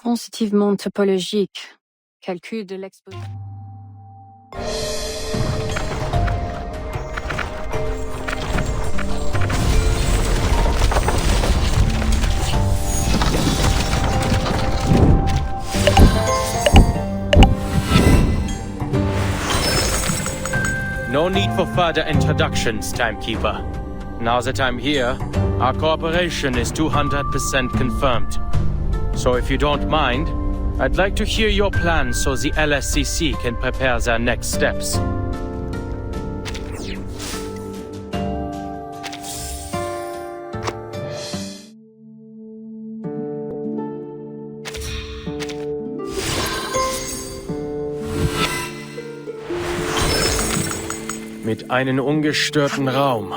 transitivement topologique. Calcul de l'exposition. No need for further introductions, Timekeeper. Now that I'm here, our cooperation is 200% confirmed. So if you don't mind, I'd like to hear your plans so the LSCC can prepare their next steps. Mit einem ungestörten Raum,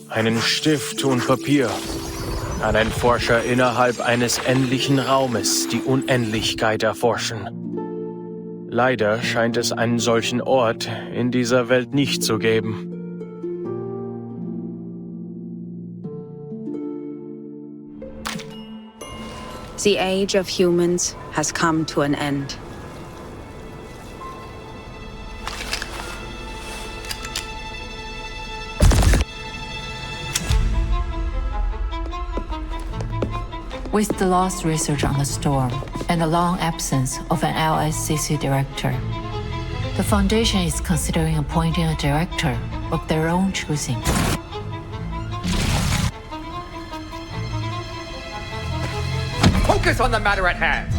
einen Stift und Papier, kann ein Forscher innerhalb eines endlichen Raumes die Unendlichkeit erforschen. Leider scheint es einen solchen Ort in dieser Welt nicht zu geben. The age of humans has come to an end. With the lost research on the storm and the long absence of an LSCC director, the Foundation is considering appointing a director of their own choosing. Focus on the matter at hand!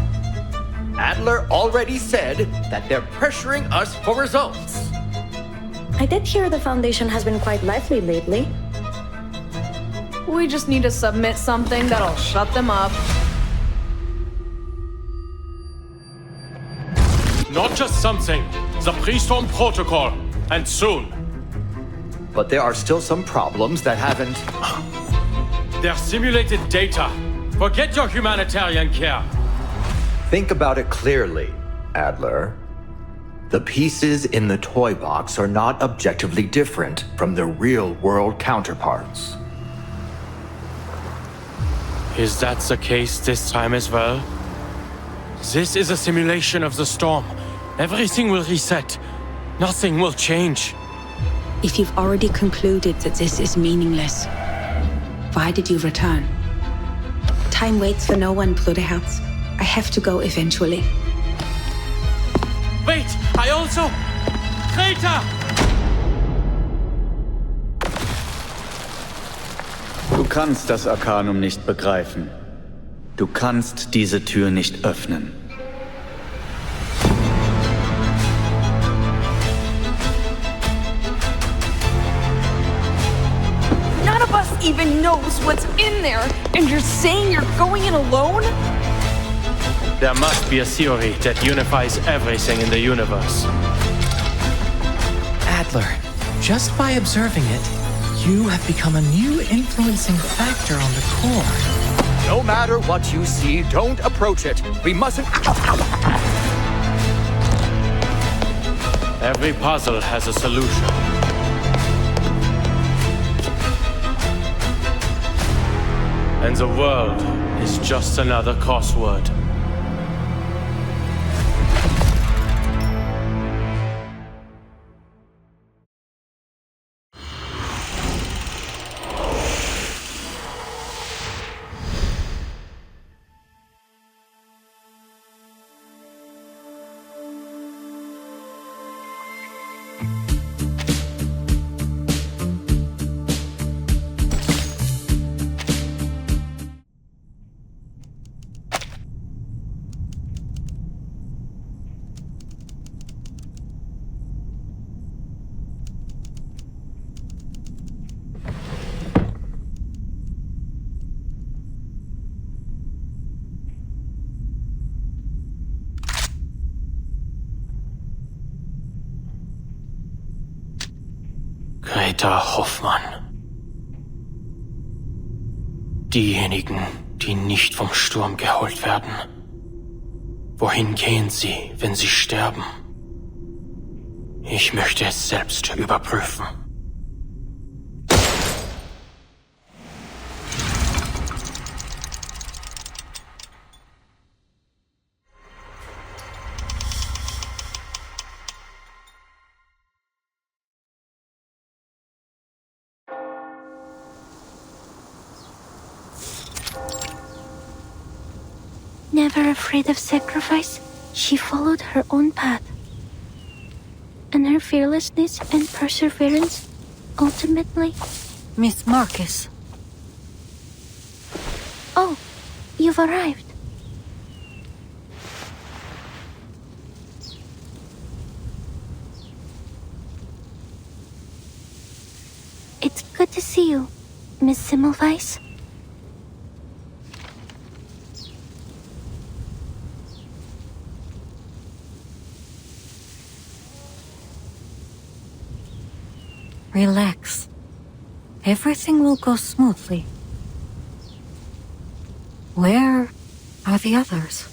Adler already said that they're pressuring us for results. I did hear the Foundation has been quite lively lately. We just need to submit something that'll shut them up. Not just something, the pre-storm protocol, and soon. But there are still some problems that haven't... They're simulated data. Forget your humanitarian care. Think about it clearly, Adler. The pieces in the toy box are not objectively different from their real-world counterparts. Is that the case this time as well? This is a simulation of the storm. Everything will reset. Nothing will change. If you've already concluded that this is meaningless, why did you return? Time waits for no one, Bruderherz. I have to go eventually. Wait! I also... Traitor! Du kannst das Arkanum nicht begreifen. Du kannst diese Tür nicht öffnen. None of us even knows what's in there, and you're saying you're going in alone? There must be a theory that unifies everything in the universe. Adler, just by observing it, you have become a new influencing factor on the core. No matter what you see, don't approach it. We mustn't... Every puzzle has a solution. And the world is just another crossword. Greta Hoffmann. Diejenigen, die nicht vom Sturm geholt werden. Wohin gehen sie, wenn sie sterben? Ich möchte es selbst überprüfen. Never afraid of sacrifice, she followed her own path. And her fearlessness and perseverance ultimately... Miss Marcus. Oh, you've arrived. It's good to see you, Miss Semmelweis. Relax. Everything will go smoothly. Where are the others?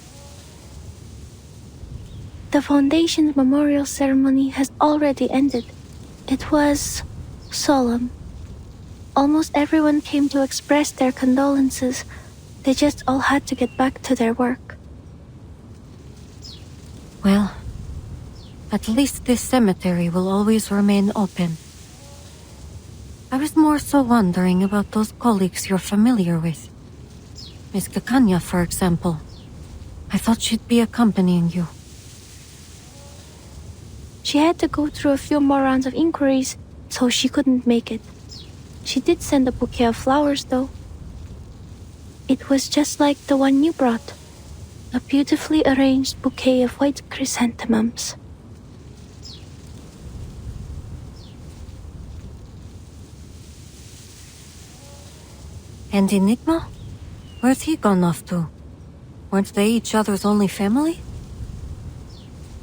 The Foundation's memorial ceremony has already ended. It was solemn. Almost everyone came to express their condolences. They just all had to get back to their work. Well, at least this cemetery will always remain open. I was more so wondering about those colleagues you're familiar with. Miss Kakanya, for example. I thought she'd be accompanying you. She had to go through a few more rounds of inquiries, so she couldn't make it. She did send a bouquet of flowers, though. It was just like the one you brought. A beautifully arranged bouquet of white chrysanthemums. And Enigma? Where's he gone off to? Weren't they each other's only family?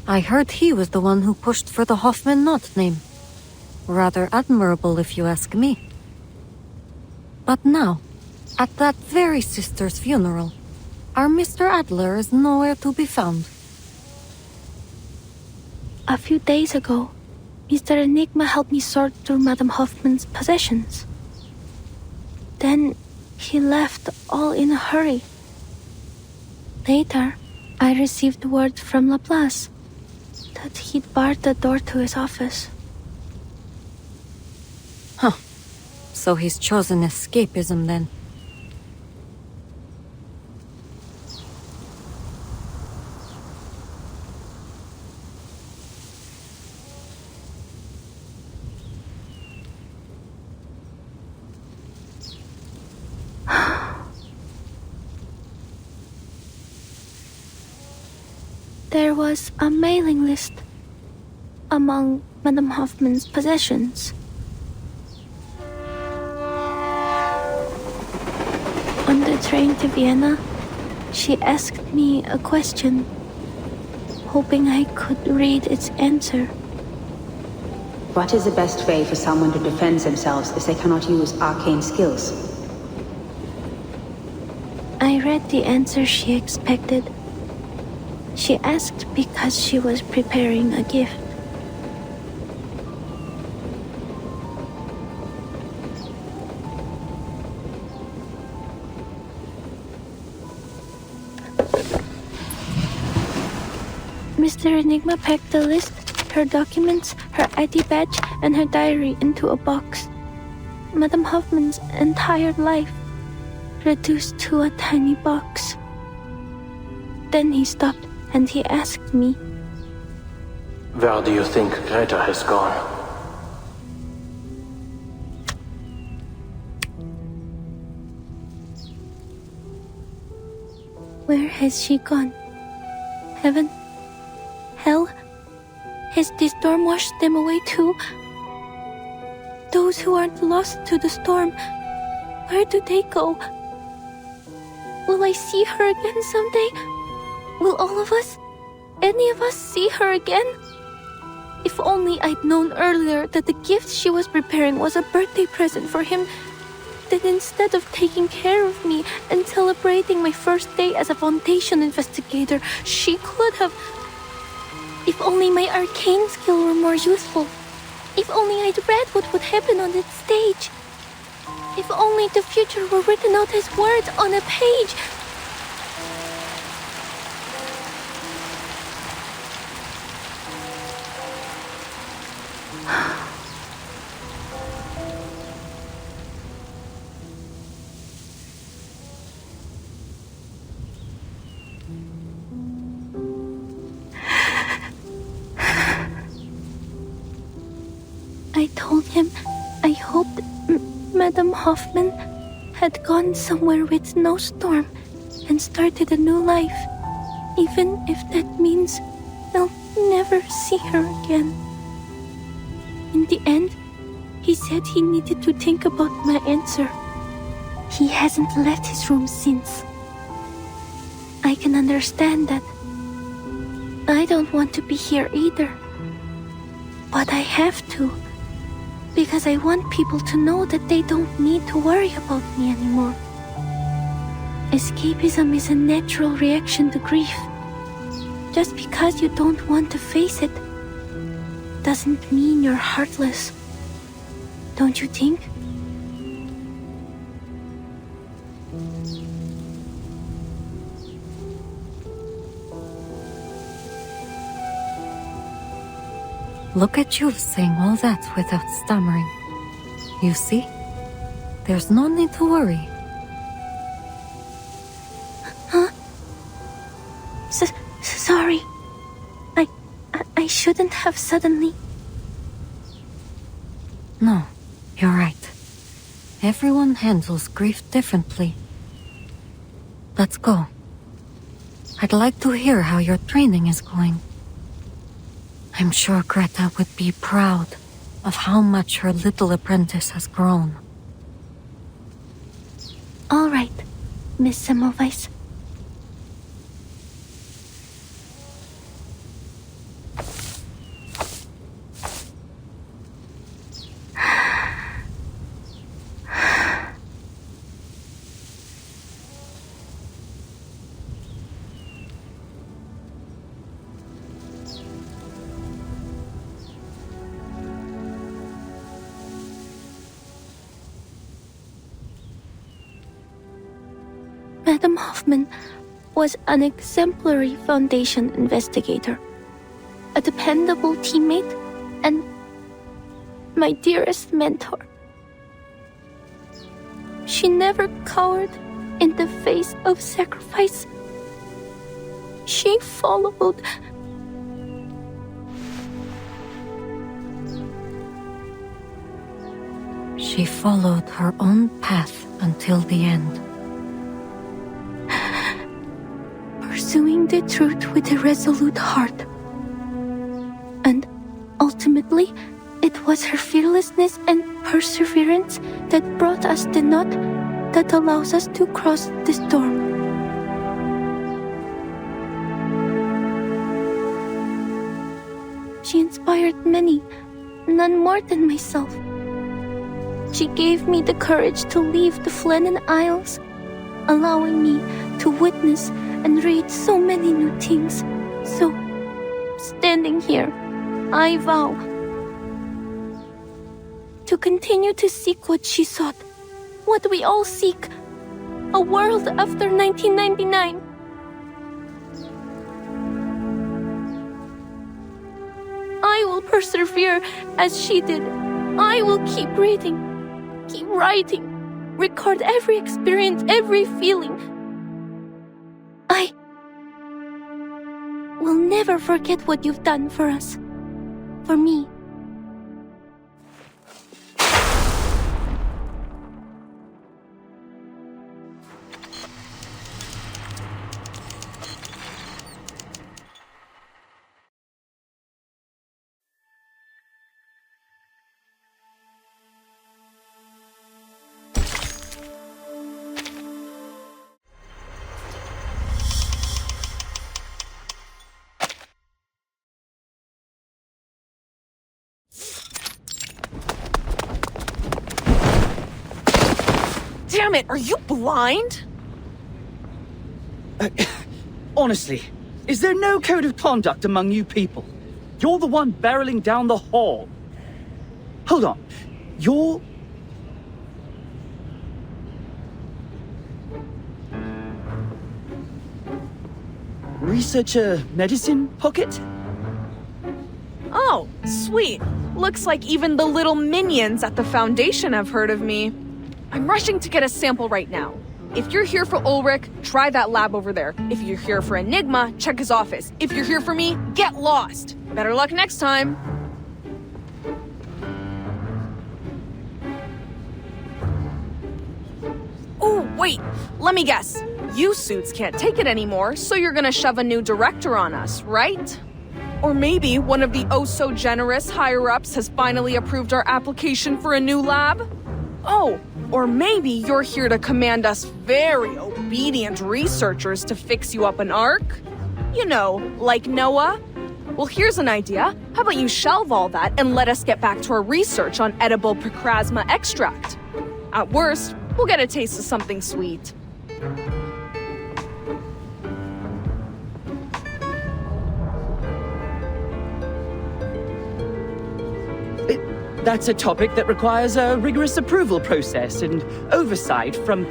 I heard he was the one who pushed for the Hoffman Knott name. Rather admirable, if you ask me. But now, at that very sister's funeral, our Mr. Adler is nowhere to be found. A few days ago, Mr. Enigma helped me sort through Madame Hoffman's possessions. Then he left all in a hurry. Later, I received word from Laplace that he'd barred the door to his office. Huh. So he's chosen escapism then. There was a mailing list among Madame Hoffman's possessions. On the train to Vienna, she asked me a question, hoping I could read its answer. What is the best way for someone to defend themselves if they cannot use arcane skills? I read the answer she expected. She asked because she was preparing a gift. Mr. Enigma packed the list, her documents, her ID badge, and her diary into a box. Madame Hoffman's entire life reduced to a tiny box. Then he stopped and he asked me, Where do you think Greta has gone? Where has she gone? Heaven? Hell? Has the storm washed them away too? Those who aren't lost to the storm, where do they go? Will I see her again someday? Will all of us, any of us, see her again? If only I'd known earlier that the gift she was preparing was a birthday present for him, then instead of taking care of me and celebrating my first day as a Foundation investigator, she could have... If only my arcane skill were more useful. If only I'd read what would happen on that stage. If only the future were written out as words on a page. told him I hoped Madame Hoffman had gone somewhere with no storm and started a new life, even if that means I'll never see her again. In the end, he said he needed to think about my answer. He hasn't left his room since. I can understand that. I don't want to be here either. But I have to, because I want people to know that they don't need to worry about me anymore. Escapism is a natural reaction to grief. Just because you don't want to face it doesn't mean you're heartless. Don't you think? Look at you saying all that without stammering. You see? There's no need to worry. Huh? Sorry. I shouldn't have suddenly... No, you're right. Everyone handles grief differently. Let's go. I'd like to hear how your training is going. I'm sure Greta would be proud of how much her little apprentice has grown. All right, Miss Semmelweis. Madame Hoffman was an exemplary Foundation investigator, a dependable teammate, and my dearest mentor. She never cowered in the face of sacrifice. She followed. She followed her own path until the end. Pursuing the truth with a resolute heart. And ultimately, it was her fearlessness and perseverance that brought us the knot that allows us to cross the storm. She inspired many, none more than myself. She gave me the courage to leave the Flennon Isles, allowing me to witness and read so many new things. So, standing here, I vow to continue to seek what she sought, what we all seek, a world after 1999. I will persevere as she did. I will keep reading, keep writing, record every experience, every feeling. I will never forget what you've done for us, for me. Damn it, are you blind? Honestly, is there no code of conduct among you people? You're the one barreling down the hall. Hold on, you're... Researcher Medicine Pocket? Oh, sweet. Looks like even the little minions at the Foundation have heard of me. I'm rushing to get a sample right now. If you're here for Ulrich, try that lab over there. If you're here for Enigma, check his office. If you're here for me, get lost. Better luck next time. Wait, let me guess. You suits can't take it anymore, so you're gonna shove a new director on us, right? Or maybe one of the oh-so-generous higher-ups has finally approved our application for a new lab? Oh, or maybe you're here to command us very obedient researchers to fix you up an arc? You know, like Noah? Well, here's an idea. How about you shelve all that and let us get back to our research on edible precrasma extract? At worst, we'll get a taste of something sweet. That's a topic that requires a rigorous approval process and oversight from...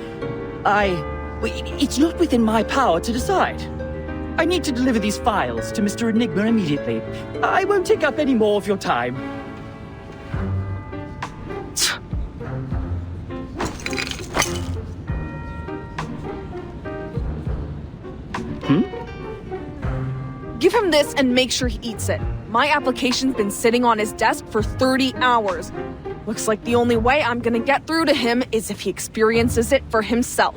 It's not within my power to decide. I need to deliver these files to Mr. Enigma immediately. I won't take up any more of your time. Give him this and make sure he eats it. My application's been sitting on his desk for 30 hours. Looks like the only way I'm gonna get through to him is if he experiences it for himself.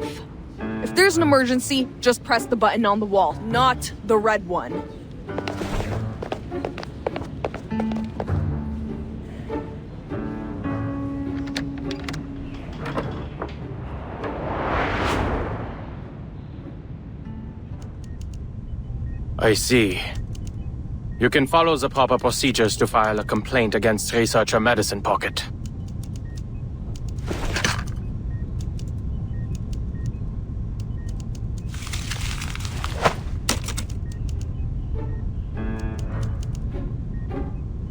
If there's an emergency, just press the button on the wall, not the red one. I see. You can follow the proper procedures to file a complaint against Researcher Medicine Pocket.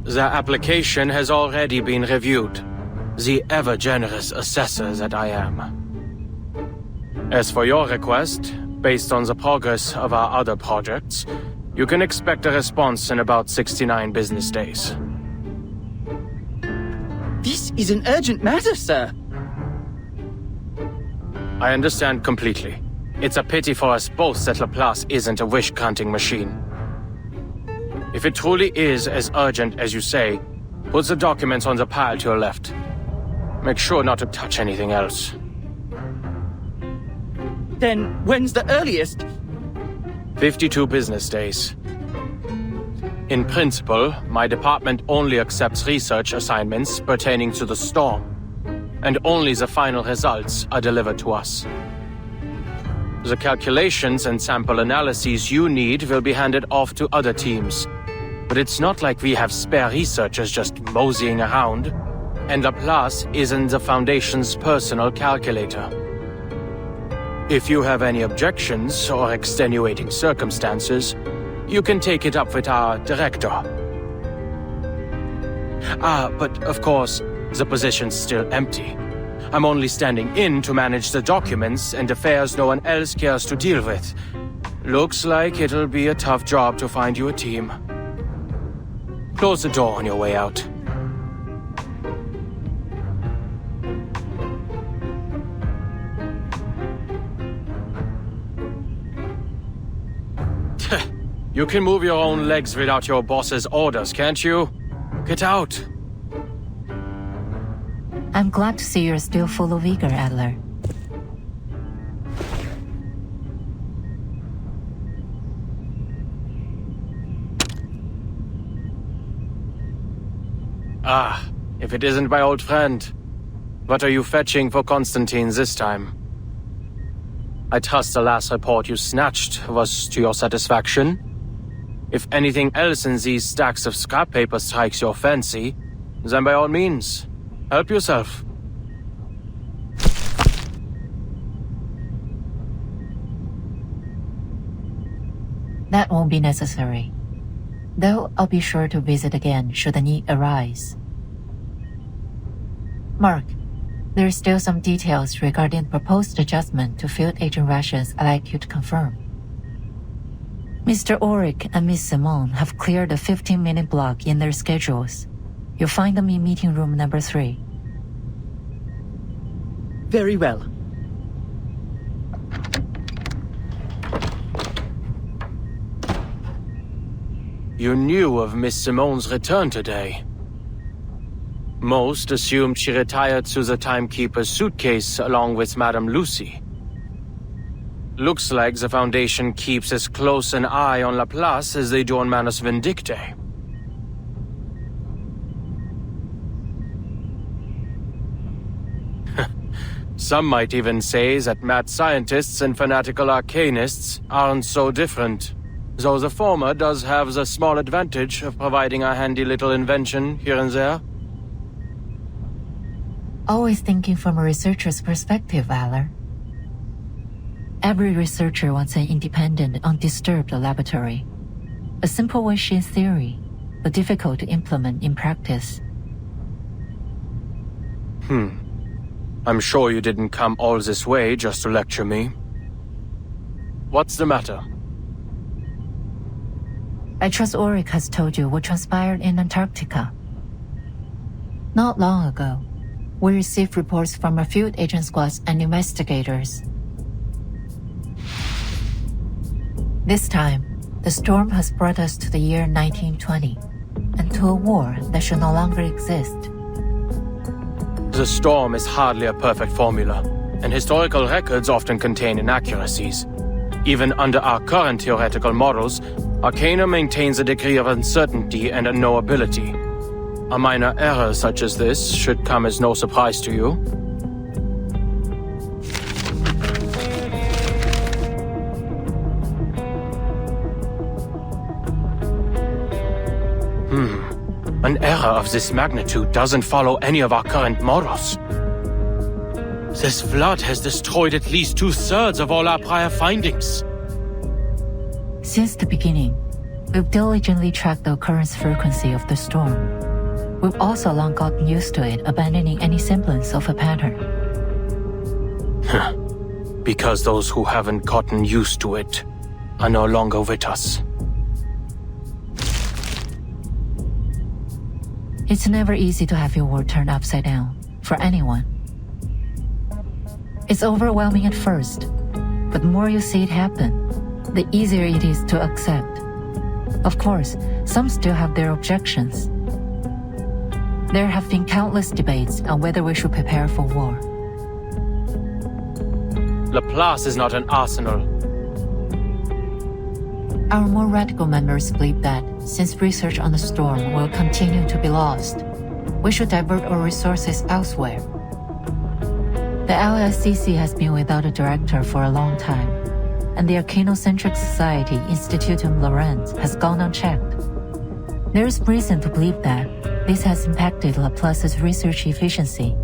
The application has already been reviewed. The ever-generous assessor that I am. As for your request, based on the progress of our other projects, you can expect a response in about 69 business days. This is an urgent matter, sir. I understand completely. It's a pity for us both that Laplace isn't a wish-granting machine. If it truly is as urgent as you say, put the documents on the pile to your left. Make sure not to touch anything else. Then when's the earliest? 52 business days. In principle, my department only accepts research assignments pertaining to the storm, and only the final results are delivered to us. The calculations and sample analyses you need will be handed off to other teams, but it's not like we have spare researchers just moseying around, and Laplace isn't the Foundation's personal calculator. If you have any objections or extenuating circumstances, you can take it up with our director. But of course, the position's still empty. I'm only standing in to manage the documents and affairs no one else cares to deal with. Looks like it'll be a tough job to find you a team. Close the door on your way out. You can move your own legs without your boss's orders, can't you? Get out! I'm glad to see you're still full of vigor, Adler. If it isn't my old friend. What are you fetching for Constantine this time? I trust the last report you snatched was to your satisfaction. If anything else in these stacks of scrap paper strikes your fancy, then by all means, help yourself. That won't be necessary. Though I'll be sure to visit again should the need arise. Mark, there are still some details regarding the proposed adjustment to field agent rations I'd like you to confirm. Mr. Ulrich and Miss Simone have cleared a 15-minute block in their schedules. You'll find them in meeting room number 3. Very well. You knew of Miss Simone's return today. Most assumed she retired to the timekeeper's suitcase along with Madame Lucy. Looks like the Foundation keeps as close an eye on Laplace as they do on Manus Vindictae. Some might even say that mad scientists and fanatical arcanists aren't so different, though the former does have the small advantage of providing a handy little invention here and there. Always thinking from a researcher's perspective, Valor. Every researcher wants an independent, undisturbed laboratory. A simple wish in theory, but difficult to implement in practice. I'm sure you didn't come all this way just to lecture me. What's the matter? I trust Ulrich has told you what transpired in Antarctica. Not long ago, we received reports from a field agent squads and investigators. This time, the storm has brought us to the year 1920, and to a war that should no longer exist. The storm is hardly a perfect formula, and historical records often contain inaccuracies. Even under our current theoretical models, Arcana maintains a degree of uncertainty and unknowability. A minor error such as this should come as no surprise to you. An error of this magnitude doesn't follow any of our current models. This flood has destroyed at least 2/3 of all our prior findings. Since the beginning, we've diligently tracked the occurrence frequency of the storm. We've also long gotten used to it, abandoning any semblance of a pattern. Because those who haven't gotten used to it are no longer with us. It's never easy to have your world turned upside down, for anyone. It's overwhelming at first, but the more you see it happen, the easier it is to accept. Of course, some still have their objections. There have been countless debates on whether we should prepare for war. Laplace is not an arsenal. Our more radical members believe that, since research on the storm will continue to be lost, we should divert our resources elsewhere. The LSCC has been without a director for a long time, and the Arcanocentric Society Institutum Laurent has gone unchecked. There is reason to believe that this has impacted Laplace's research efficiency.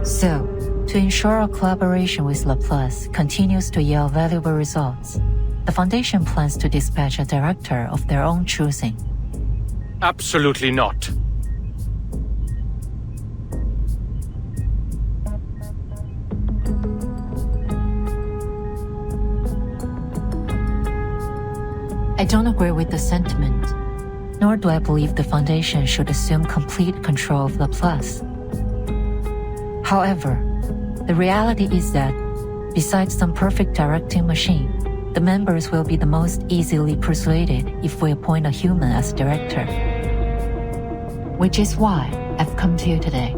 So, to ensure our collaboration with Laplace continues to yield valuable results, the Foundation plans to dispatch a director of their own choosing. Absolutely not. I don't agree with the sentiment, nor do I believe the Foundation should assume complete control of Laplace. However, the reality is that, besides some perfect directing machine, the members will be the most easily persuaded if we appoint a human as director. Which is why I've come to you today.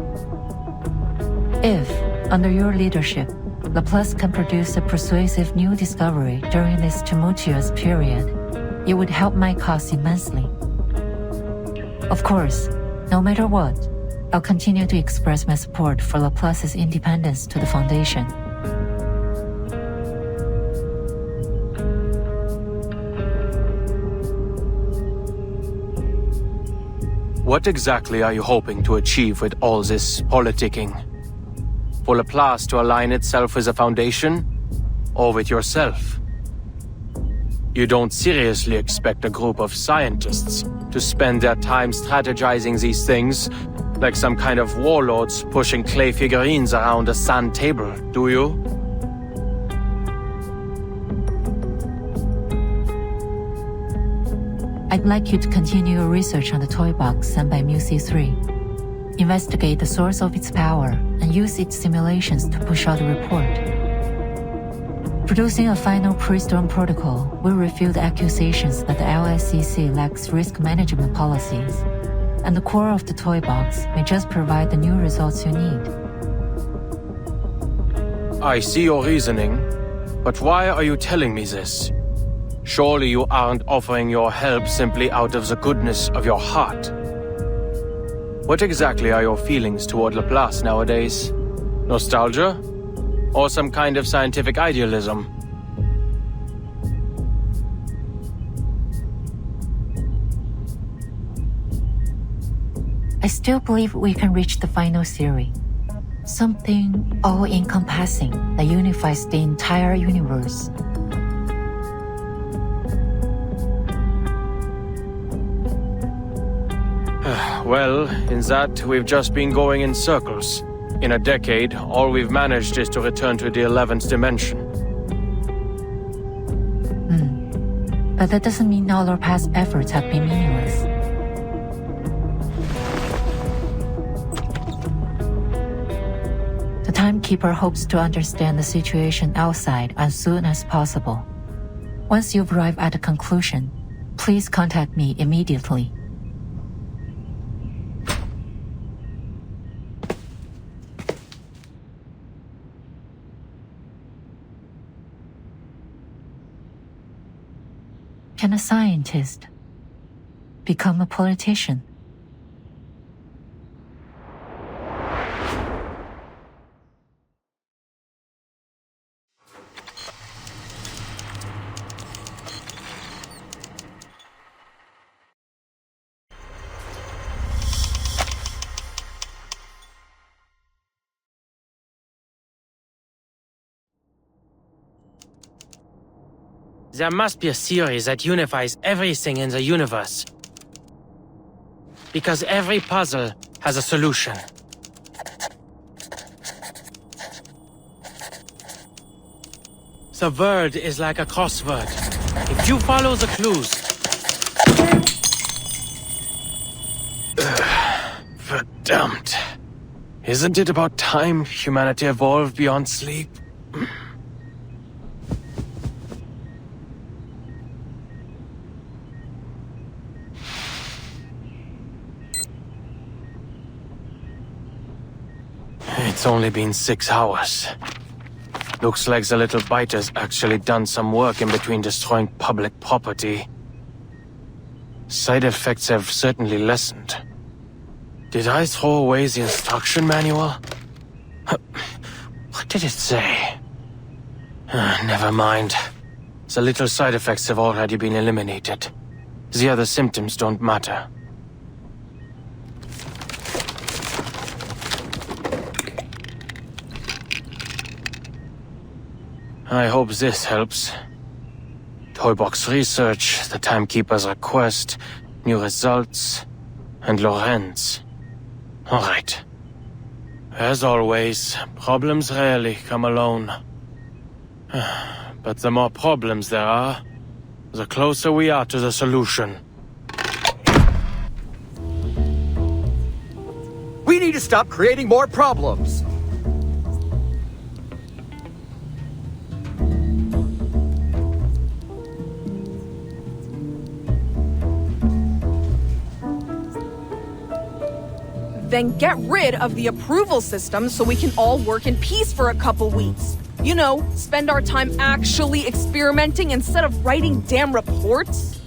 If, under your leadership, Laplace can produce a persuasive new discovery during this tumultuous period, it would help my cause immensely. Of course, no matter what, I'll continue to express my support for Laplace's independence to the Foundation. What exactly are you hoping to achieve with all this politicking? For Laplace to align itself with the Foundation, or with yourself? You don't seriously expect a group of scientists to spend their time strategizing these things like some kind of warlords pushing clay figurines around a sand table, do you? I'd like you to continue your research on the toy box sent by Mu-C3. Investigate the source of its power and use its simulations to push out a report. Producing a final pre-storm protocol will refute the accusations that the LSCC lacks risk management policies. and the core of the toy box may just provide the new results you need. I see your reasoning, but why are you telling me this? Surely you aren't offering your help simply out of the goodness of your heart. What exactly are your feelings toward Laplace nowadays? Nostalgia? Or some kind of scientific idealism? I still believe we can reach the final theory. Something all-encompassing that unifies the entire universe. Well, in that, we've just been going in circles. In a decade, all we've managed is to return to the 11th dimension. But that doesn't mean all our past efforts have been meaningless. The Timekeeper hopes to understand the situation outside as soon as possible. Once you've arrived at a conclusion, please contact me immediately. Can a scientist become a politician? There must be a theory that unifies everything in the universe. Because every puzzle has a solution. The world is like a crossword. If you follow the clues... Verdammt. Isn't it about time humanity evolved beyond sleep? It's only been 6 hours. Looks like the little biter's actually done some work in between destroying public property. Side effects have certainly lessened. Did I throw away the instruction manual? What did it say? Never mind. The little side effects have already been eliminated. The other symptoms don't matter. I hope this helps. Toybox research, the Timekeeper's request, new results, and Lorenz. Alright. As always, problems rarely come alone. But the more problems there are, the closer we are to the solution. We need to stop creating more problems! Then get rid of the approval system so we can all work in peace for a couple weeks. You know, spend our time actually experimenting instead of writing damn reports.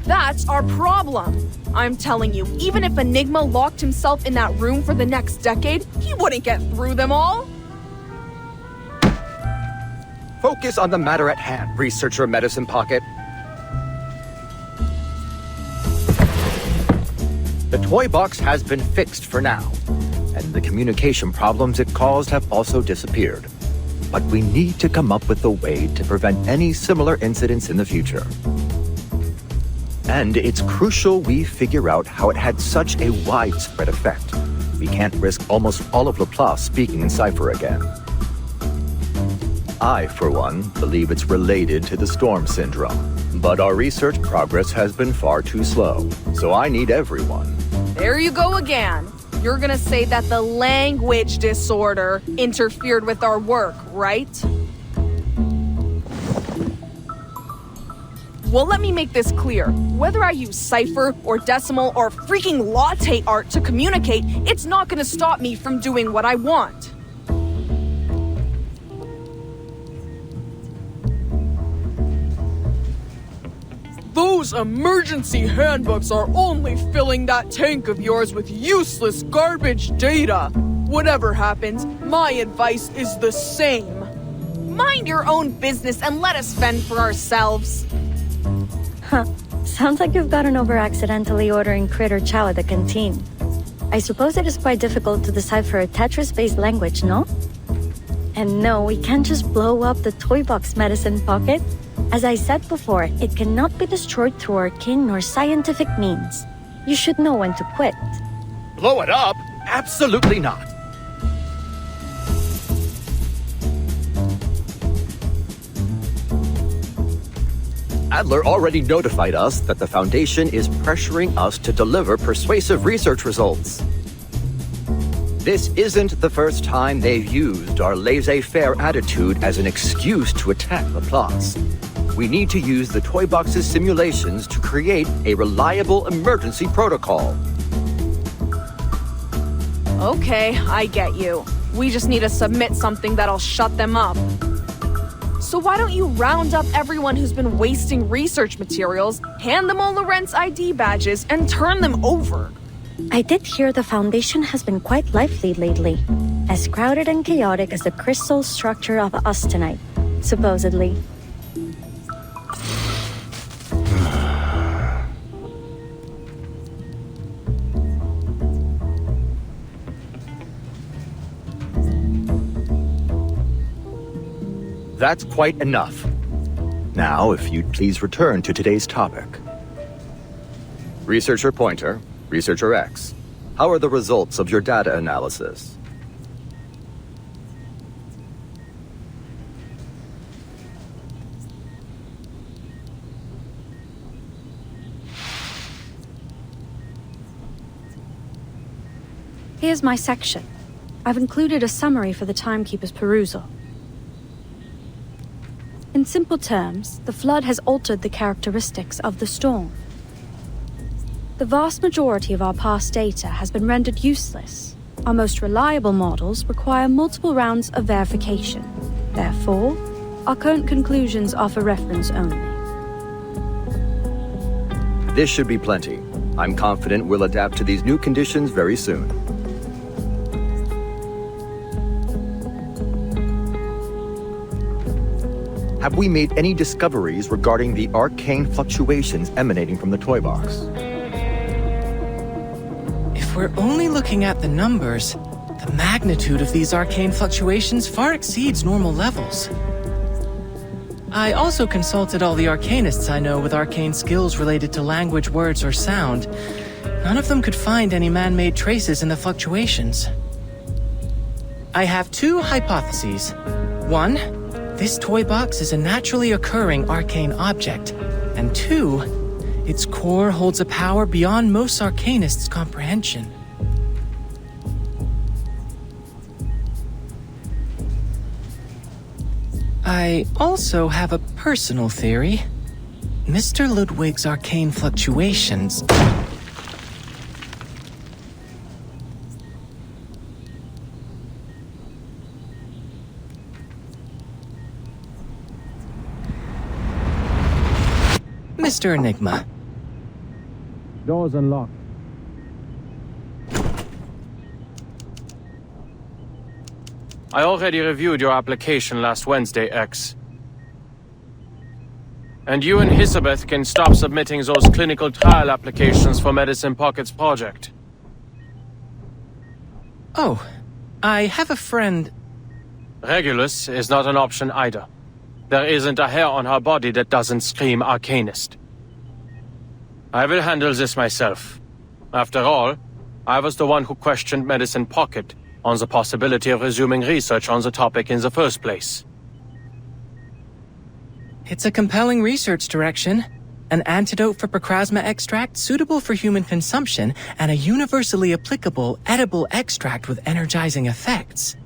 That's our problem. I'm telling you, even if Enigma locked himself in that room for the next decade, he wouldn't get through them all. Focus on the matter at hand, Researcher Medicine Pocket. The toy box has been fixed for now, and the communication problems it caused have also disappeared. But we need to come up with a way to prevent any similar incidents in the future. And it's crucial we figure out how it had such a widespread effect. We can't risk almost all of Laplace speaking in cipher again. I, for one, believe it's related to the storm syndrome. But our research progress has been far too slow, so I need everyone. There you go again. You're gonna say that the language disorder interfered with our work, right? Well, let me make this clear. Whether I use cipher or decimal or freaking latte art to communicate, it's not gonna stop me from doing what I want. Those emergency handbooks are only filling that tank of yours with useless garbage data. Whatever happens, my advice is the same. Mind your own business and let us fend for ourselves. Huh. Sounds like you've gotten over accidentally ordering critter chow at the canteen. I suppose it is quite difficult to decipher a Tetris-based language, no? And no, we can't just blow up the toy box medicine pocket. As I said before, it cannot be destroyed through arcane nor scientific means. You should know when to quit. Blow it up? Absolutely not. Adler already notified us that the Foundation is pressuring us to deliver persuasive research results. This isn't the first time they've used our laissez-faire attitude as an excuse to attack Laplace. We need to use the toy box's simulations to create a reliable emergency protocol. Okay, I get you. We just need to submit something that'll shut them up. So why don't you round up everyone who's been wasting research materials, hand them all Lorentz ID badges, and turn them over? I did hear the Foundation has been quite lively lately. As crowded and chaotic as the crystal structure of austenite, supposedly. That's quite enough. Now, if you'd please return to today's topic. Researcher Pointer, Researcher X, how are the results of your data analysis? Here's my section. I've included a summary for the timekeeper's perusal. In simple terms, the flood has altered the characteristics of the storm. The vast majority of our past data has been rendered useless. Our most reliable models require multiple rounds of verification. Therefore, our current conclusions offer reference only. This should be plenty. I'm confident we'll adapt to these new conditions very soon. Have we made any discoveries regarding the arcane fluctuations emanating from the toy box? If we're only looking at the numbers, the magnitude of these arcane fluctuations far exceeds normal levels. I also consulted all the arcanists I know with arcane skills related to language, words, or sound. None of them could find any man-made traces in the fluctuations. I have two hypotheses. One, this toy box is a naturally occurring arcane object. And two, its core holds a power beyond most arcanists' comprehension. I also have a personal theory. Mr. Ludwig's arcane fluctuations... Mr. Enigma. Doors unlocked. I already reviewed your application last Wednesday, X. And you and Elizabeth can stop submitting those clinical trial applications for Medicine Pocket's project. Oh, I have a friend... Regulus is not an option either. There isn't a hair on her body that doesn't scream Arcanist. I will handle this myself. After all, I was the one who questioned Medicine Pocket on the possibility of resuming research on the topic in the first place. It's a compelling research direction. An antidote for Procrasma extract suitable for human consumption, and a universally applicable, edible extract with energizing effects.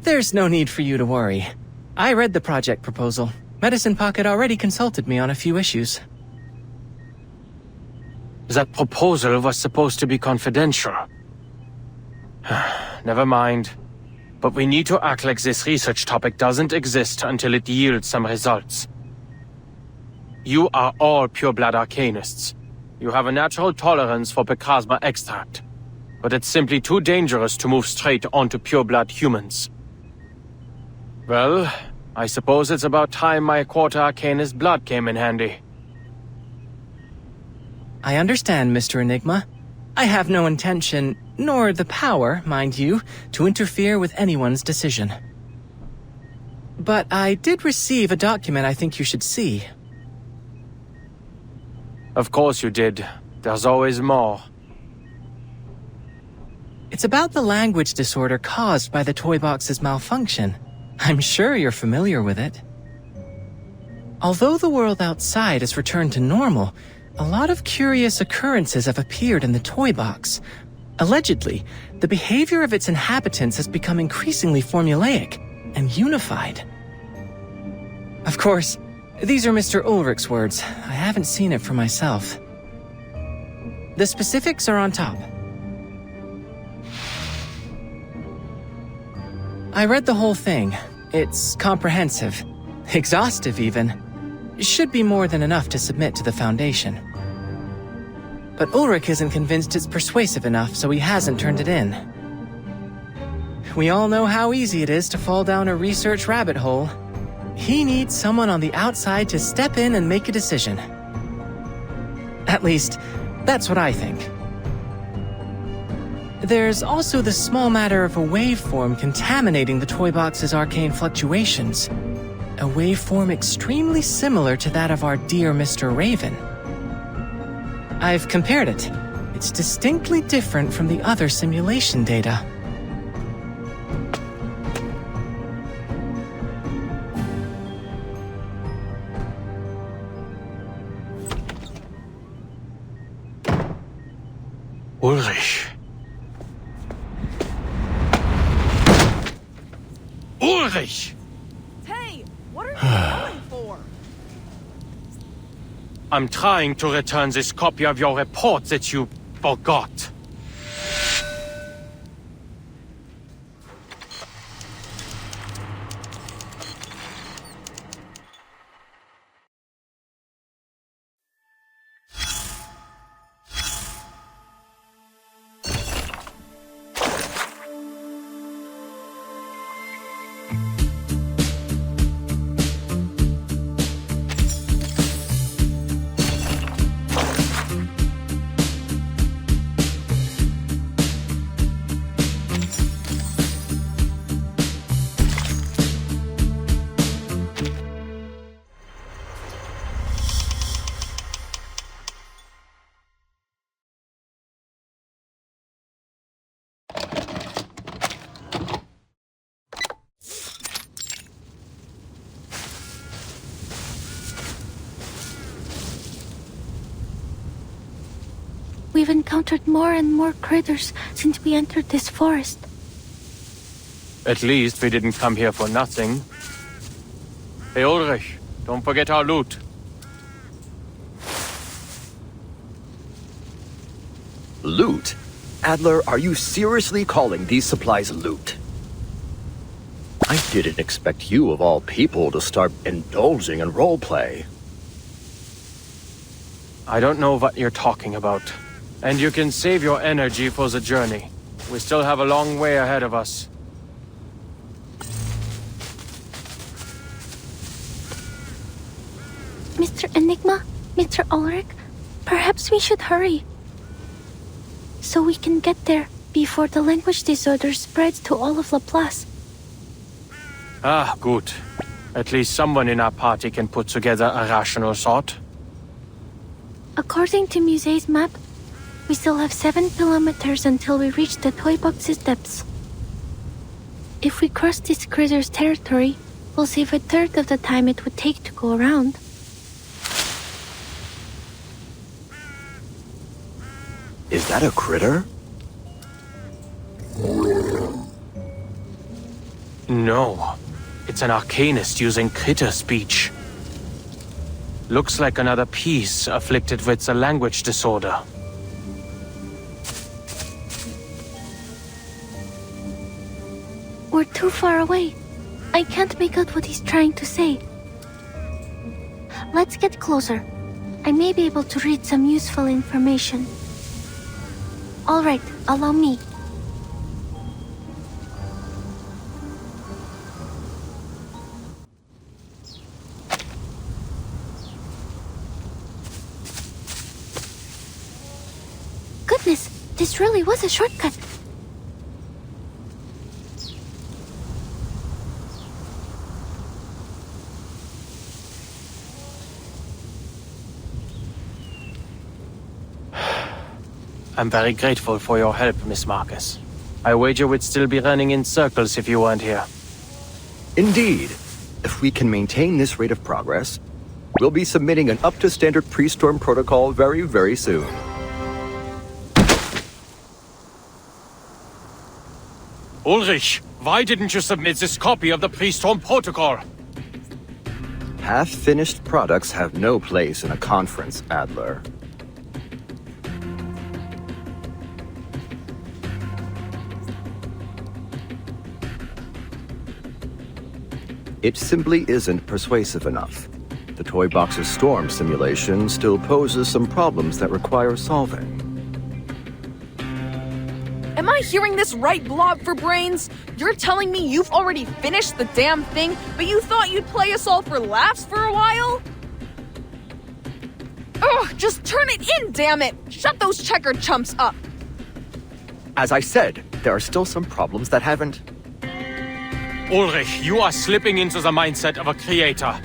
There's no need for you to worry. I read the project proposal. Medicine Pocket already consulted me on a few issues. That proposal was supposed to be confidential. Never mind. But we need to act like this research topic doesn't exist until it yields some results. You are all pure-blood arcanists. You have a natural tolerance for Picrasma extract. But it's simply too dangerous to move straight onto pure-blood humans. Well, I suppose it's about time my quarter arcanist blood came in handy. I understand, Mr. Enigma. I have no intention, nor the power, mind you, to interfere with anyone's decision. But I did receive a document I think you should see. Of course you did. There's always more. It's about the language disorder caused by the toy box's malfunction. I'm sure you're familiar with it. Although the world outside has returned to normal, a lot of curious occurrences have appeared in the toy box. Allegedly, the behavior of its inhabitants has become increasingly formulaic and unified. Of course, these are Mr. Ulrich's words. I haven't seen it for myself. The specifics are on top. I read the whole thing. It's comprehensive. Exhaustive, even. Should be more than enough to submit to the Foundation. But Ulrich isn't convinced it's persuasive enough, so he hasn't turned it in. We all know how easy it is to fall down a research rabbit hole. He needs someone on the outside to step in and make a decision. At least, that's what I think. There's also the small matter of a waveform contaminating the toy box's arcane fluctuations. A waveform extremely similar to that of our dear Mr. Raven. I've compared it. It's distinctly different from the other simulation data. Ulrich. Ulrich! Hey, what are you yelling for? I'm trying to return this copy of your report that you forgot. We've encountered more and more critters since we entered this forest. At least we didn't come here for nothing. Hey Ulrich, don't forget our loot. Loot? Adler, are you seriously calling these supplies loot? I didn't expect you, of all people, to start indulging in roleplay. I don't know what you're talking about. And you can save your energy for the journey. We still have a long way ahead of us. Mr. Enigma, Mr. Ulrich, perhaps we should hurry. So we can get there before the language disorder spreads to all of Laplace. Ah, good. At least someone in our party can put together a rational thought. According to Muse's map, we still have 7 kilometers until we reach the toy box's depths. If we cross this critter's territory, we'll save a third of the time it would take to go around. Is that a critter? No. It's an arcanist using critter speech. Looks like another piece afflicted with a language disorder. We're too far away. I can't make out what he's trying to say. Let's get closer. I may be able to read some useful information. All right, allow me. Goodness, this really was a shortcut. I'm very grateful for your help, Miss Marcus. I wager we'd still be running in circles if you weren't here. Indeed. If we can maintain this rate of progress, we'll be submitting an up-to-standard pre-storm protocol very, very soon. Ulrich, why didn't you submit this copy of the pre-storm protocol? Half-finished products have no place in a conference, Adler. It simply isn't persuasive enough. The toy box's storm simulation still poses some problems that require solving. Am I hearing this right, Blob for Brains? You're telling me you've already finished the damn thing, but you thought you'd play us all for laughs for a while? Ugh, just turn it in, damn it! Shut those checkered chumps up! As I said, there are still some problems that haven't... Ulrich, you are slipping into the mindset of a creator.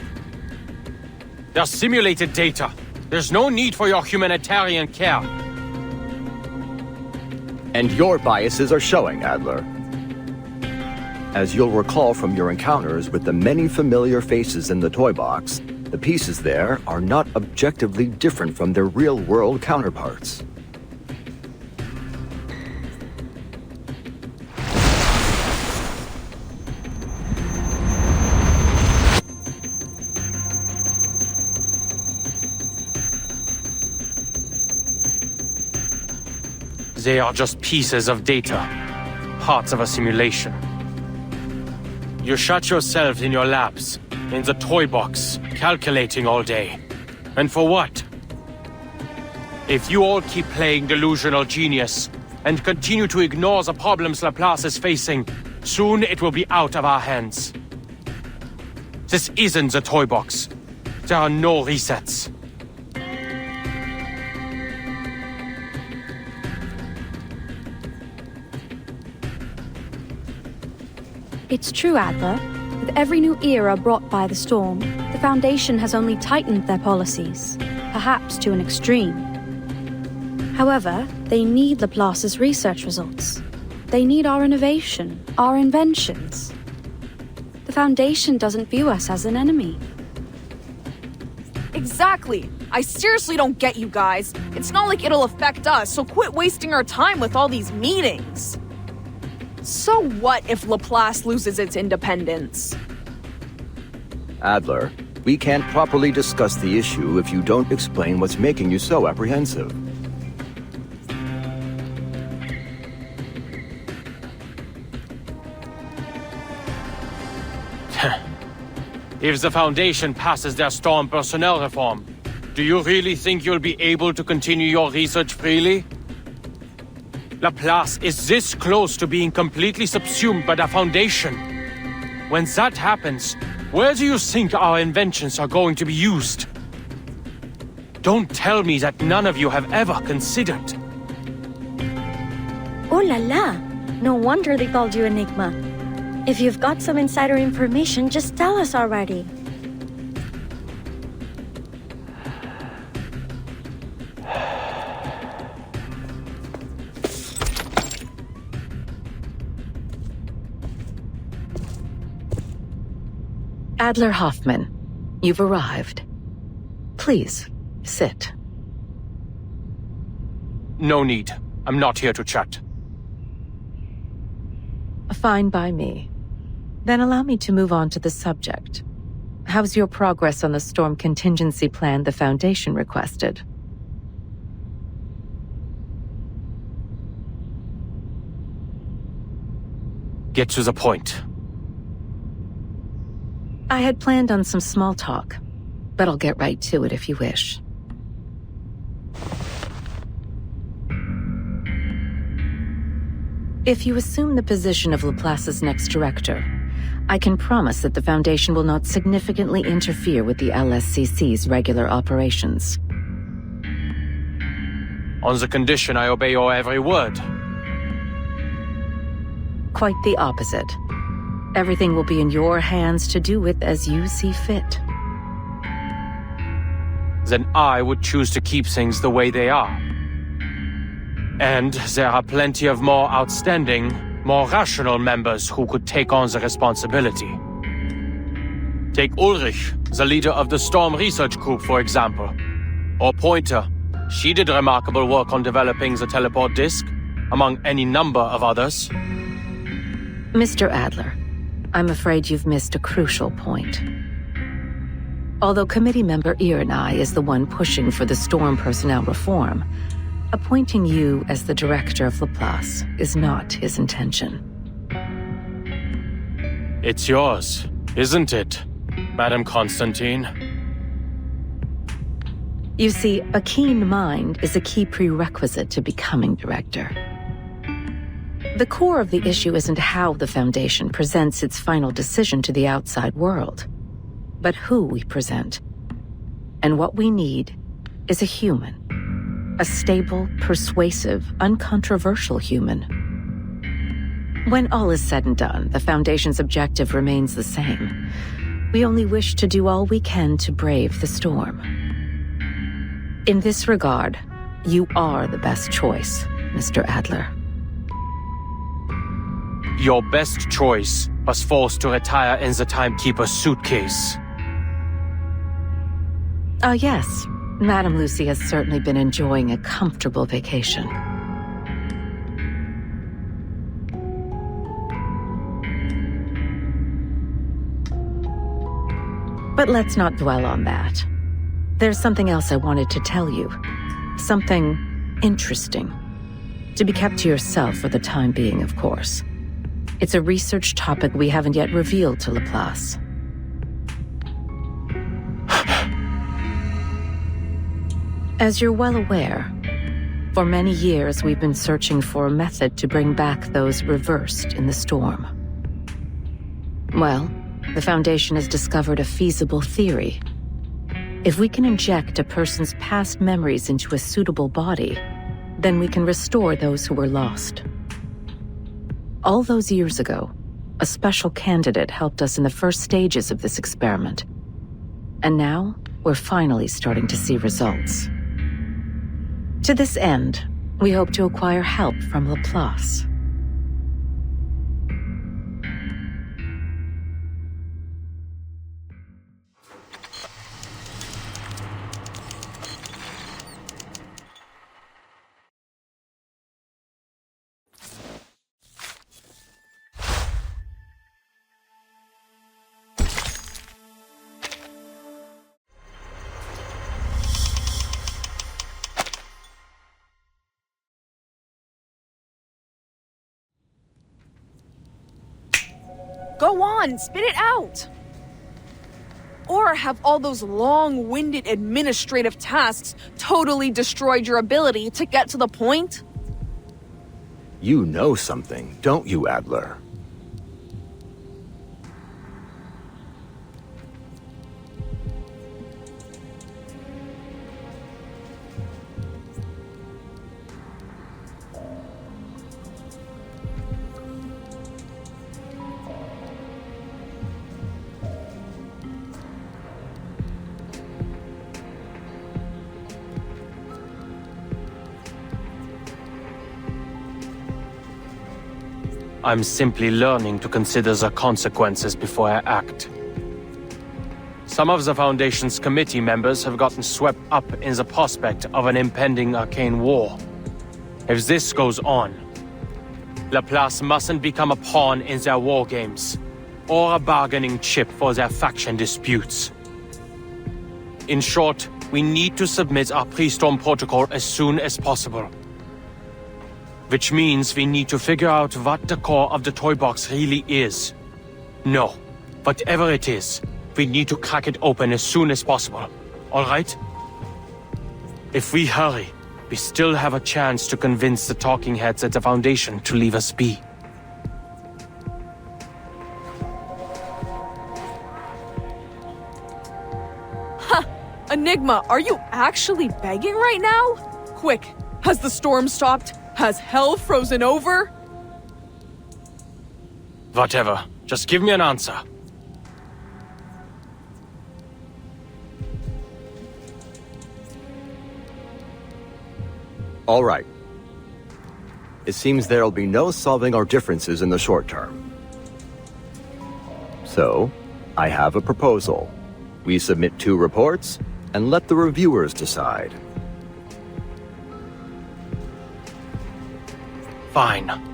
They're simulated data. There's no need for your humanitarian care. And your biases are showing, Adler. As you'll recall from your encounters with the many familiar faces in the toy box, the pieces there are not objectively different from their real-world counterparts. They are just pieces of data, parts of a simulation. You shut yourselves in your labs, in the toy box, calculating all day. And for what? If you all keep playing delusional genius and continue to ignore the problems Laplace is facing, soon it will be out of our hands. This isn't the toy box. There are no resets. It's true, Adler. With every new era brought by the storm, the Foundation has only tightened their policies, perhaps to an extreme. However, they need Laplace's research results. They need our innovation, our inventions. The Foundation doesn't view us as an enemy. Exactly! I seriously don't get you guys. It's not like it'll affect us, so quit wasting our time with all these meetings. So what if Laplace loses its independence? Adler, we can't properly discuss the issue if you don't explain what's making you so apprehensive. If the Foundation passes their storm personnel reform, do you really think you'll be able to continue your research freely? Laplace is this close to being completely subsumed by the Foundation. When that happens, where do you think our inventions are going to be used? Don't tell me that none of you have ever considered. Oh la la! No wonder they called you Enigma. If you've got some insider information, just tell us already. Adler Hoffman, you've arrived. Please, sit. No need. I'm not here to chat. Fine by me. Then allow me to move on to the subject. How's your progress on the storm contingency plan the Foundation requested? Get to the point. I had planned on some small talk, but I'll get right to it if you wish. If you assume the position of Laplace's next director, I can promise that the Foundation will not significantly interfere with the LSCC's regular operations. On the condition I obey your every word. Quite the opposite. Everything will be in your hands to do with as you see fit. Then I would choose to keep things the way they are. And there are plenty of more outstanding, more rational members who could take on the responsibility. Take Ulrich, the leader of the Storm Research Group, for example. Or Pointer. She did remarkable work on developing the teleport disk, among any number of others. Mr. Adler, I'm afraid you've missed a crucial point. Although committee member Irenai is the one pushing for the Storm personnel reform, appointing you as the director of Laplace is not his intention. It's yours, isn't it, Madam Constantine? You see, a keen mind is a key prerequisite to becoming director. The core of the issue isn't how the Foundation presents its final decision to the outside world, but who we present. And what we need is a human. A stable, persuasive, uncontroversial human. When all is said and done, the Foundation's objective remains the same. We only wish to do all we can to brave the storm. In this regard, you are the best choice, Mr. Adler. Your best choice was forced to retire in the Timekeeper's suitcase. Ah, yes. Madame Lucy has certainly been enjoying a comfortable vacation. But let's not dwell on that. There's something else I wanted to tell you. Something interesting. To be kept to yourself for the time being, of course. It's a research topic we haven't yet revealed to Laplace. As you're well aware, for many years we've been searching for a method to bring back those reversed in the storm. Well, the Foundation has discovered a feasible theory. If we can inject a person's past memories into a suitable body, then we can restore those who were lost. All those years ago, a special candidate helped us in the first stages of this experiment. And now, we're finally starting to see results. To this end, we hope to acquire help from Laplace. Go on, spit it out! Or have all those long-winded administrative tasks totally destroyed your ability to get to the point? You know something, don't you, Adler? I'm simply learning to consider the consequences before I act. Some of the Foundation's committee members have gotten swept up in the prospect of an impending arcane war. If this goes on, Laplace mustn't become a pawn in their war games. or a bargaining chip for their faction disputes. In short, we need to submit our pre-storm protocol as soon as possible. Which means we need to figure out what the core of the toy box really is. No, whatever it is, we need to crack it open as soon as possible. All right? If we hurry, we still have a chance to convince the talking heads at the Foundation to leave us be. Enigma, are you actually begging right now? Quick, has the storm stopped? Has hell frozen over? Whatever. Just give me an answer. All right. It seems there'll be no solving our differences in the short term. So, I have a proposal. We submit 2 reports, and let the reviewers decide. Fine.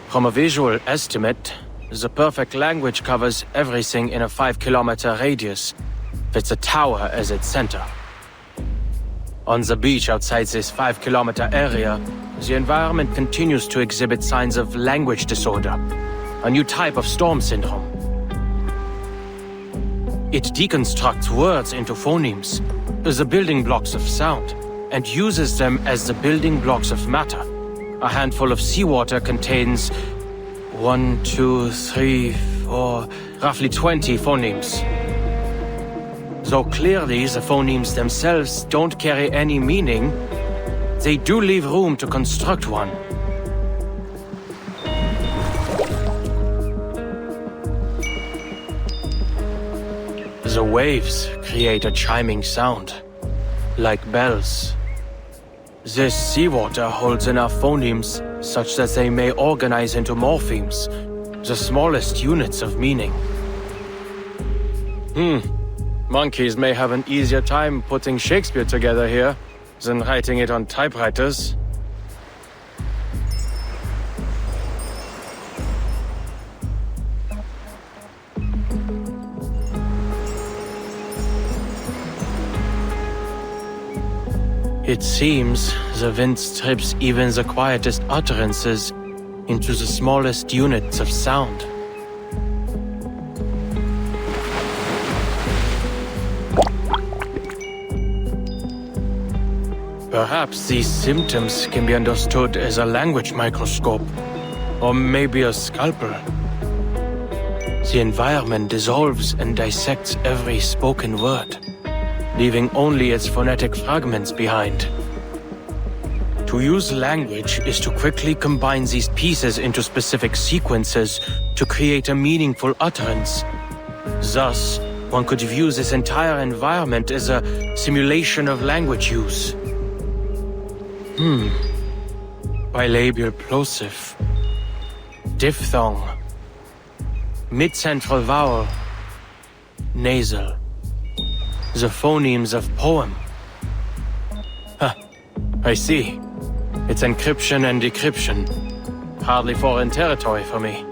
From a visual estimate, the perfect language covers everything in a 5-kilometer radius, with the tower as its center. On the beach outside this 5-kilometer area, the environment continues to exhibit signs of language disorder, a new type of storm syndrome. It deconstructs words into phonemes, the building blocks of sound, and uses them as the building blocks of matter. A handful of seawater contains 1, 2, 3, 4, roughly 20 phonemes. Though clearly the phonemes themselves don't carry any meaning, they do leave room to construct one. The waves create a chiming sound, like bells. This seawater holds enough phonemes such that they may organize into morphemes, the smallest units of meaning. Monkeys may have an easier time putting Shakespeare together here than writing it on typewriters. It seems the wind strips even the quietest utterances into the smallest units of sound. Perhaps these symptoms can be understood as a language microscope, or maybe a scalpel. The environment dissolves and dissects every spoken word, leaving only its phonetic fragments behind. To use language is to quickly combine these pieces into specific sequences to create a meaningful utterance. Thus, one could view this entire environment as a simulation of language use. Bilabial plosive. Diphthong. Mid-central vowel. Nasal. The phonemes of poem. I see. It's encryption and decryption. Hardly foreign territory for me.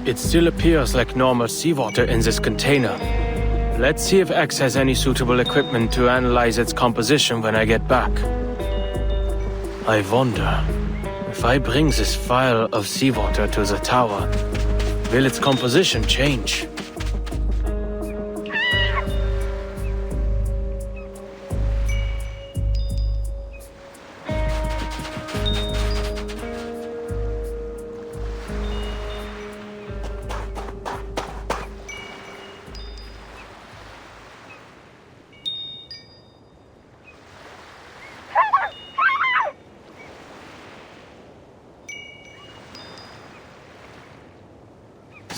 It still appears like normal seawater in this container. Let's see if X has any suitable equipment to analyze its composition when I get back. I wonder, if I bring this vial of seawater to the tower, will its composition change?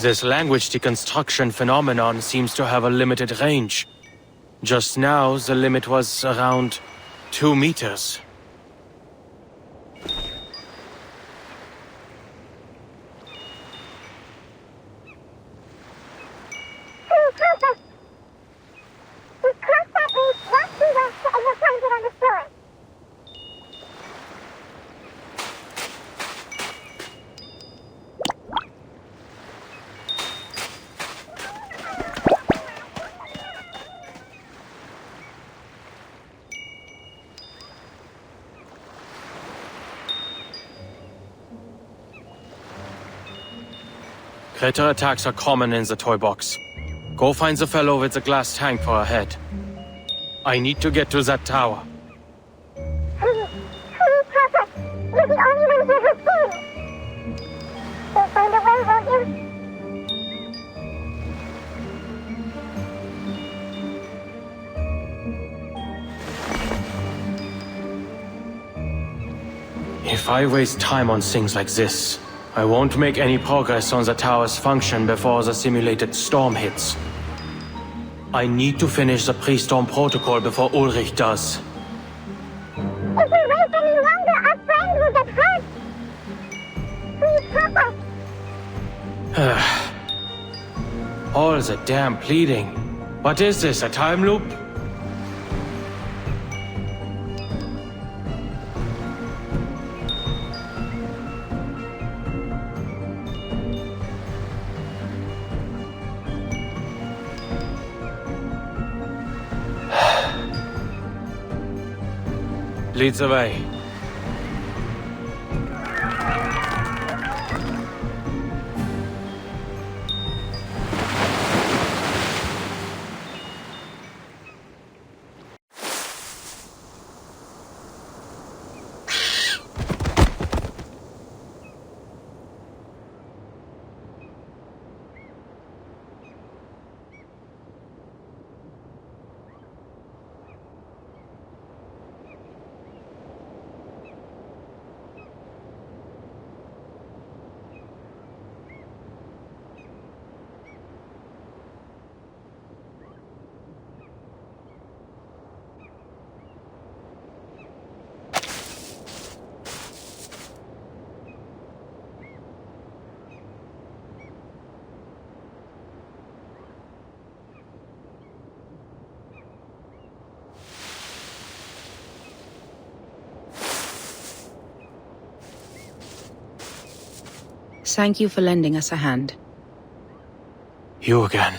This language deconstruction phenomenon seems to have a limited range. Just now, the limit was around 2 meters. Critter attacks are common in the toy box. Go find the fellow with the glass tank for a head. I need to get to that tower. Perfect. You're the only one here who's seen. You'll find a way, won't you? If I waste time on things like this, I won't make any progress on the tower's function before the simulated storm hits. I need to finish the pre-storm protocol before Ulrich does. If we wait any longer, our friend will get hurt. Please help us. All the damn pleading. What is this, a time loop? Leads the way. Thank you for lending us a hand. You again.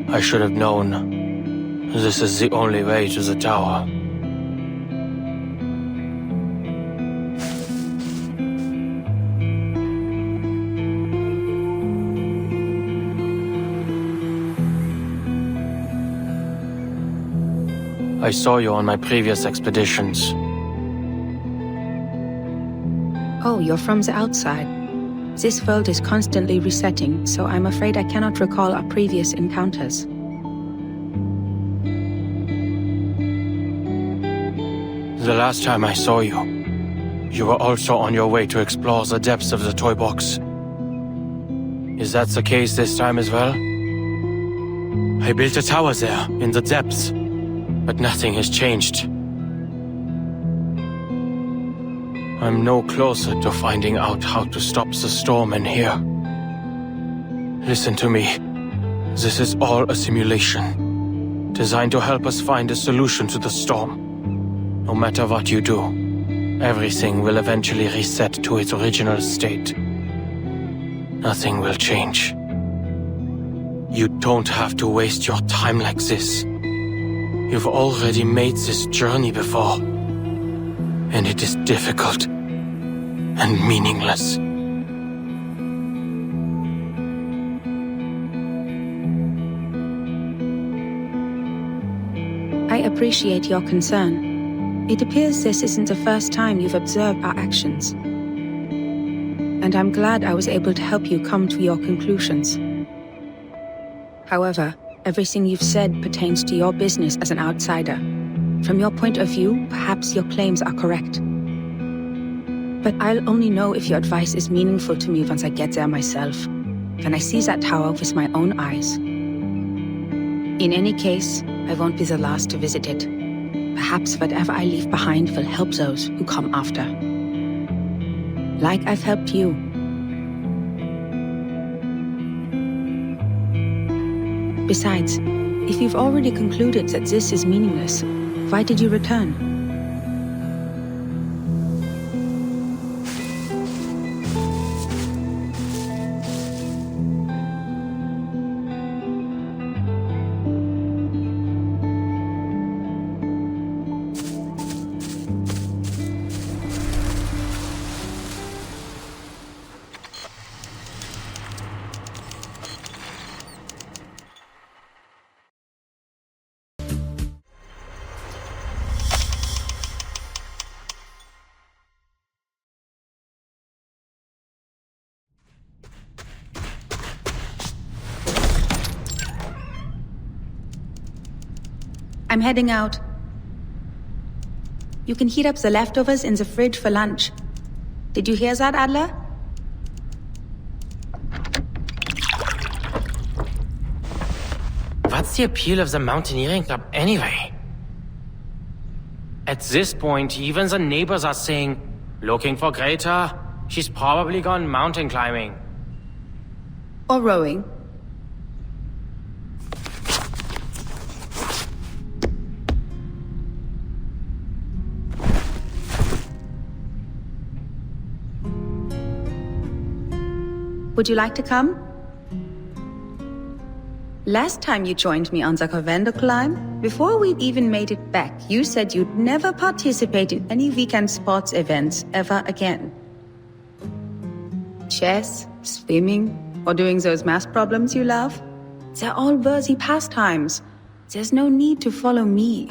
I should have known. This is the only way to the tower. I saw you on my previous expeditions. Oh, you're from the outside. This world is constantly resetting, so I'm afraid I cannot recall our previous encounters. The last time I saw you, you were also on your way to explore the depths of the toy box. Is that the case this time as well? I built a tower there, in the depths, but nothing has changed. I'm no closer to finding out how to stop the storm in here. Listen to me. This is all a simulation, designed to help us find a solution to the storm. No matter what you do, everything will eventually reset to its original state. Nothing will change. You don't have to waste your time like this. You've already made this journey before, and it is difficult and meaningless. I appreciate your concern. It appears this isn't the first time you've observed our actions. and I'm glad I was able to help you come to your conclusions. However, everything you've said pertains to your business as an outsider. From your point of view, perhaps your claims are correct. But I'll only know if your advice is meaningful to me once I get there myself, when I see that tower with my own eyes. In any case, I won't be the last to visit it. Perhaps whatever I leave behind will help those who come after. Like I've helped you. Besides, if you've already concluded that this is meaningless, why did you return? I'm heading out. You can heat up the leftovers in the fridge for lunch. Did you hear that, Adler? What's the appeal of the mountaineering club anyway? At this point, even the neighbors are saying, looking for Greta? She's probably gone mountain climbing. Or rowing. Would you like to come? Last time you joined me on the Covendo climb, before we'd even made it back, you said you'd never participate in any weekend sports events ever again. Chess, swimming, or doing those math problems you love? They're all worthy pastimes. There's no need to follow me.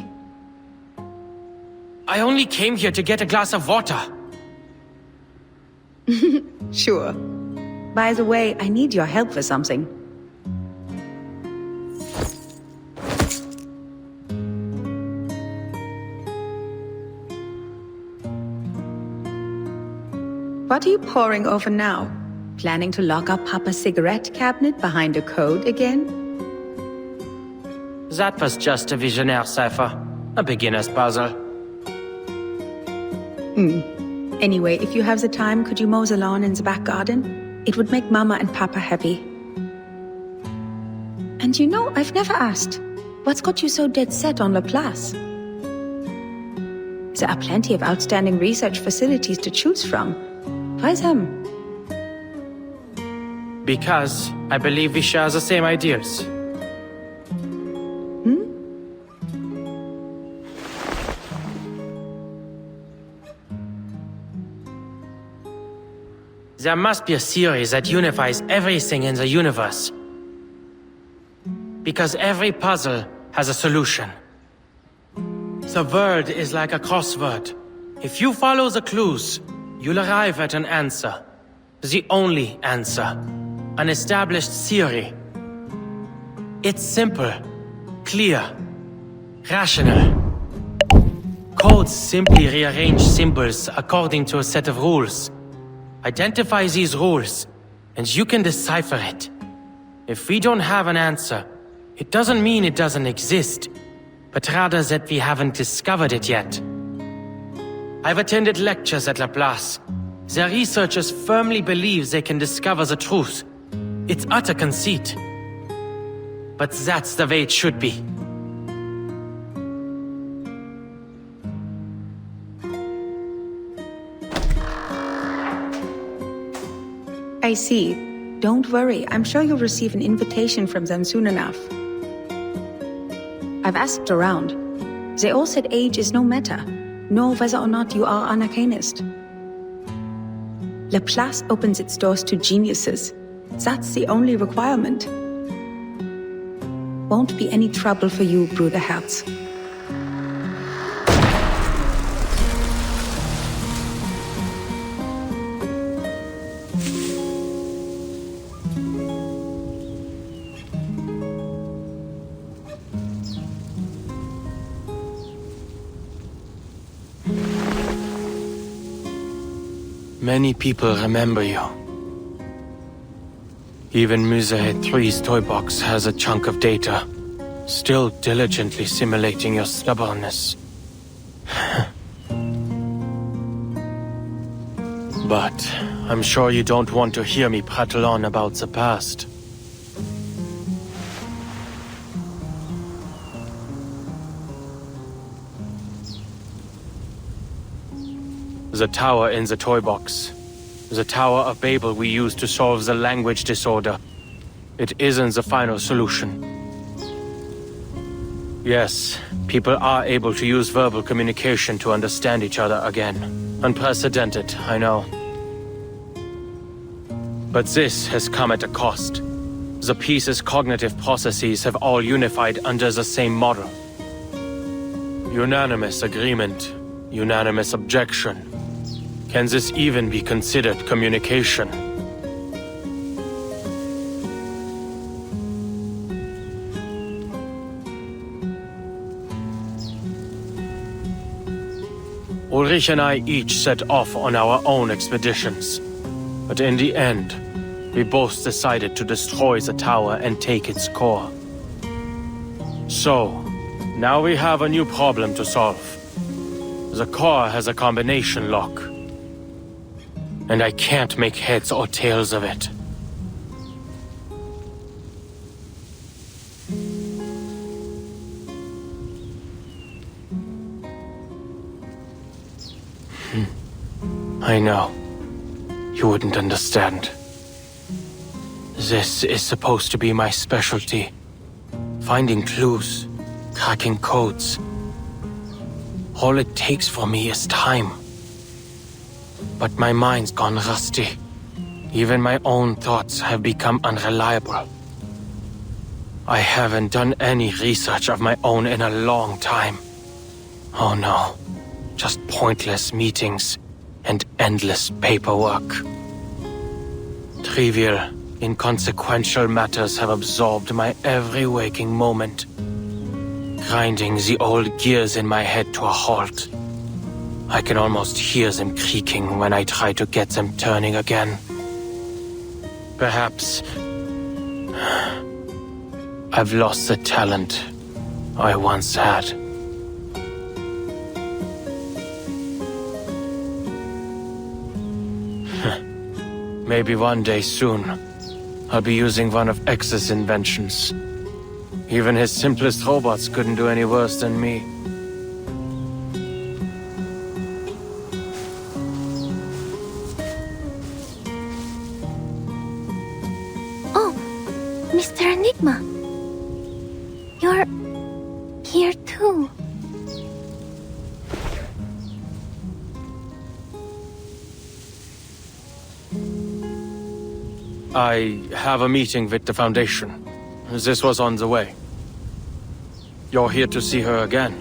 I only came here to get a glass of water. Sure. By the way, I need your help for something. What are you poring over now? Planning to lock up Papa's cigarette cabinet behind a code again? That was just a visionaire cipher. A beginner's puzzle. Anyway, if you have the time, could you mow the lawn in the back garden? It would make Mama and Papa happy. And you know, I've never asked, what's got you so dead set on Laplace? There are plenty of outstanding research facilities to choose from. Why them? Because I believe we share the same ideas. There must be a theory that unifies everything in the universe. Because every puzzle has a solution. The world is like a crossword. If you follow the clues, you'll arrive at an answer. The only answer. An established theory. It's simple, clear, rational. Codes simply rearrange symbols according to a set of rules. Identify these rules, and you can decipher it. If we don't have an answer, it doesn't mean it doesn't exist, but rather that we haven't discovered it yet. I've attended lectures at Laplace. Their researchers firmly believe they can discover the truth. It's utter conceit. But that's the way it should be. I see. Don't worry, I'm sure you'll receive an invitation from them soon enough. I've asked around. They all said age is no matter, nor whether or not you are an arcanist. Laplace opens its doors to geniuses. That's the only requirement. Won't be any trouble for you, Bruderherz. Many people remember you. Even Musahe 3's toy box has a chunk of data, still diligently simulating your stubbornness. But I'm sure you don't want to hear me prattle on about the past. The tower in the toy box. The Tower of Babel we used to solve the language disorder. It isn't the final solution. Yes, people are able to use verbal communication to understand each other again. Unprecedented, I know. But this has come at a cost. The piece's cognitive processes have all unified under the same model. Unanimous agreement. Unanimous objection. Can this even be considered communication? Ulrich and I each set off on our own expeditions. But in the end, we both decided to destroy the tower and take its core. So, now we have a new problem to solve. The core has a combination lock. And I can't make heads or tails of it. I know. You wouldn't understand. This is supposed to be my specialty. Finding clues, cracking codes. All it takes for me is time. But my mind's gone rusty. Even my own thoughts have become unreliable. I haven't done any research of my own in a long time. Oh no, just pointless meetings and endless paperwork. Trivial, inconsequential matters have absorbed my every waking moment, grinding the old gears in my head to a halt. I can almost hear them creaking when I try to get them turning again. Perhaps I've lost the talent I once had. Maybe one day soon, I'll be using one of X's inventions. Even his simplest robots couldn't do any worse than me. Mr. Enigma, you're here too. I have a meeting with the Foundation. This was on the way. You're here to see her again?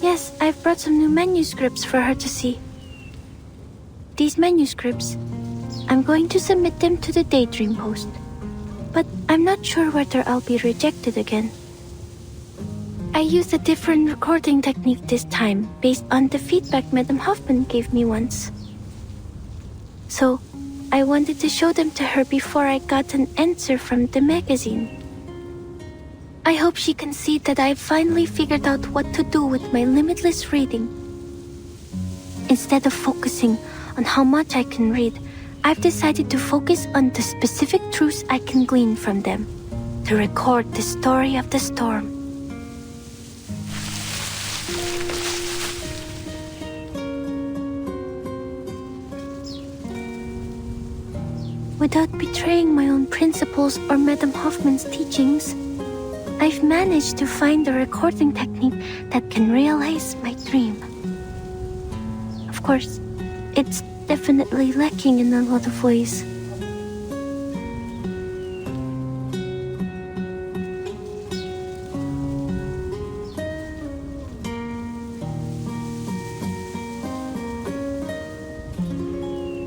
Yes, I've brought some new manuscripts for her to see. These manuscripts, I'm going to submit them to the Daydream Post. But I'm not sure whether I'll be rejected again. I used a different recording technique this time, based on the feedback Madame Hoffman gave me once. So, I wanted to show them to her before I got an answer from the magazine. I hope she can see that I've finally figured out what to do with my limitless reading. Instead of focusing on how much I can read, I've decided to focus on the specific truths I can glean from them, to record the story of the storm. Without betraying my own principles or Madame Hoffman's teachings, I've managed to find a recording technique that can realize my dream. Of course, it's definitely lacking in a lot of ways.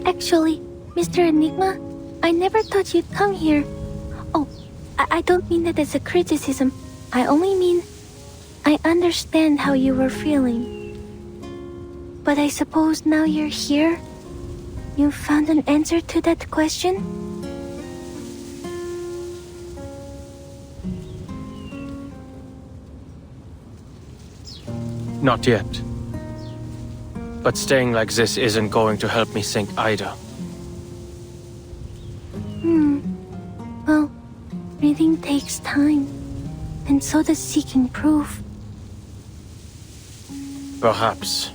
Actually, Mr. Enigma, I never thought you'd come here. Oh, I don't mean that as a criticism. I only mean I understand how you were feeling. But I suppose now you're here, You found an answer to that question? Not yet. But staying like this isn't going to help me think either. Well, reading takes time, and so does seeking proof. Perhaps.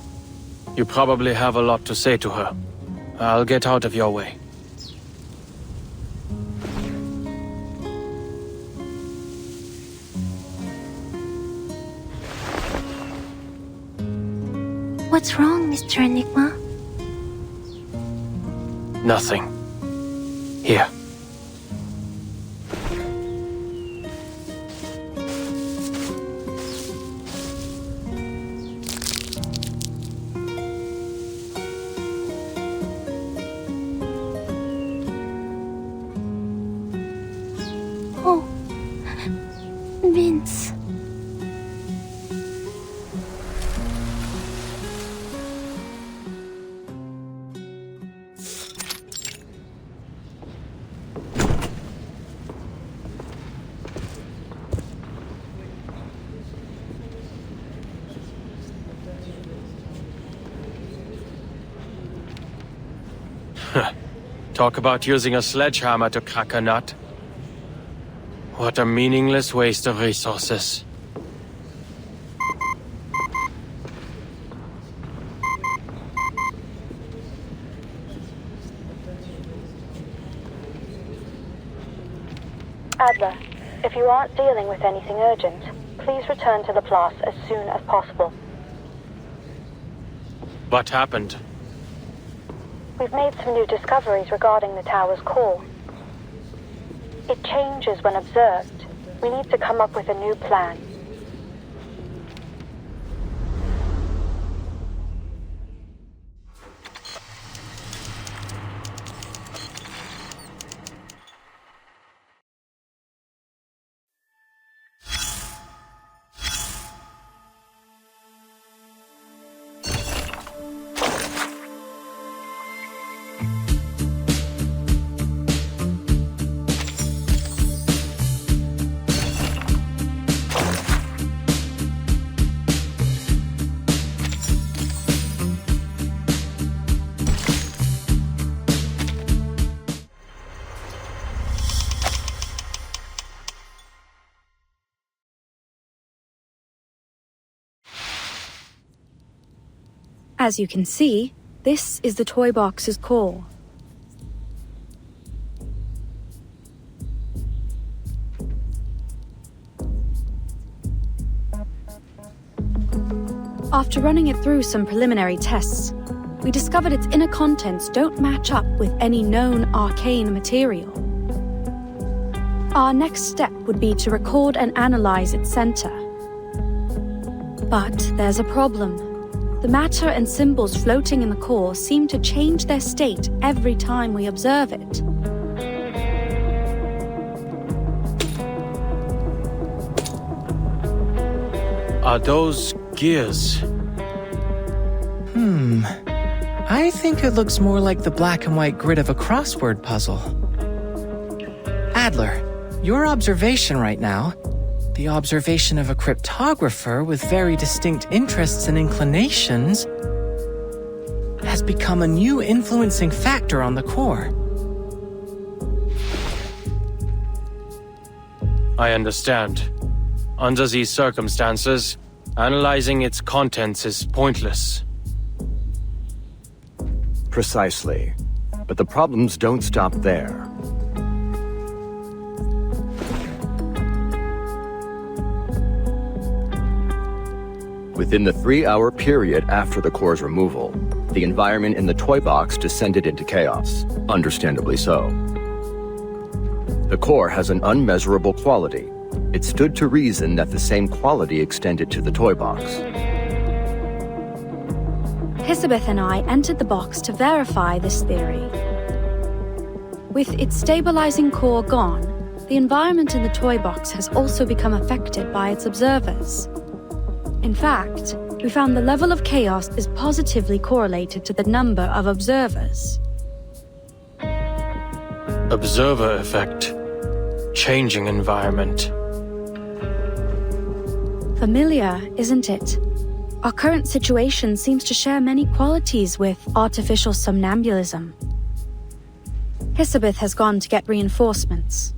You probably have a lot to say to her. I'll get out of your way. What's wrong, Mr. Enigma? Nothing. Here. Oh, Vince. Talk about using a sledgehammer to crack a nut. What a meaningless waste of resources. Adler, if you aren't dealing with anything urgent, please return to the Place as soon as possible. What happened? We've made some new discoveries regarding the tower's core. It changes when observed. We need to come up with a new plan. As you can see, this is the toy box's core. After running it through some preliminary tests, we discovered its inner contents don't match up with any known arcane material. Our next step would be to record and analyze its center. But there's a problem. The matter and symbols floating in the core seem to change their state every time we observe it. Are those gears? I think it looks more like the black and white grid of a crossword puzzle. Adler, your observation right now, the observation of a cryptographer with very distinct interests and inclinations, has become a new influencing factor on the core. I understand. Under these circumstances, analyzing its contents is pointless. Precisely. But the problems don't stop there. Within the 3-hour period after the core's removal, the environment in the toy box descended into chaos, understandably so. The core has an unmeasurable quality. It stood to reason that the same quality extended to the toy box. Elizabeth and I entered the box to verify this theory. With its stabilizing core gone, the environment in the toy box has also become affected by its observers. In fact, we found the level of chaos is positively correlated to the number of observers. Observer effect. Changing environment. Familiar, isn't it? Our current situation seems to share many qualities with artificial somnambulism. Hisabeth has gone to get reinforcements.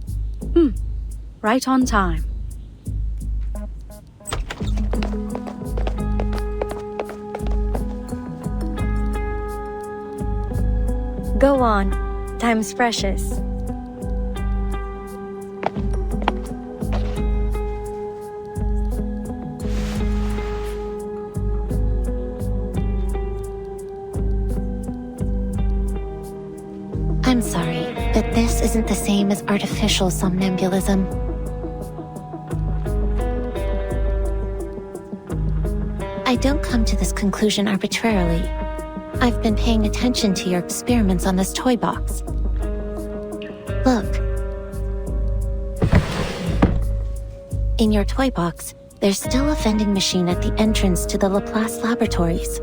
Right on time. Go on. Time's precious. I'm sorry, but this isn't the same as artificial somnambulism. I don't come to this conclusion arbitrarily. I've been paying attention to your experiments on this toy box. Look. In your toy box, there's still a vending machine at the entrance to the Laplace laboratories.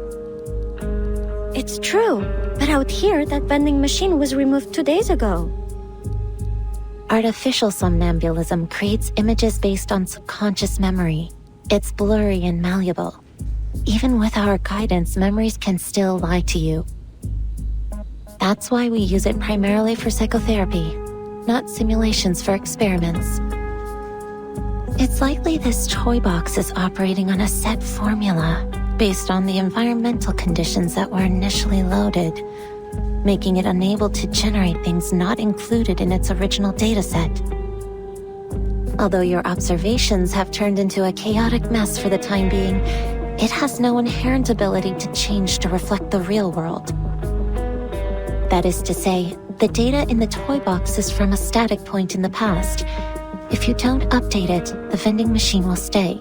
It's true, but out here, that vending machine was removed 2 days ago. Artificial somnambulism creates images based on subconscious memory. It's blurry and malleable. Even with our guidance, memories can still lie to you. That's why we use it primarily for psychotherapy, not simulations for experiments. It's likely this toy box is operating on a set formula based on the environmental conditions that were initially loaded, making it unable to generate things not included in its original dataset. Although your observations have turned into a chaotic mess for the time being, it has no inherent ability to change to reflect the real world. That is to say, the data in the toy box is from a static point in the past. If you don't update it, the vending machine will stay.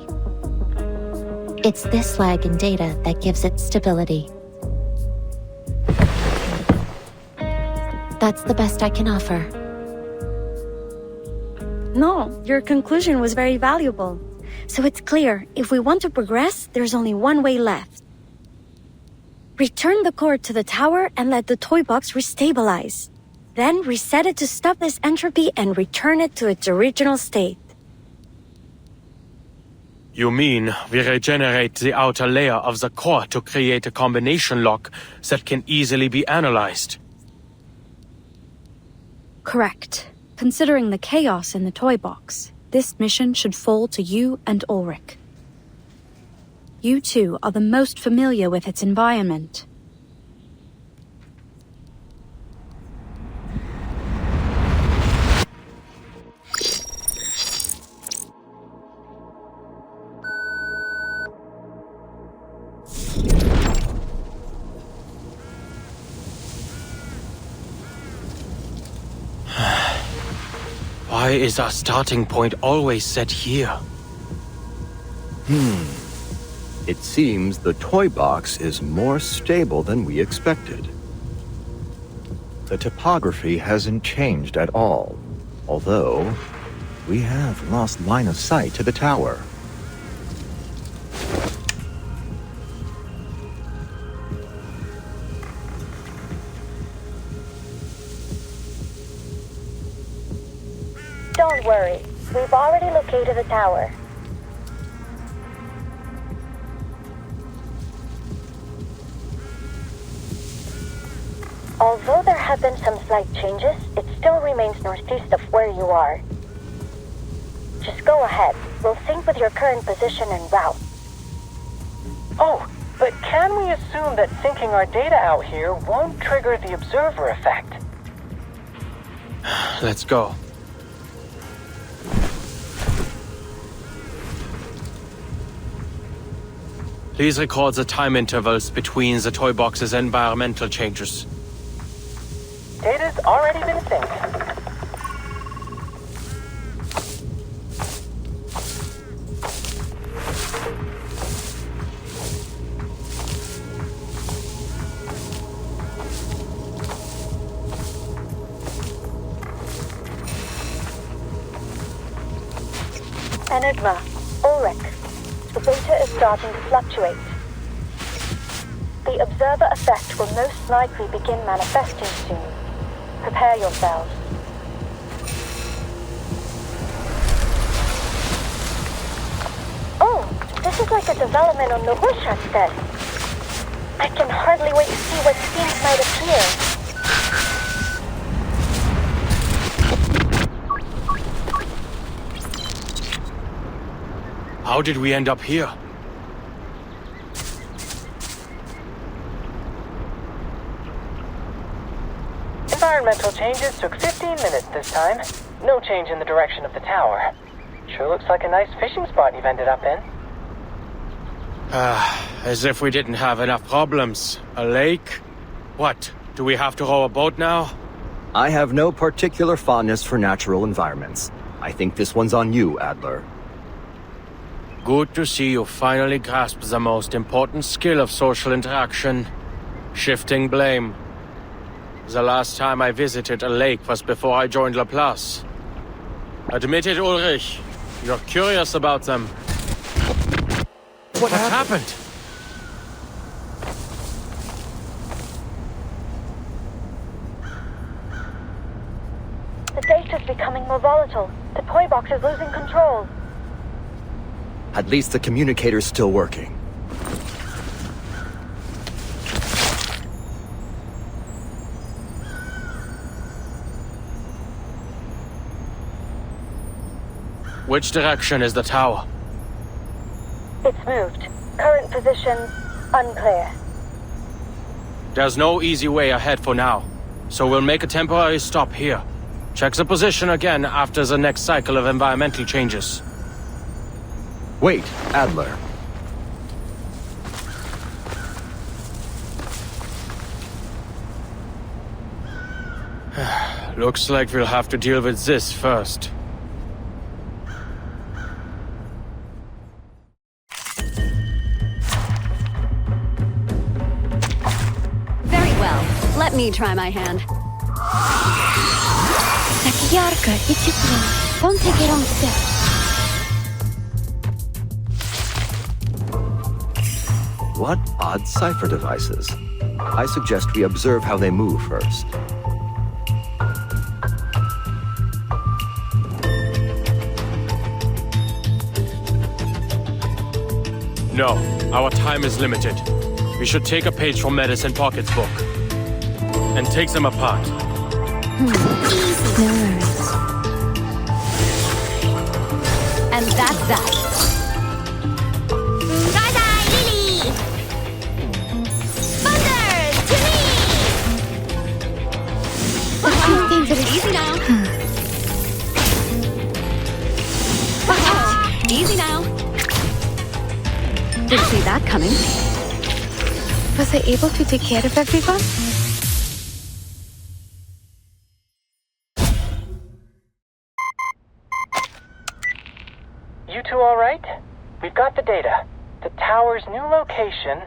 It's this lag in data that gives it stability. That's the best I can offer. No, your conclusion was very valuable. So it's clear, if we want to progress, there's only one way left. Return the core to the tower and let the toy box restabilize. Then reset it to stop this entropy and return it to its original state. You mean we regenerate the outer layer of the core to create a combination lock that can easily be analyzed? Correct. Considering the chaos in the toy box, this mission should fall to you and Ulrich. You two are the most familiar with its environment. Why is our starting point always set here? It seems the toy box is more stable than we expected. The topography hasn't changed at all, although we have lost line of sight to the tower. Don't worry, we've already located the tower. Although there have been some slight changes, it still remains northeast of where you are. Just go ahead. We'll sync with your current position and route. Oh, but can we assume that syncing our data out here won't trigger the observer effect? Let's go. Please record the time intervals between the toy box's environmental changes. Data's already been synced. Enigma, Ulrich. The data is starting to fluctuate. The observer effect will most likely begin manifesting soon. Prepare yourselves. This is like a development on the Hushak's desk. I can hardly wait to see what scenes might appear. How did we end up here? Environmental changes took 15 minutes this time. No change in the direction of the tower. Sure looks like a nice fishing spot you've ended up in. As if we didn't have enough problems. A lake? What? Do we have to row a boat now? I have no particular fondness for natural environments. I think this one's on you, Adler. Good to see you finally grasp the most important skill of social interaction. Shifting blame. The last time I visited a lake was before I joined Laplace. Admit it, Ulrich. You're curious about them. What happened? The data's becoming more volatile. The toy box is losing control. At least the communicator's still working. Which direction is the tower? It's moved. Current position, unclear. There's no easy way ahead for now, so we'll make a temporary stop here. Check the position again after the next cycle of environmental changes. Wait, Adler. Looks like we'll have to deal with this first. Very well. Let me try my hand. Don't take it on step. What odd cipher devices? I suggest we observe how they move first. No, our time is limited. We should take a page from Medicine Pocket's book and take them apart. No worries. And that's that. Easy now. Easy now. Didn't see that coming. Was I able to take care of everyone? You two all right? We've got the data. The tower's new location,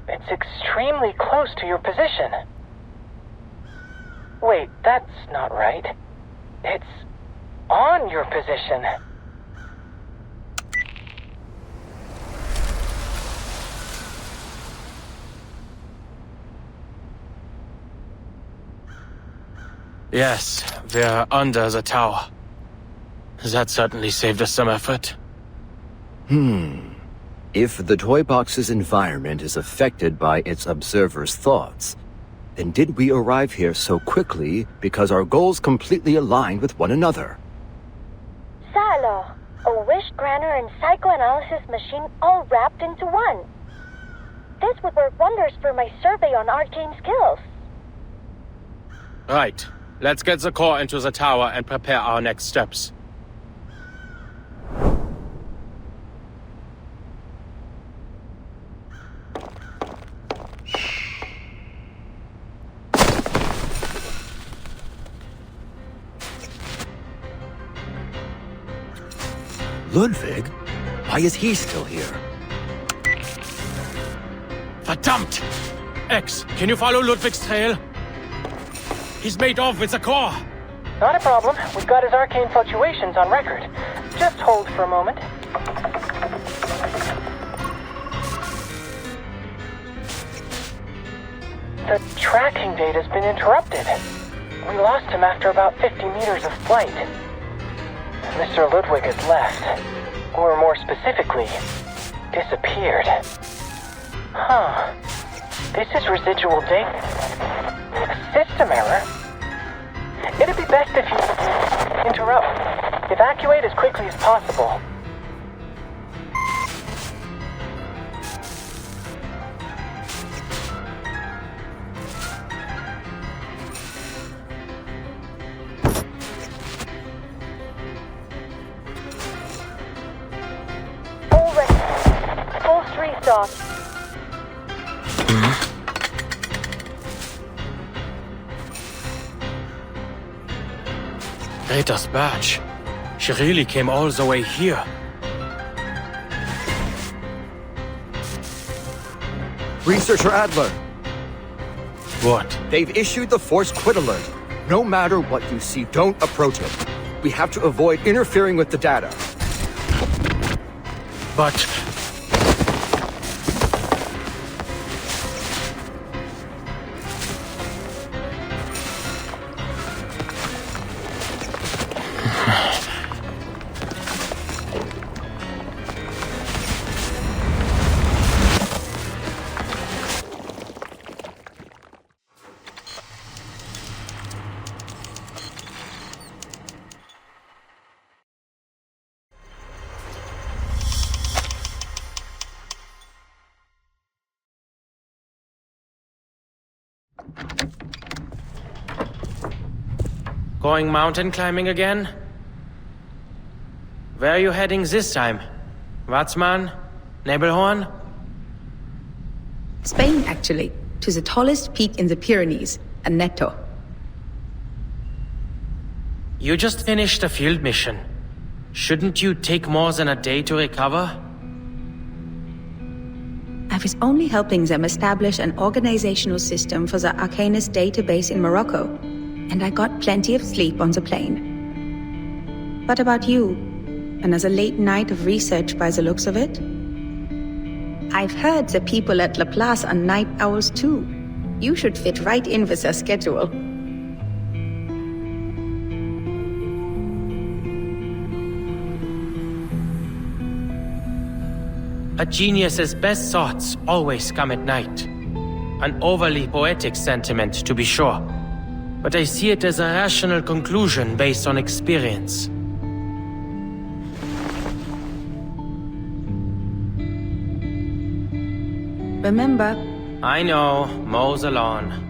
it's extremely close to your position. Wait, that's not right. It's on your position. Yes, we're under the tower. That certainly saved us some effort. If the toy box's environment is affected by its observer's thoughts, then did we arrive here so quickly because our goals completely aligned with one another? Salo, a wish granter and psychoanalysis machine all wrapped into one. This would work wonders for my survey on arcane skills. Right. Let's get the core into the tower and prepare our next steps. Ludwig? Why is he still here? Verdammt! X, can you follow Ludwig's trail? He's made off with the core. Not a problem. We've got his arcane fluctuations on record. Just hold for a moment. The tracking data's been interrupted. We lost him after about 50 meters of flight. Mr. Ludwig has left. Or more specifically, disappeared. Huh. This is residual data. A system error? It'd be best if you interrupt. Evacuate as quickly as possible. All ready. Forced restart. Greta's badge. She really came all the way here. Researcher Adler, What? they've issued the force quit alert. No matter what you see, don't approach it. We have to avoid interfering with the data. But... Going mountain climbing again? Where are you heading this time? Watzmann? Nebelhorn? Spain, actually. To the tallest peak in the Pyrenees, Aneto. You just finished a field mission. Shouldn't you take more than a day to recover? I was only helping them establish an organizational system for the Arcanist database in Morocco, and I got plenty of sleep on the plane. What about you? Another late night of research by the looks of it? I've heard the people at Laplace are night owls too. You should fit right in with their schedule. A genius's best thoughts always come at night. An overly poetic sentiment, to be sure. But I see it as a rational conclusion based on experience. Remember? I know, mow the lawn.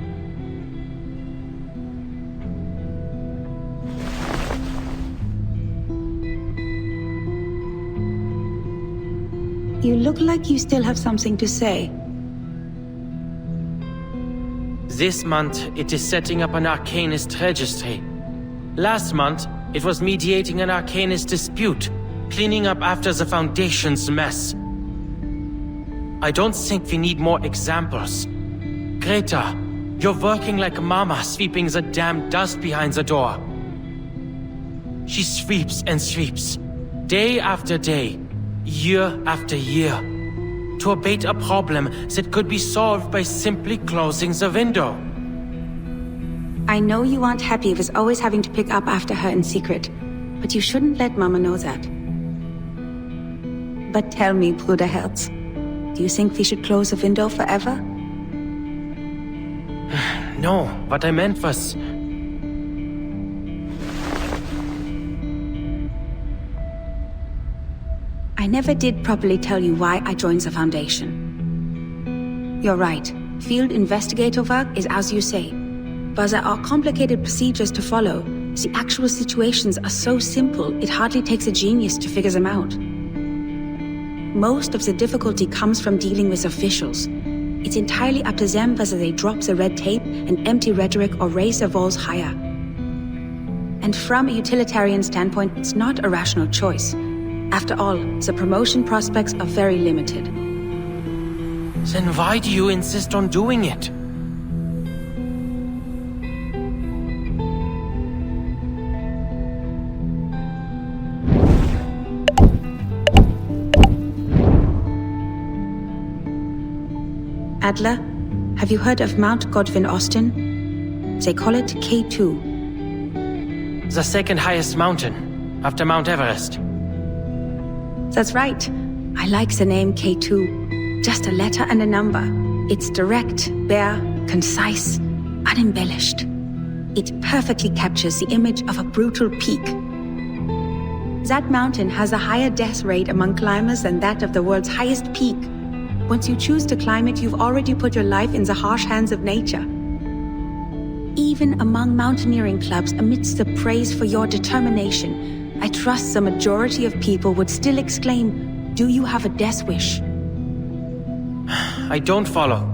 You look like you still have something to say. This month, it is setting up an Arcanist registry. Last month, it was mediating an Arcanist dispute, cleaning up after the Foundation's mess. I don't think we need more examples. Greta, you're working like Mama sweeping the damn dust behind the door. She sweeps and sweeps, day after day, year after year, to abate a problem that could be solved by simply closing the window. I know you aren't happy with always having to pick up after her in secret, but you shouldn't let Mama know that. But tell me, Bruderherz, do you think we should close the window forever? No, what I meant was... I never did properly tell you why I joined the Foundation. You're right, field investigator work is as you say, but there are complicated procedures to follow. The actual situations are so simple, it hardly takes a genius to figure them out. Most of the difficulty comes from dealing with officials. It's entirely up to them whether they drop the red tape and empty rhetoric or raise their walls higher. And from a utilitarian standpoint, it's not a rational choice. After all, the promotion prospects are very limited. Then why do you insist on doing it? Adler, have you heard of Mount Godwin Austen? They call it K2. The second highest mountain, after Mount Everest. That's right. I like the name K2. Just a letter and a number. It's direct, bare, concise, unembellished. It perfectly captures the image of a brutal peak. That mountain has a higher death rate among climbers than that of the world's highest peak. Once you choose to climb it, you've already put your life in the harsh hands of nature. Even among mountaineering clubs, amidst the praise for your determination, I trust the majority of people would still exclaim, "Do you have a death wish?" I don't follow.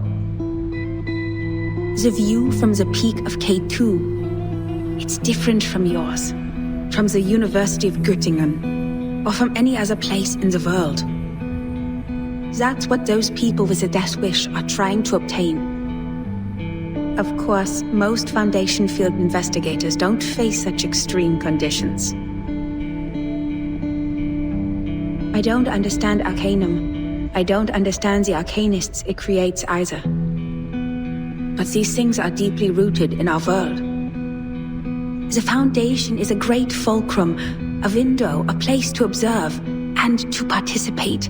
The view from the peak of K2, it's different from yours, from the University of Göttingen, or from any other place in the world. That's what those people with a death wish are trying to obtain. Of course, most Foundation field investigators don't face such extreme conditions. I don't understand Arcanum. I don't understand the Arcanists it creates either. But these things are deeply rooted in our world. The Foundation is a great fulcrum, a window, a place to observe, and to participate.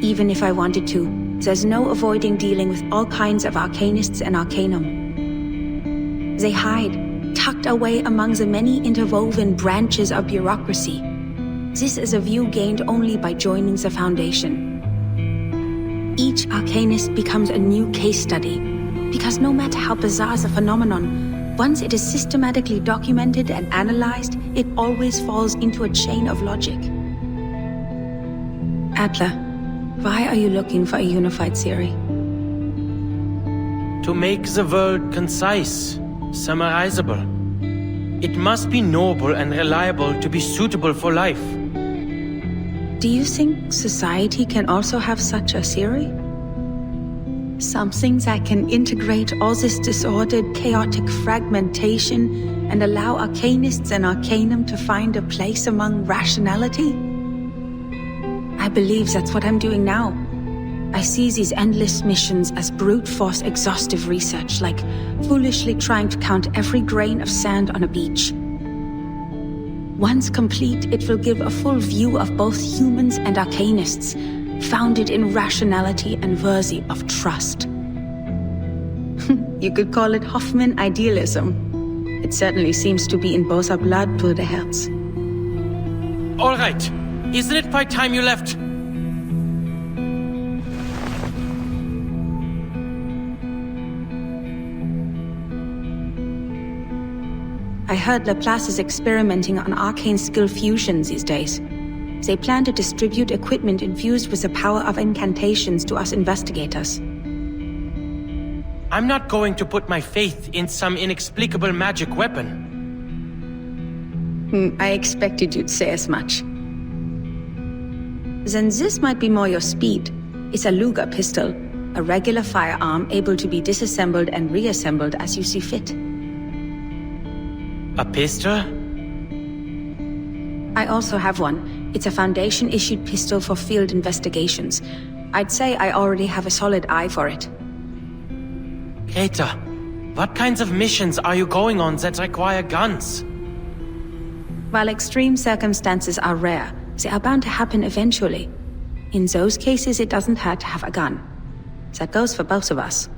Even if I wanted to, there's no avoiding dealing with all kinds of Arcanists and Arcanum. They hide, tucked away among the many interwoven branches of bureaucracy. This is a view gained only by joining the Foundation. Each Arcanist becomes a new case study, because no matter how bizarre the phenomenon, once it is systematically documented and analyzed, it always falls into a chain of logic. Adler, why are you looking for a unified theory? To make the world concise, summarizable. It must be noble and reliable to be suitable for life. Do you think society can also have such a theory? Something that can integrate all this disordered, chaotic fragmentation and allow Arcanists and Arcanum to find a place among rationality? I believe that's what I'm doing now. I see these endless missions as brute force exhaustive research, like foolishly trying to count every grain of sand on a beach. Once complete, it will give a full view of both humans and Arcanists, founded in rationality and worthy of trust. You could call it Hoffman idealism. It certainly seems to be in both our blood, Bruder Herz. All right. Isn't it by time you left? I heard Laplace is experimenting on arcane skill fusion these days. They plan to distribute equipment infused with the power of incantations to us investigators. I'm not going to put my faith in some inexplicable magic weapon. I expected you'd say as much. Then this might be more your speed. It's a Luger pistol, a regular firearm able to be disassembled and reassembled as you see fit. A pistol? I also have one. It's a Foundation-issued pistol for field investigations. I'd say I already have a solid eye for it. Greta, what kinds of missions are you going on that require guns? While extreme circumstances are rare, they are bound to happen eventually. In those cases, it doesn't hurt to have a gun. That goes for both of us.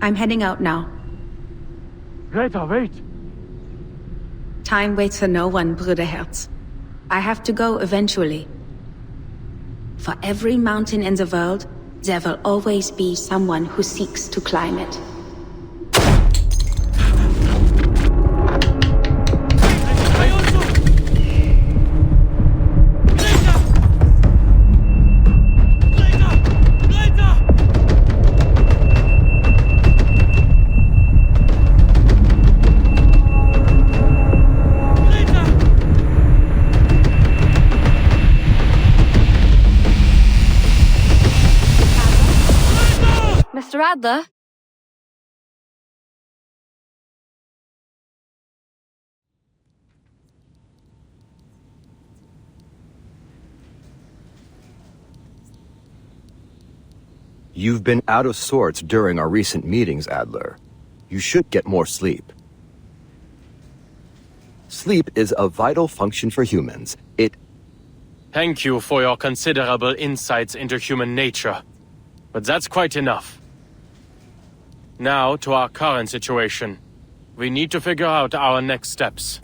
I'm heading out now. Greta, wait! Time waits for no one, Bruder Herz. I have to go eventually. For every mountain in the world, there will always be someone who seeks to climb it. Mr. Adler? You've been out of sorts during our recent meetings, Adler. You should get more sleep. Sleep is a vital function for humans. Thank you for your considerable insights into human nature. But that's quite enough. Now to our current situation. We need to figure out our next steps.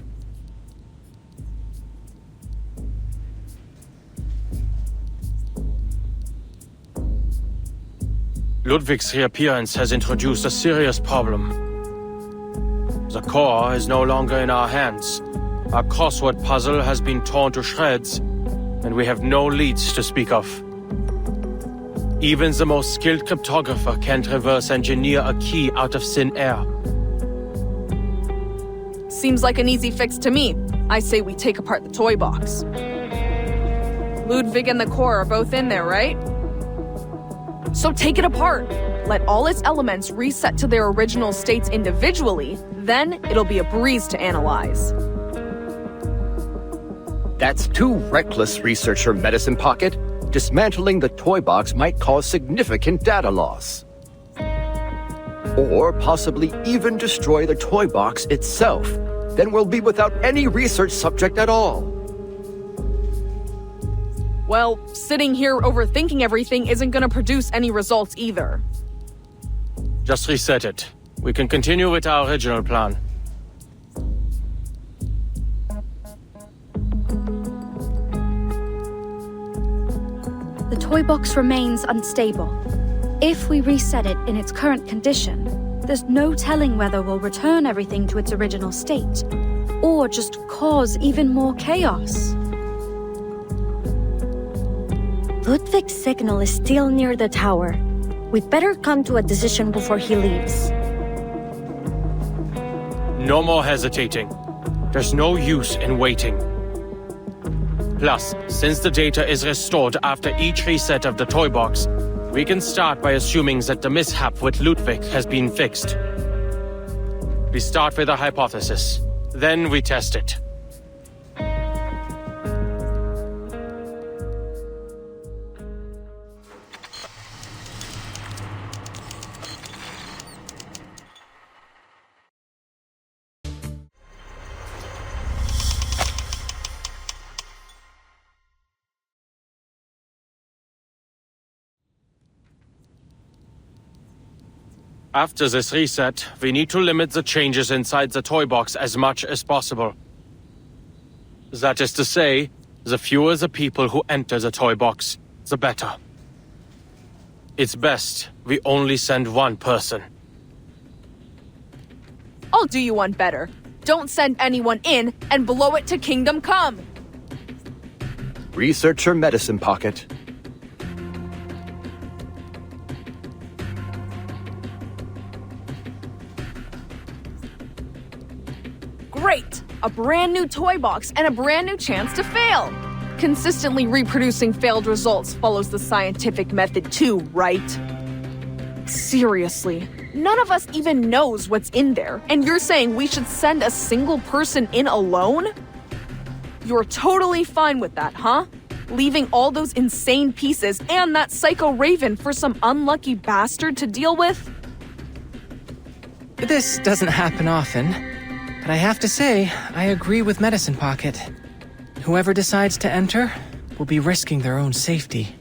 Ludwig's reappearance has introduced a serious problem. The core is no longer in our hands. Our crossword puzzle has been torn to shreds, and we have no leads to speak of. Even the most skilled cryptographer can't reverse engineer a key out of thin air. Seems like an easy fix to me. I say we take apart the toy box. Ludwig and the core are both in there, right? So take it apart. Let all its elements reset to their original states individually, then it'll be a breeze to analyze. That's too reckless, Researcher Medicine Pocket. Dismantling the toy box might cause significant data loss. Or possibly even destroy the toy box itself. Then we'll be without any research subject at all. Well, sitting here overthinking everything isn't gonna produce any results either. Just reset it. We can continue with our original plan. The toy box remains unstable. If we reset it in its current condition, there's no telling whether we'll return everything to its original state, or just cause even more chaos. Ludwig's signal is still near the tower. We'd better come to a decision before he leaves. No more hesitating. There's no use in waiting. Plus, since the data is restored after each reset of the toy box, we can start by assuming that the mishap with Ludwig has been fixed. We start with a hypothesis, then we test it. After this reset, we need to limit the changes inside the toy box as much as possible. That is to say, the fewer the people who enter the toy box, the better. It's best we only send one person. I'll do you one better. Don't send anyone in and blow it to Kingdom Come. Researcher Medicine Pocket. Great! A brand new toy box and a brand new chance to fail! Consistently reproducing failed results follows the scientific method too, right? Seriously, none of us even knows what's in there, and you're saying we should send a single person in alone? You're totally fine with that, huh? Leaving all those insane pieces and that psycho Raven for some unlucky bastard to deal with? This doesn't happen often, but I have to say, I agree with Medicine Pocket. Whoever decides to enter will be risking their own safety.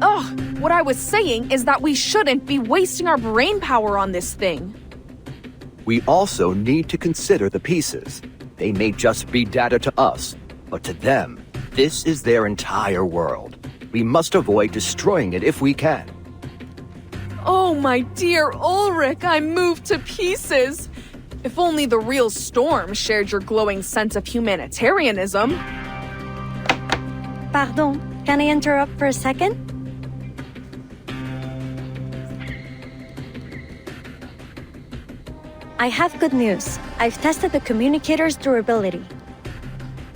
Ugh, what I was saying is that we shouldn't be wasting our brain power on this thing. We also need to consider the pieces. They may just be data to us, but to them, this is their entire world. We must avoid destroying it if we can. Oh, my dear Ulrich, I'm moved to pieces. If only the real Storm shared your glowing sense of humanitarianism. Pardon, can I interrupt for a second? I have good news. I've tested the communicator's durability.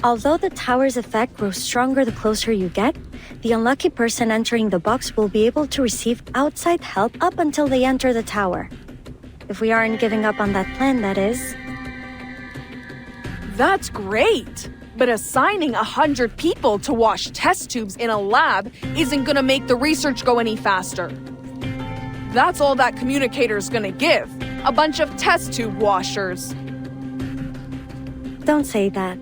Although the tower's effect grows stronger the closer you get, the unlucky person entering the box will be able to receive outside help up until they enter the tower. If we aren't giving up on that plan, that is. That's great! But assigning 100 people to wash test tubes in a lab isn't gonna make the research go any faster. That's all that communicator's gonna give. A bunch of test tube washers. Don't say that.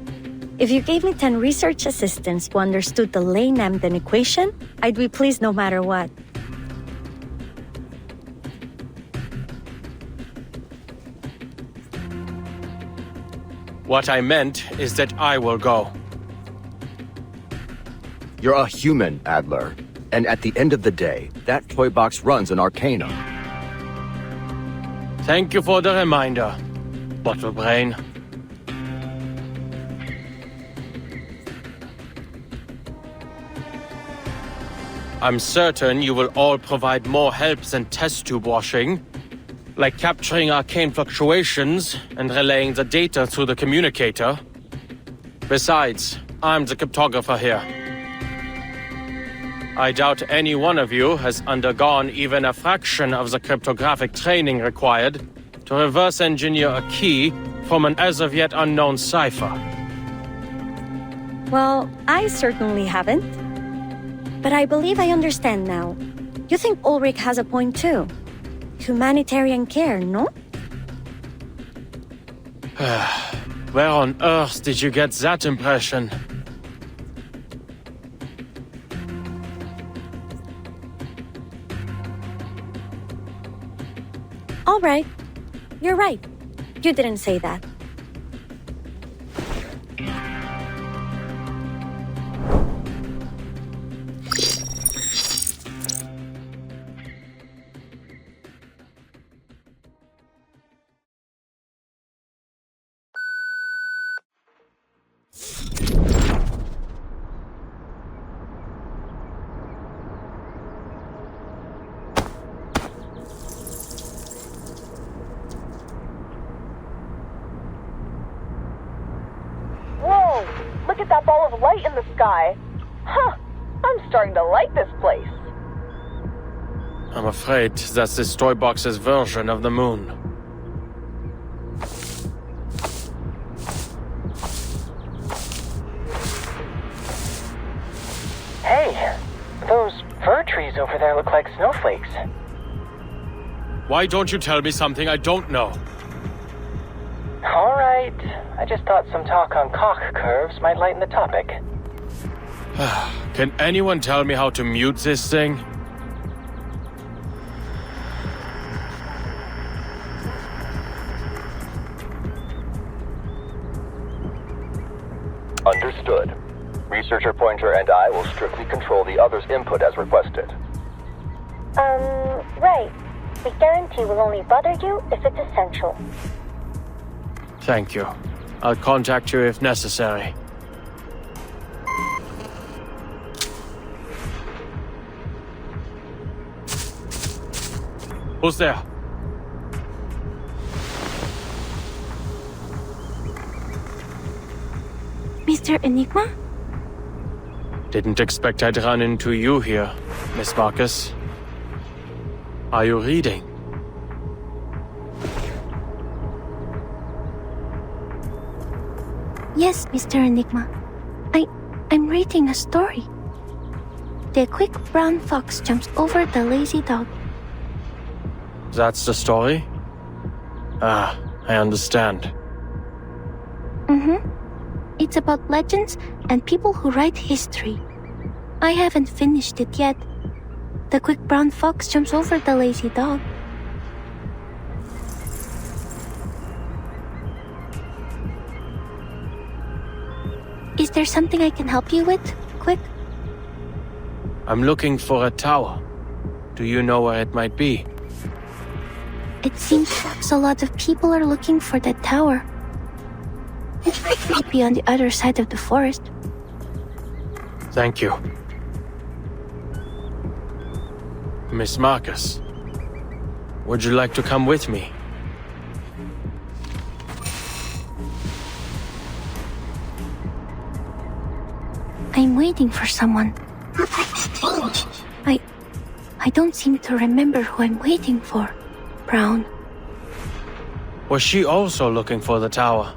If you gave me 10 research assistants who understood the Lane-Emden equation, I'd be pleased no matter what. What I meant is that I will go. You're a human, Adler. And at the end of the day, that toy box runs an Arcanum. Thank you for the reminder, Bottle Brain. I'm certain you will all provide more help than test tube washing, like capturing arcane fluctuations and relaying the data through the communicator. Besides, I'm the cryptographer here. I doubt any one of you has undergone even a fraction of the cryptographic training required to reverse engineer a key from an as of yet unknown cipher. Well, I certainly haven't. But I believe I understand now. You think Ulrich has a point too? Humanitarian care, no? Where on earth did you get that impression? All right. You're right. You didn't say that. Look at that ball of light in the sky. Huh, I'm starting to like this place. I'm afraid that's this toy box's version of the moon. Hey, those fir trees over there look like snowflakes. Why don't you tell me something I don't know? All right. I just thought some talk on Koch curves might lighten the topic. Can anyone tell me how to mute this thing? Understood. Researcher Pointer and I will strictly control the other's input as requested. Right. We guarantee we'll only bother you if it's essential. Thank you. I'll contact you if necessary. Who's there? Mr. Enigma? Didn't expect I'd run into you here, Miss Marcus. Are you reading? Yes, Mr. Enigma. I'm reading a story. The quick brown fox jumps over the lazy dog. That's the story? Ah, I understand. Mm-hmm. It's about legends and people who write history. I haven't finished it yet. The quick brown fox jumps over the lazy dog. Is there something I can help you with? Quick. I'm looking for a tower. Do you know where it might be? It seems a lot of people are looking for that tower. It might be on the other side of the forest. Thank you. Miss Marcus, would you like to come with me? I'm waiting for someone. I don't seem to remember who I'm waiting for. Brown. Was she also looking for the tower?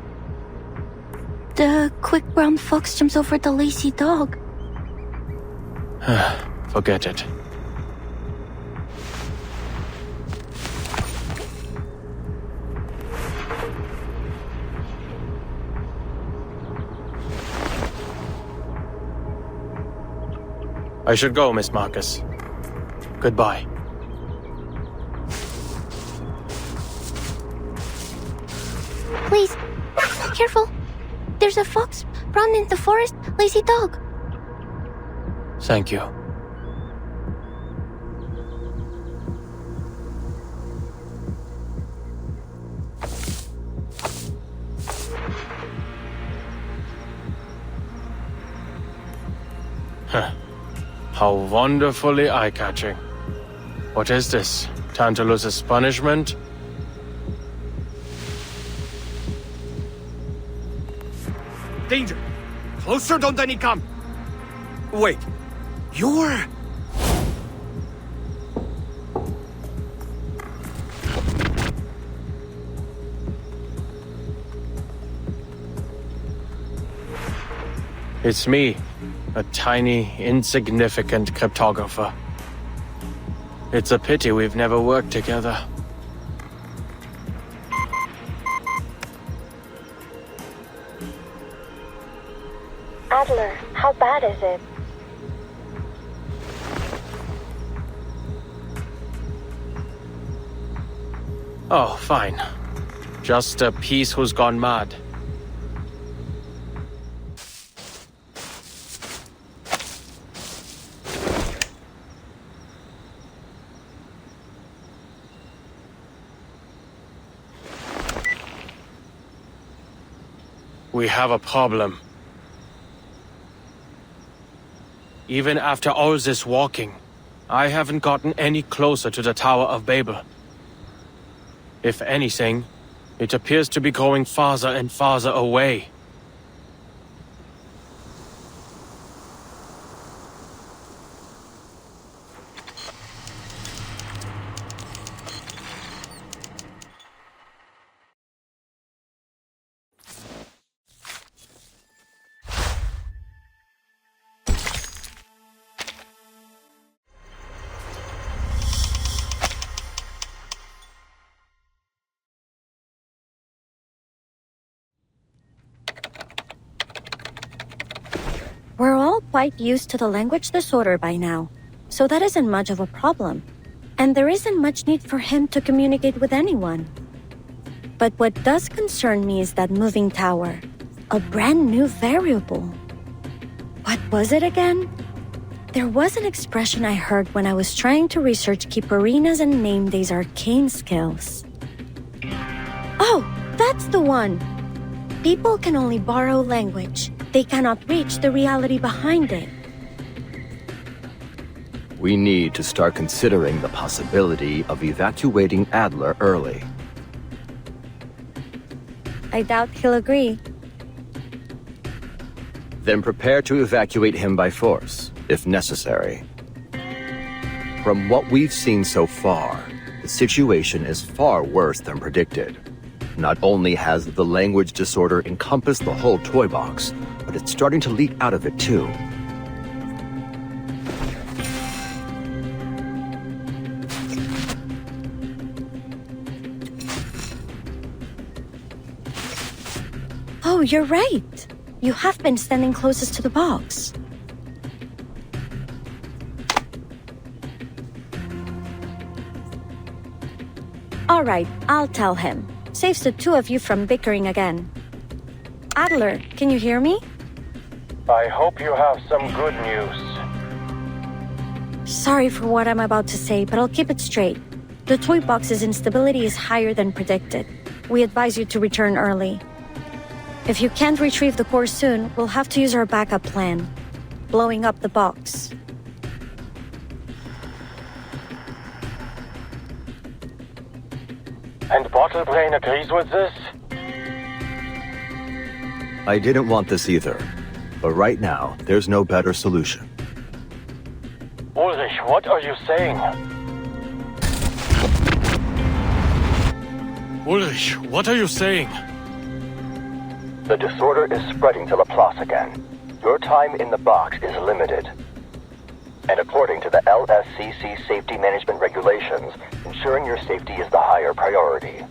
The quick brown fox jumps over the lazy dog. Forget it. I should go, Miss Marcus. Goodbye. Please, careful. There's a fox, brown in the forest, lazy dog. Thank you. How wonderfully eye-catching. What is this? Tantalus's punishment? Danger! Closer, don't any come! Wait, you're... It's me, a tiny, insignificant cryptographer. It's a pity we've never worked together. Adler, how bad is it? Oh, fine. Just a piece who's gone mad. We have a problem. Even after all this walking, I haven't gotten any closer to the Tower of Babel. If anything, it appears to be growing farther and farther away. We're all quite used to the language disorder by now, so that isn't much of a problem. And there isn't much need for him to communicate with anyone. But what does concern me is that moving tower. A brand new variable. What was it again? There was an expression I heard when I was trying to research Kipperinas and Nameday's arcane skills. Oh, that's the one! People can only borrow language. They cannot reach the reality behind it. We need to start considering the possibility of evacuating Adler early. I doubt he'll agree. Then prepare to evacuate him by force, if necessary. From what we've seen so far, the situation is far worse than predicted. Not only has the language disorder encompassed the whole toy box, but it's starting to leak out of it too. Oh, you're right. You have been standing closest to the box. All right, I'll tell him. Saves the two of you from bickering again. Adler, can you hear me? I hope you have some good news. Sorry for what I'm about to say, but I'll keep it straight. The toy box's instability is higher than predicted. We advise you to return early. If you can't retrieve the core soon, we'll have to use our backup plan. Blowing up the box. And Bottlebrain agrees with this? I didn't want this either, but right now, there's no better solution. Ulrich, what are you saying? Ulrich, what are you saying? The disorder is spreading to Laplace again. Your time in the box is limited. And according to the LSCC safety management regulations, ensuring your safety is the higher priority.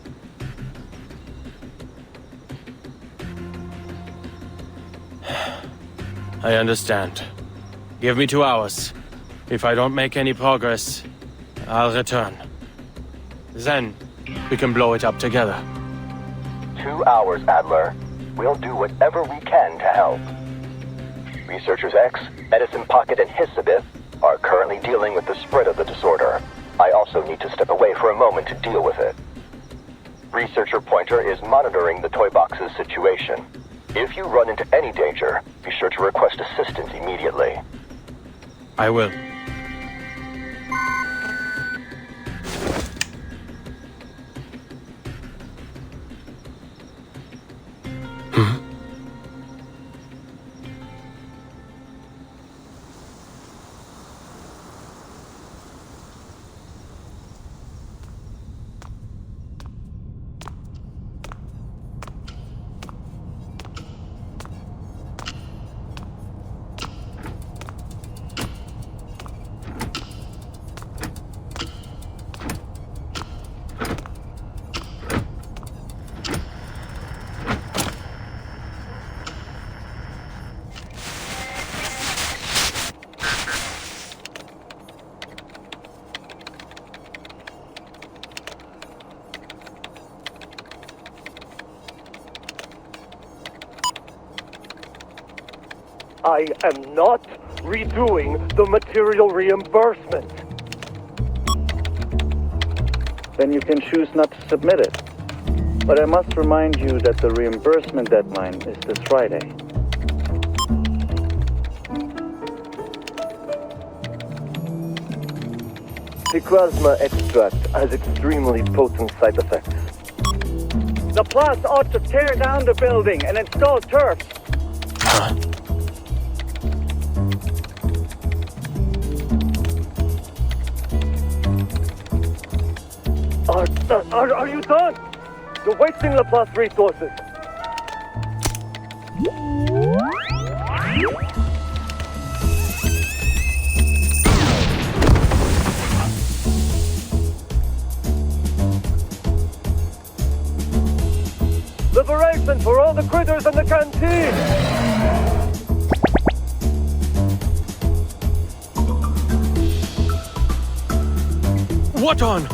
I understand. Give me 2 hours. If I don't make any progress, I'll return. Then, we can blow it up together. 2 hours, Adler. We'll do whatever we can to help. Researchers X, Edison Pocket, and Hissabith are currently dealing with the spread of the disorder. I also need to step away for a moment to deal with it. Researcher Pointer is monitoring the toy box's situation. If you run into any danger, be sure to request assistance immediately. I will. I am not redoing the material reimbursement. Then you can choose not to submit it. But I must remind you that the reimbursement deadline is this Friday. The plasma extract has extremely potent side effects. The Plus ought to tear down the building and install turf. Are you done? You're wasting Laplace resources. Liberation for all the critters in the canteen! What on?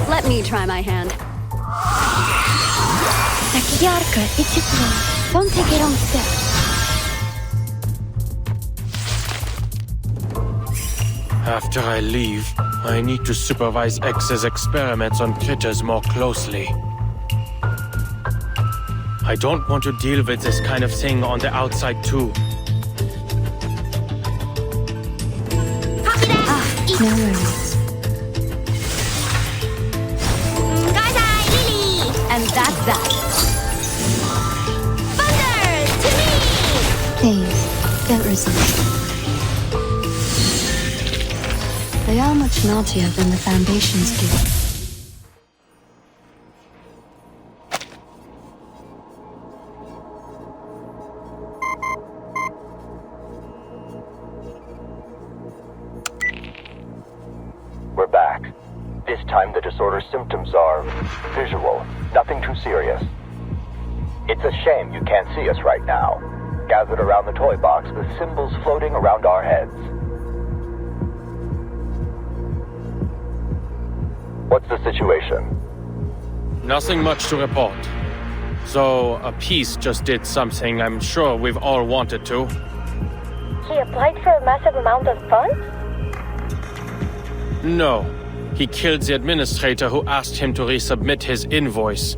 Let me try my hand. Don't take your own steps. After I leave, I need to supervise X's experiments on critters more closely. I don't want to deal with this kind of thing on the outside too. No worries. And that's that. Thunder! To me! Please, don't resist. They are much naughtier than the Foundation's do. We're back. This time the disorder symptoms are visual, nothing too serious. It's a shame you can't see us right now, gathered around the toy box with symbols floating around our heads. What's the situation? Nothing much to report. So, a piece just did something I'm sure we've all wanted to. He applied for a massive amount of funds? No. He killed the administrator who asked him to resubmit his invoice.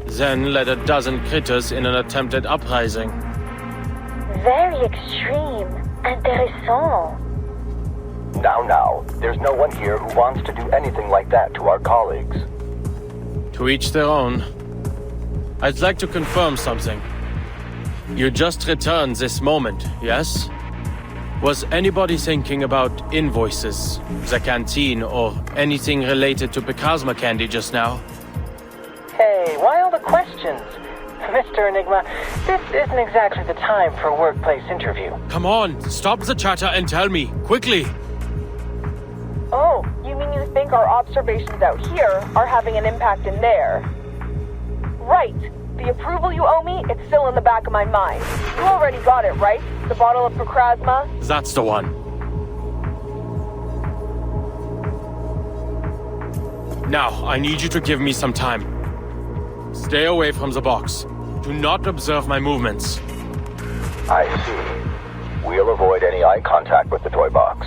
Then led a dozen critters in an attempted uprising. Very extreme. Intéressant. Now, there's no one here who wants to do anything like that to our colleagues. To each their own. I'd like to confirm something. You just returned this moment, yes? Was anybody thinking about invoices, the canteen, or anything related to Picasma candy just now? Hey, why all the questions? Mr. Enigma, this isn't exactly the time for a workplace interview. Come on, stop the chatter and tell me, quickly! Oh, you mean you think our observations out here are having an impact in there? Right. The approval you owe me, it's still in the back of my mind. You already got it, right? The bottle of Procrasma? That's the one. Now, I need you to give me some time. Stay away from the box. Do not observe my movements. I see. We'll avoid any eye contact with the toy box.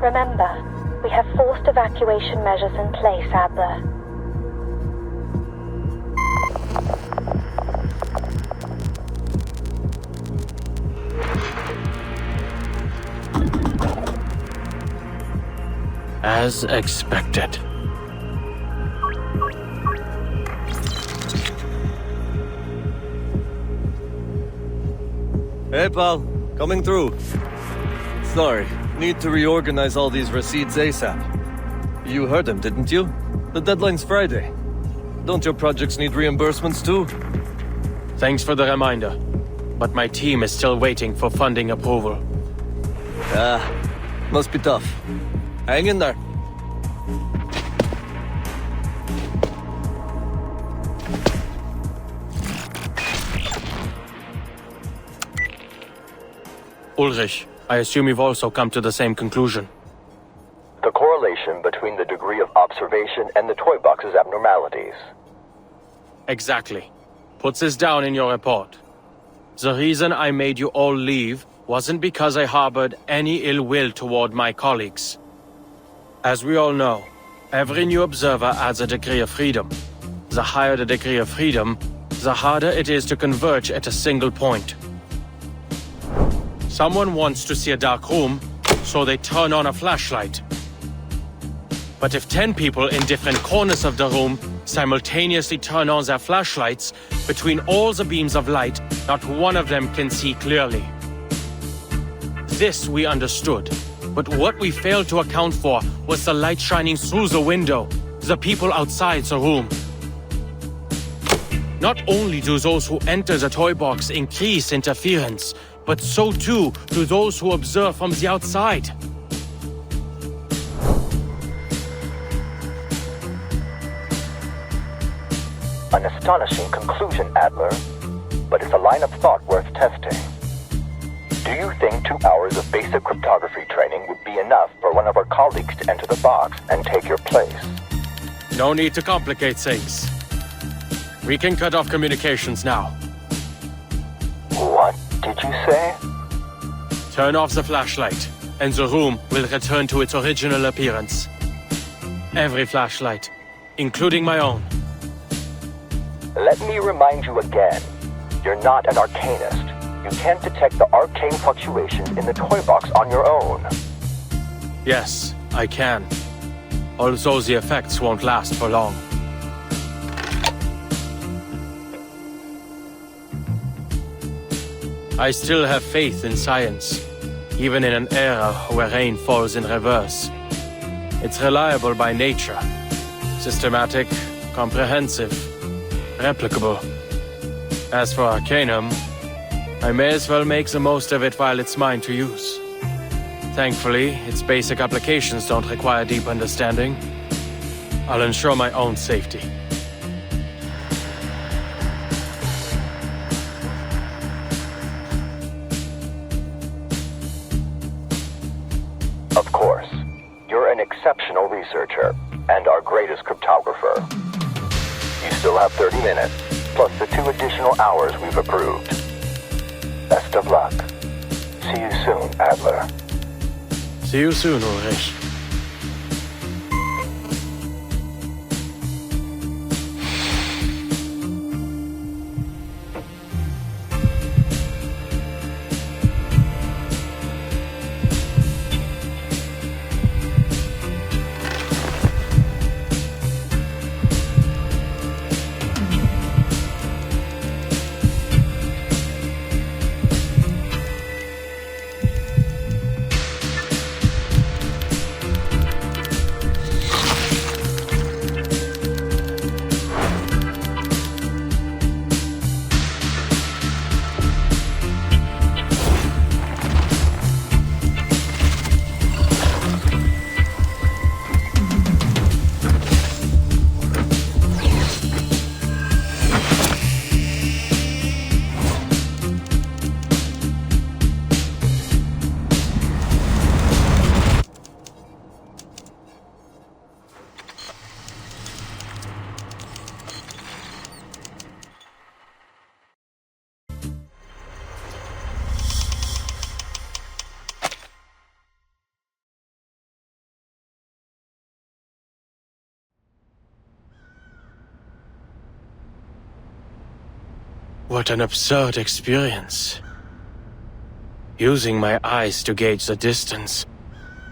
Remember, we have forced evacuation measures in place, Adler. As expected. Hey, pal. Coming through. Sorry, need to reorganize all these receipts ASAP. You heard him, didn't you? The deadline's Friday. Don't your projects need reimbursements too? Thanks for the reminder. But my team is still waiting for funding approval. Must be tough. Hang in there. Ulrich, I assume you've also come to the same conclusion. The correlation between the degree of observation and the toy box's abnormalities. Exactly. Put this down in your report. The reason I made you all leave wasn't because I harbored any ill will toward my colleagues. As we all know, every new observer adds a degree of freedom. The higher the degree of freedom, the harder it is to converge at a single point. Someone wants to see a dark room, so they turn on a flashlight. But if 10 people in different corners of the room simultaneously turn on their flashlights, between all the beams of light, not one of them can see clearly. This we understood, but what we failed to account for was the light shining through the window, the people outside the room. Not only do those who enter the toy box increase interference, but so too do those who observe from the outside. An astonishing conclusion, Adler, but it's a line of thought worth testing. Do you think 2 hours of basic cryptography training would be enough for one of our colleagues to enter the box and take your place? No need to complicate things. We can cut off communications now. What did you say? Turn off the flashlight, and the room will return to its original appearance. Every flashlight, including my own. Let me remind you again, you're not an arcanist. You can't detect the arcane fluctuations in the toy box on your own. Yes, I can. Although the effects won't last for long. I still have faith in science, even in an era where rain falls in reverse. It's reliable by nature. Systematic, comprehensive, replicable. As for Arcanum, I may as well make the most of it while it's mine to use. Thankfully, its basic applications don't require deep understanding. I'll ensure my own safety. Of course, you're an exceptional researcher and our greatest cryptographer. You still have 30 minutes, plus the 2 additional hours we've approved. Best of luck. See you soon, Adler. See you soon, Ulrich. What an absurd experience. Using my eyes to gauge the distance,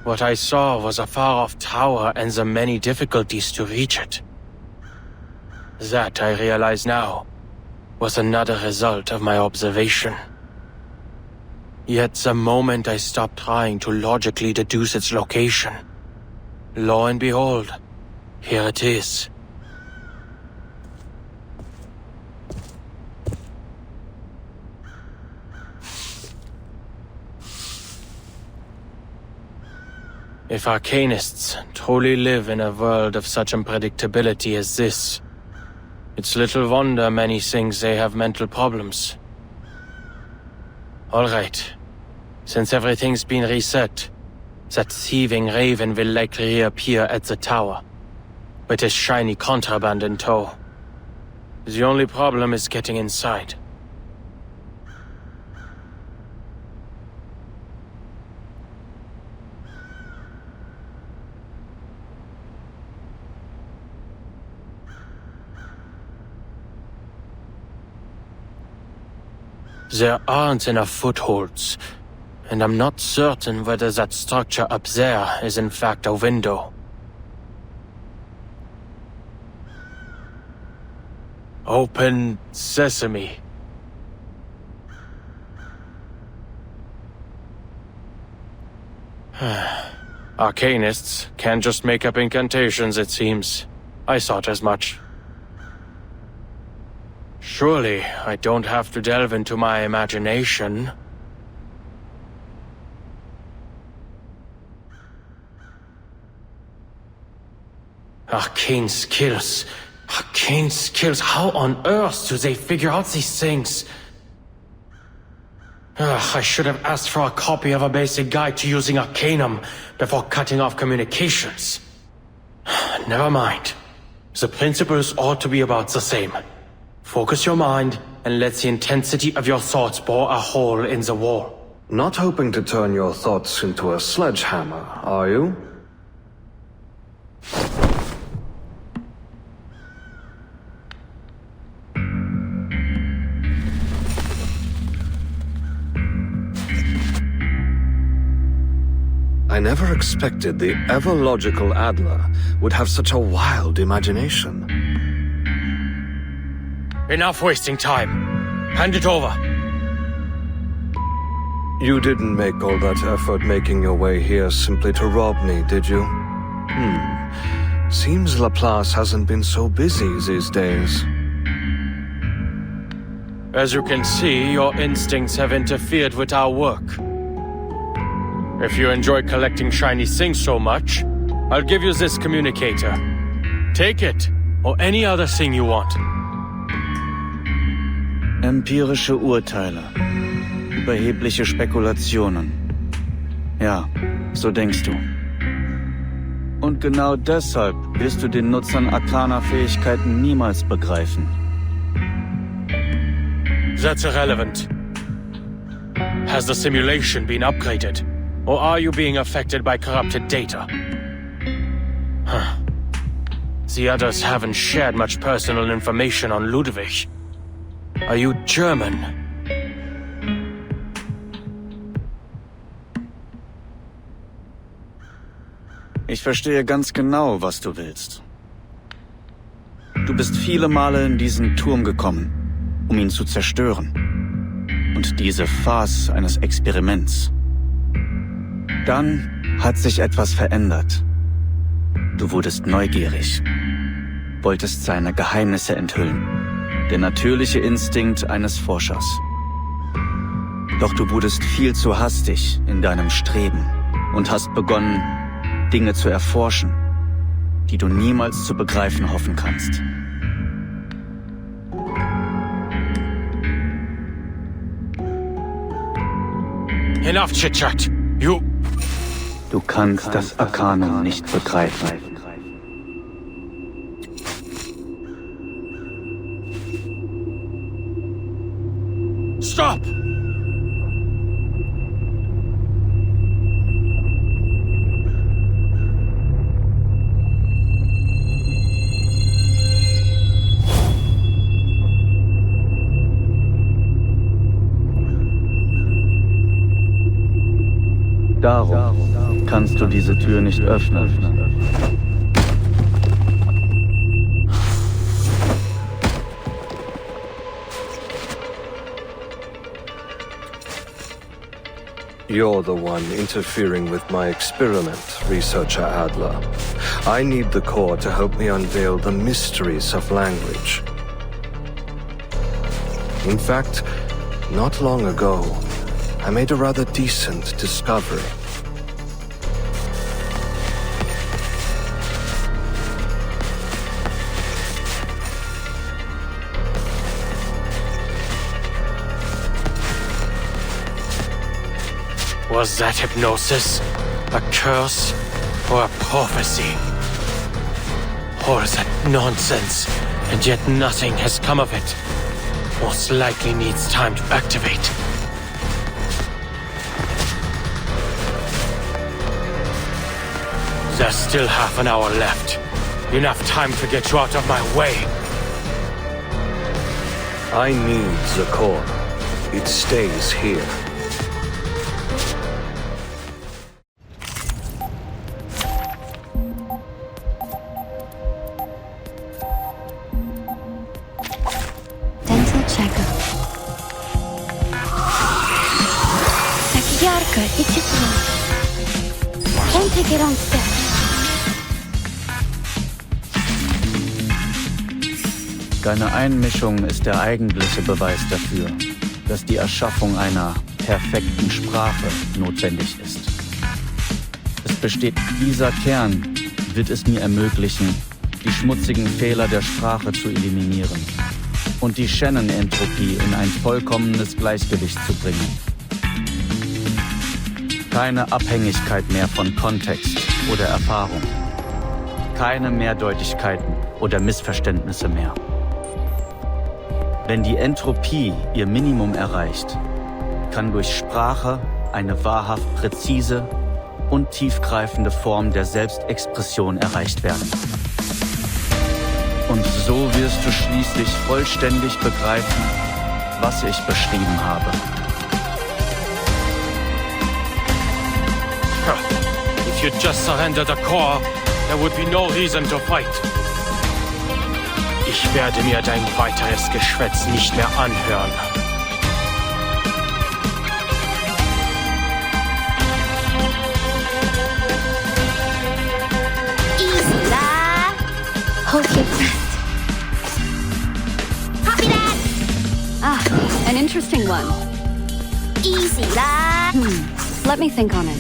what I saw was a far-off tower and the many difficulties to reach it. That, I realize now, was another result of my observation. Yet the moment I stopped trying to logically deduce its location, lo and behold, here it is. If arcanists truly live in a world of such unpredictability as this, it's little wonder many think they have mental problems. Alright, since everything's been reset, that thieving raven will likely reappear at the tower, with his shiny contraband in tow. The only problem is getting inside. There aren't enough footholds, and I'm not certain whether that structure up there is in fact a window. Open sesame. Arcanists can't just make up incantations, it seems. I thought as much. Surely, I don't have to delve into my imagination. Arcane skills. Arcane skills. How on earth do they figure out these things? I should have asked for a copy of a basic guide to using Arcanum before cutting off communications. Never mind. The principles ought to be about the same. Focus your mind and let the intensity of your thoughts bore a hole in the wall. Not hoping to turn your thoughts into a sledgehammer, are you? I never expected the ever-logical Adler would have such a wild imagination. Enough wasting time. Hand it over. You didn't make all that effort making your way here simply to rob me, did you? Seems Laplace hasn't been so busy these days. As you can see, your instincts have interfered with our work. If you enjoy collecting shiny things so much, I'll give you this communicator. Take it, or any other thing you want. Empirische Urteile. Überhebliche Spekulationen. Ja, so denkst du. Und genau deshalb wirst du den Nutzern arkaner Fähigkeiten niemals begreifen. That's irrelevant. Has the simulation been upgraded? Or are you being affected by corrupted data? The others haven't shared much personal information on Ludwig. Are you German? Ich verstehe ganz genau, was du willst. Du bist viele Male in diesen Turm gekommen, um ihn zu zerstören. Und diese Farce eines Experiments. Dann hat sich etwas verändert. Du wurdest neugierig, wolltest seine Geheimnisse enthüllen. Der natürliche Instinkt eines Forschers. Doch du wurdest viel zu hastig in deinem Streben und hast begonnen, Dinge zu erforschen, die du niemals zu begreifen hoffen kannst. Enough chit-chat. Du kannst das Arkanum nicht begreifen. Stop! Darum kannst du diese Tür nicht öffnen. You're the one interfering with my experiment, Researcher Adler. I need the core to help me unveil the mysteries of language. In fact, not long ago, I made a rather decent discovery. Was that hypnosis a curse or a prophecy? Or is that nonsense, and yet nothing has come of it? Most likely needs time to activate. There's still half an hour left. Enough time to get you out of my way. I need the core. It stays here. Can't take it on step. Deine Einmischung ist der eigentliche Beweis dafür, dass die Erschaffung einer perfekten Sprache notwendig ist. Es besteht dieser Kern, wird es mir ermöglichen, die schmutzigen Fehler der Sprache zu eliminieren und die Shannon-Entropie in ein vollkommenes Gleichgewicht zu bringen. Keine Abhängigkeit mehr von Kontext oder Erfahrung. Keine Mehrdeutigkeiten oder Missverständnisse mehr. Wenn die Entropie ihr Minimum erreicht, kann durch Sprache eine wahrhaft präzise und tiefgreifende Form der Selbstexpression erreicht werden. Und so wirst du schließlich vollständig begreifen, was ich beschrieben habe. If you just surrender the core, there would be no reason to fight. Ich werde mir dein weiteres Geschwätz nicht mehr anhören. Easy, la. Hold your breath. Copy that. Ah, an interesting one. Easy, la. Let me think on it.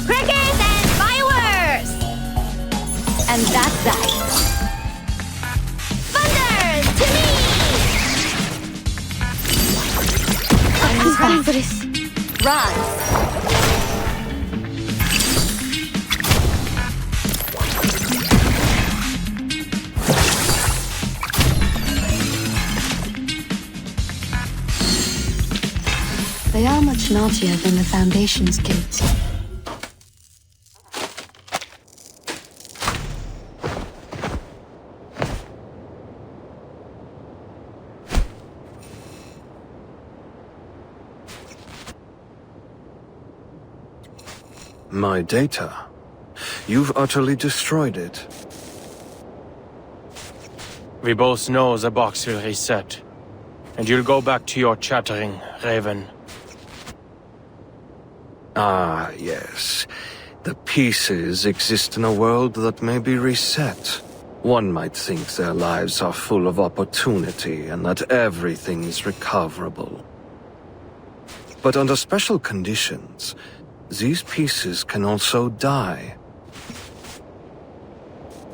Crickets and fireworks! And that's that. Thunder to me! I'm ready for this. Rise. They are much naughtier than the Foundation's kids. My data? You've utterly destroyed it. We both know the box will reset. And you'll go back to your chattering, Raven. Ah, yes. The pieces exist in a world that may be reset. One might think their lives are full of opportunity and that everything is recoverable. But under special conditions, these pieces can also die.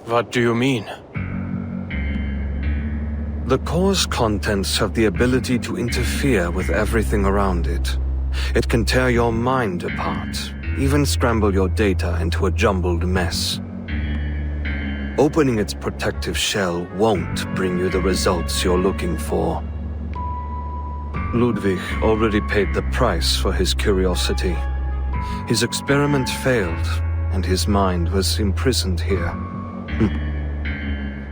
What do you mean? The core's contents have the ability to interfere with everything around it. It can tear your mind apart, even scramble your data into a jumbled mess. Opening its protective shell won't bring you the results you're looking for. Ludwig already paid the price for his curiosity. His experiment failed, and his mind was imprisoned here.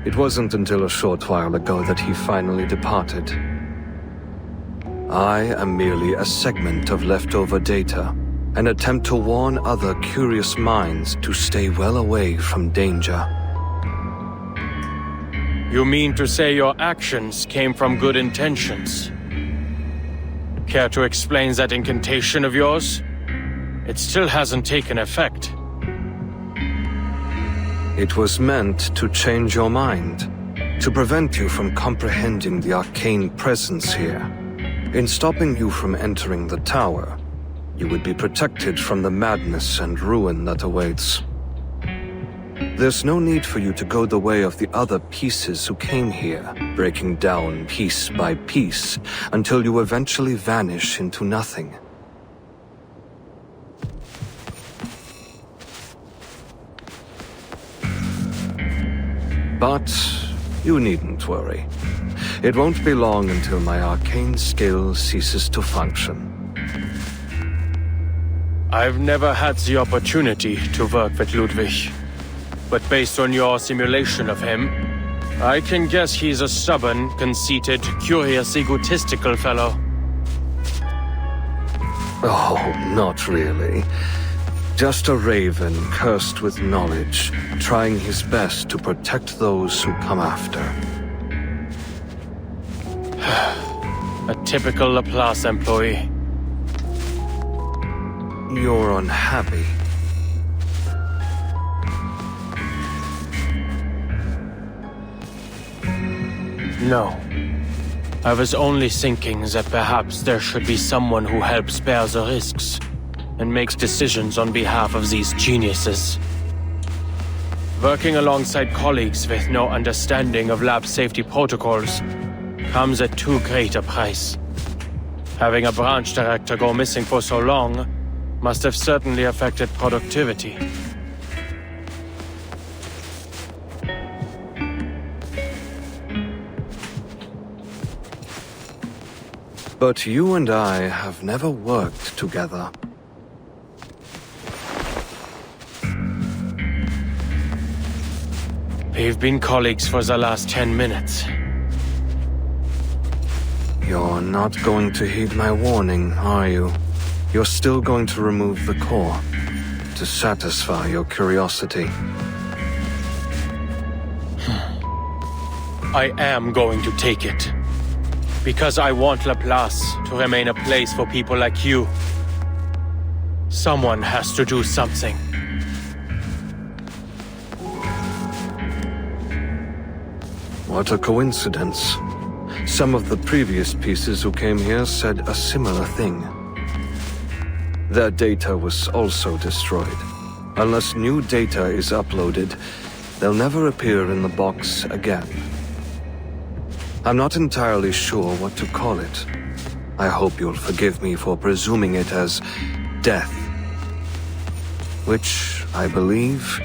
It wasn't until a short while ago that he finally departed. I am merely a segment of leftover data, an attempt to warn other curious minds to stay well away from danger. You mean to say your actions came from good intentions? Care to explain that incantation of yours? It still hasn't taken effect. It was meant to change your mind, to prevent you from comprehending the arcane presence here. In stopping you from entering the tower, you would be protected from the madness and ruin that awaits. There's no need for you to go the way of the other pieces who came here, breaking down piece by piece, until you eventually vanish into nothing. But you needn't worry. It won't be long until my arcane skill ceases to function. I've never had the opportunity to work with Ludwig. But based on your simulation of him, I can guess he's a stubborn, conceited, curious, egotistical fellow. Oh, not really. Just a raven cursed with knowledge, trying his best to protect those who come after. A typical Laplace employee. You're unhappy. No. I was only thinking that perhaps there should be someone who helps bear the risks and makes decisions on behalf of these geniuses. Working alongside colleagues with no understanding of lab safety protocols comes at too great a price. Having a branch director go missing for so long must have certainly affected productivity. But you and I have never worked together. We've been colleagues for the last 10 minutes. You're not going to heed my warning, are you? You're still going to remove the core to satisfy your curiosity. I am going to take it. Because I want Laplace to remain a place for people like you. Someone has to do something. What a coincidence. Some of the previous pieces who came here said a similar thing. Their data was also destroyed. Unless new data is uploaded, they'll never appear in the box again. I'm not entirely sure what to call it. I hope you'll forgive me for presuming it as death. Which, I believe,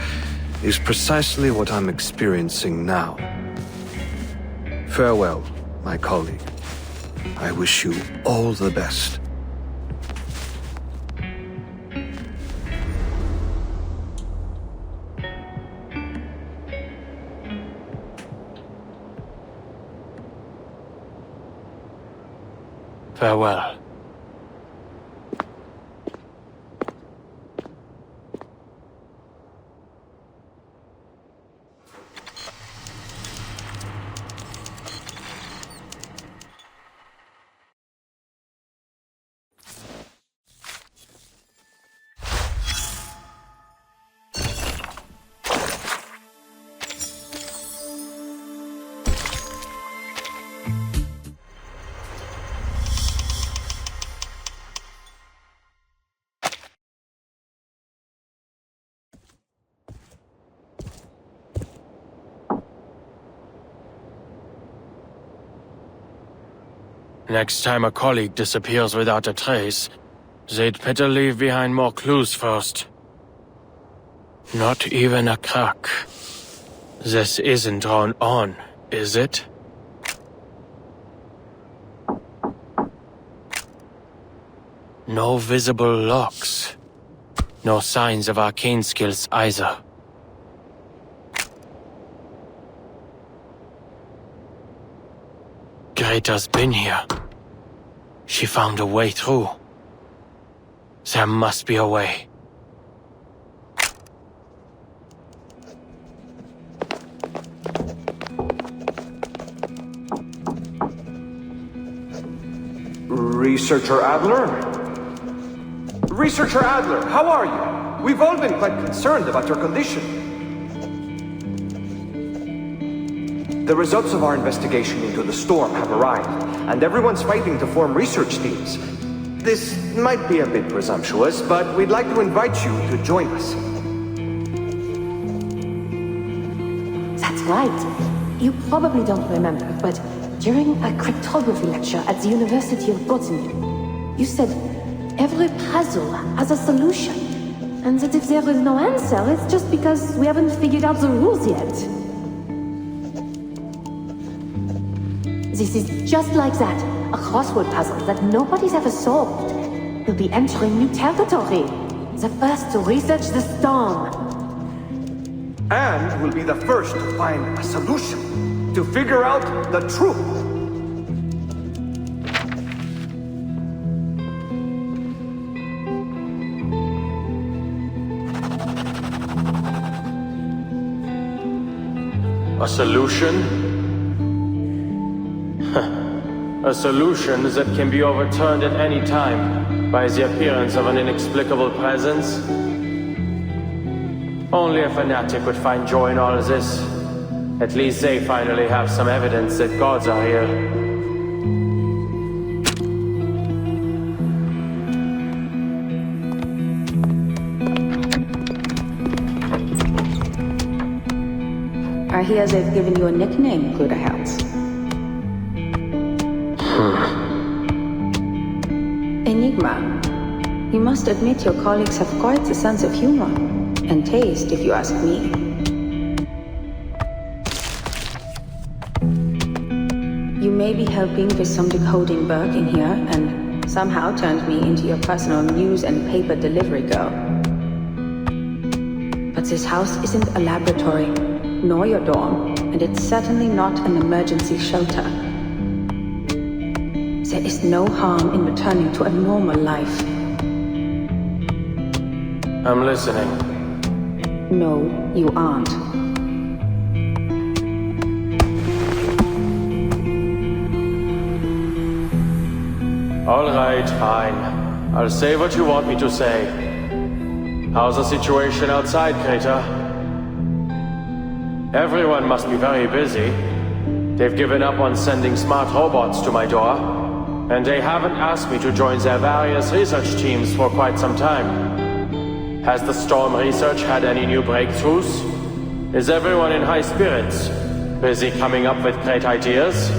is precisely what I'm experiencing now. Farewell, my colleague. I wish you all the best. Farewell. Next time a colleague disappears without a trace, they'd better leave behind more clues first. Not even a crack. This isn't drawn on, is it? No visible locks. No signs of arcane skills either. Greta's been here. She found a way through. There must be a way. Researcher Adler? Researcher Adler, how are you? We've all been quite concerned about your condition. The results of our investigation into the storm have arrived, and everyone's fighting to form research teams. This might be a bit presumptuous, but we'd like to invite you to join us. That's right. You probably don't remember, but during a cryptography lecture at the University of Göttingen, you said every puzzle has a solution, and that if there is no answer, it's just because we haven't figured out the rules yet. This is just like that, a crossword puzzle that nobody's ever solved. We'll be entering new territory, the first to research the storm. And we'll be the first to find a solution, to figure out the truth. A solution? A solution that can be overturned at any time by the appearance of an inexplicable presence? Only a fanatic would find joy in all this. At least they finally have some evidence that gods are here. I hear they've given you a nickname, Bruderherz. Enigma. You must admit your colleagues have quite a sense of humor. And taste, if you ask me. You may be helping with some decoding work in here, and somehow turned me into your personal news and paper delivery girl. But this house isn't a laboratory, nor your dorm, and it's certainly not an emergency shelter. There is no harm in returning to a normal life. I'm listening. No, you aren't. All right, fine. I'll say what you want me to say. How's the situation outside, Greta? Everyone must be very busy. They've given up on sending smart robots to my door, and they haven't asked me to join their various research teams for quite some time. Has the storm research had any new breakthroughs? Is everyone in high spirits? Busy coming up with great ideas?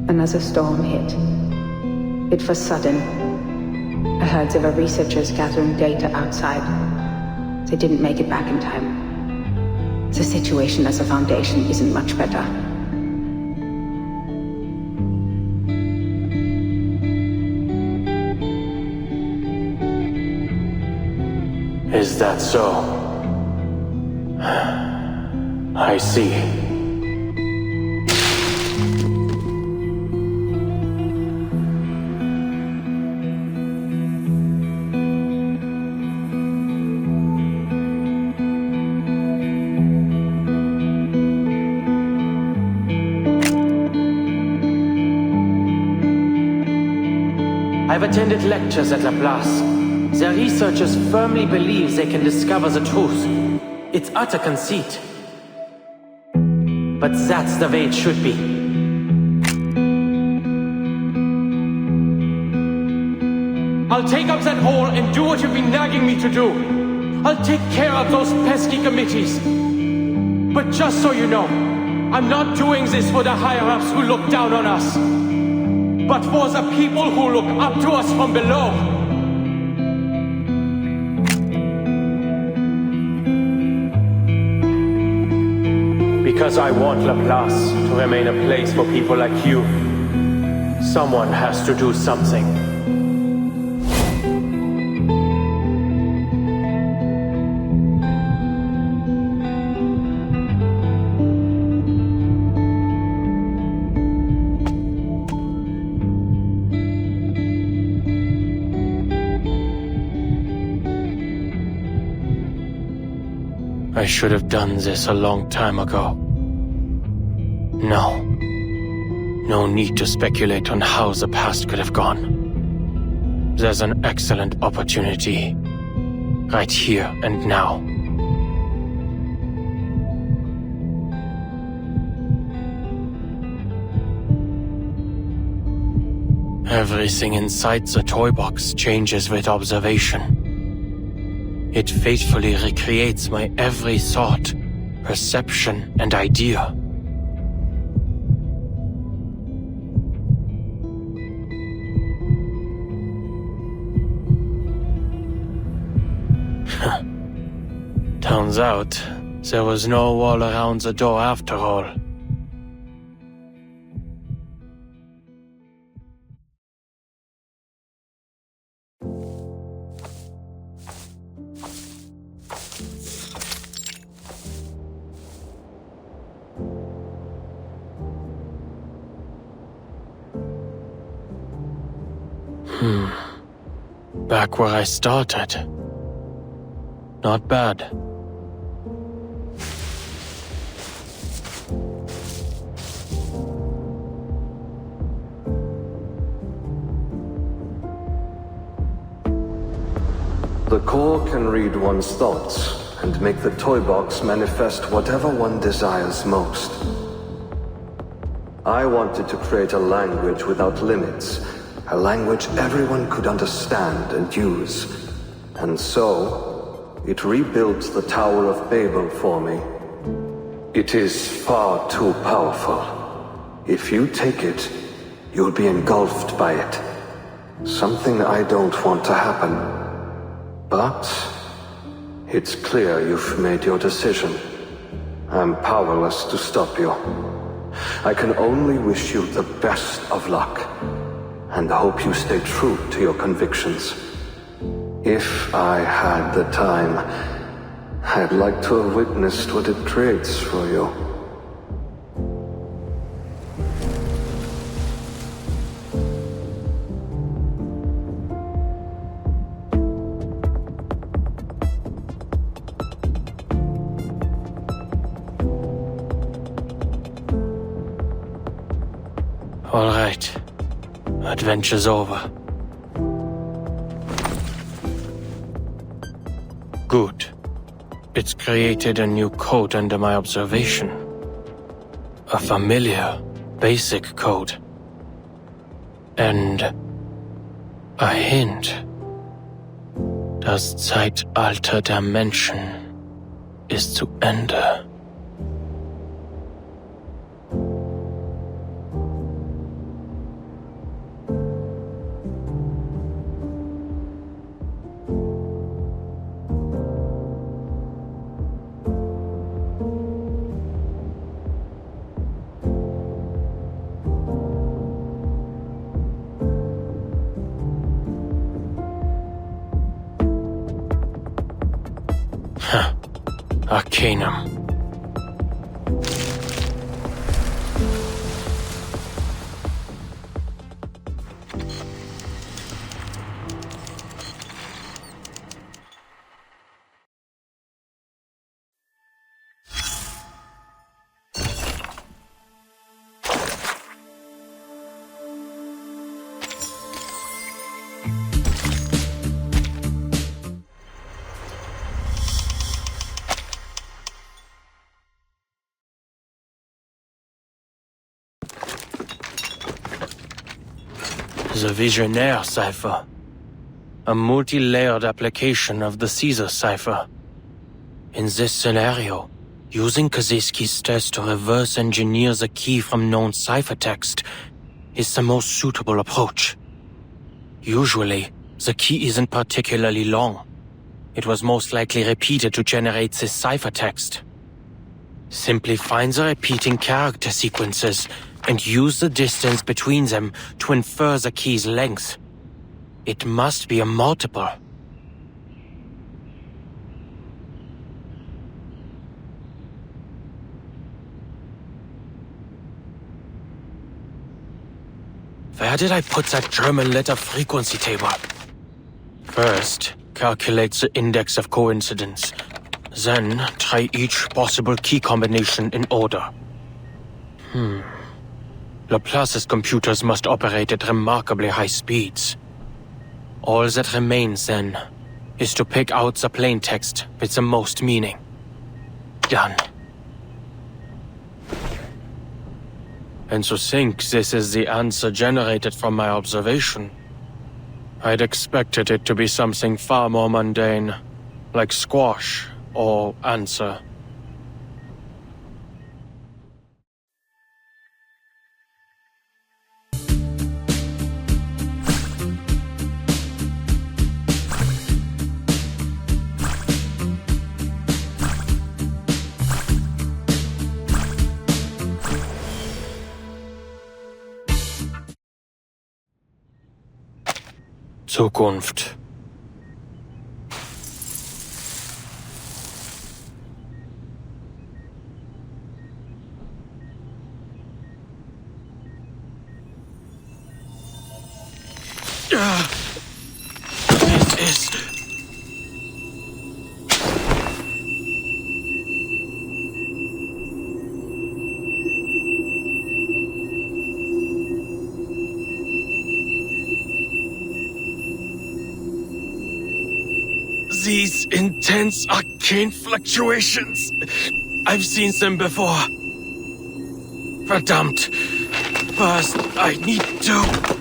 Another storm hit. It was sudden. I heard there were researchers gathering data outside. They didn't make it back in time. The situation as a foundation isn't much better. Is that so? I see. I've attended lectures at Laplace. Their researchers firmly believe they can discover the truth. It's utter conceit. But that's the way it should be. I'll take up that hole and do what you've been nagging me to do. I'll take care of those pesky committees. But just so you know, I'm not doing this for the higher-ups who look down on us, but for the people who look up to us from below. Because I want Laplace to remain a place for people like you. Someone has to do something. I should have done this a long time ago. No. No need to speculate on how the past could have gone. There's an excellent opportunity. Right here and now. Everything inside the toy box changes with observation. It faithfully recreates my every thought, perception, and idea. Turns out, there was no wall around the door after all. Back where I started. Not bad. The core can read one's thoughts and make the toy box manifest whatever one desires most. I wanted to create a language without limits, a language everyone could understand and use. And so, it rebuilt the Tower of Babel for me. It is far too powerful. If you take it, you'll be engulfed by it. Something I don't want to happen. But it's clear you've made your decision. I'm powerless to stop you. I can only wish you the best of luck, and hope you stay true to your convictions. If I had the time, I'd like to have witnessed what it creates for you. All right. Adventure's over. Good. It's created a new code under my observation. A familiar, basic code. And a hint. Das Zeitalter der Menschen ist zu Ende. Arcanum. The Visionaire cipher. A multi-layered application of the Caesar cipher. In this scenario, using Kaczynski's test to reverse engineer the key from known ciphertext is the most suitable approach. Usually, the key isn't particularly long. It was most likely repeated to generate this ciphertext. Simply find the repeating character sequences and use the distance between them to infer the key's length. It must be a multiple. Where did I put that German letter frequency table? First, calculate the index of coincidence, Then try each possible key combination in order. Laplace's computers must operate at remarkably high speeds. All that remains, then, is to pick out the plaintext with the most meaning. Done. And to think this is the answer generated from my observation. I'd expected it to be something far more mundane, like squash or answer. Zukunft. It is... These intense arcane fluctuations. I've seen them before. Verdammt. First, I need to...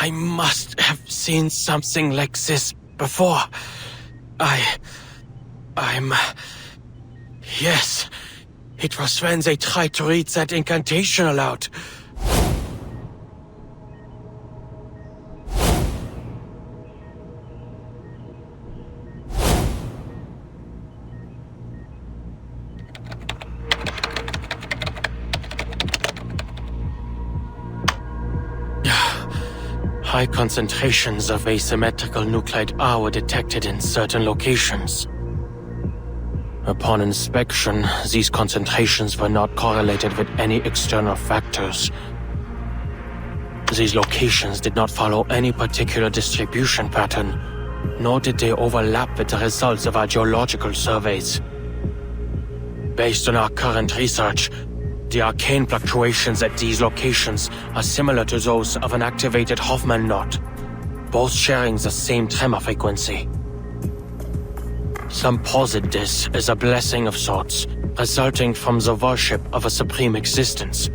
I must have seen something like this before. I'm... Yes. It was when they tried to read that incantation aloud. High concentrations of asymmetrical nuclide R were detected in certain locations. Upon inspection, these concentrations were not correlated with any external factors. These locations did not follow any particular distribution pattern, nor did they overlap with the results of our geological surveys. Based on our current research, the arcane fluctuations at these locations are similar to those of an activated Hoffman knot, both sharing the same tremor frequency. Some posit this as a blessing of sorts, resulting from the worship of a supreme existence.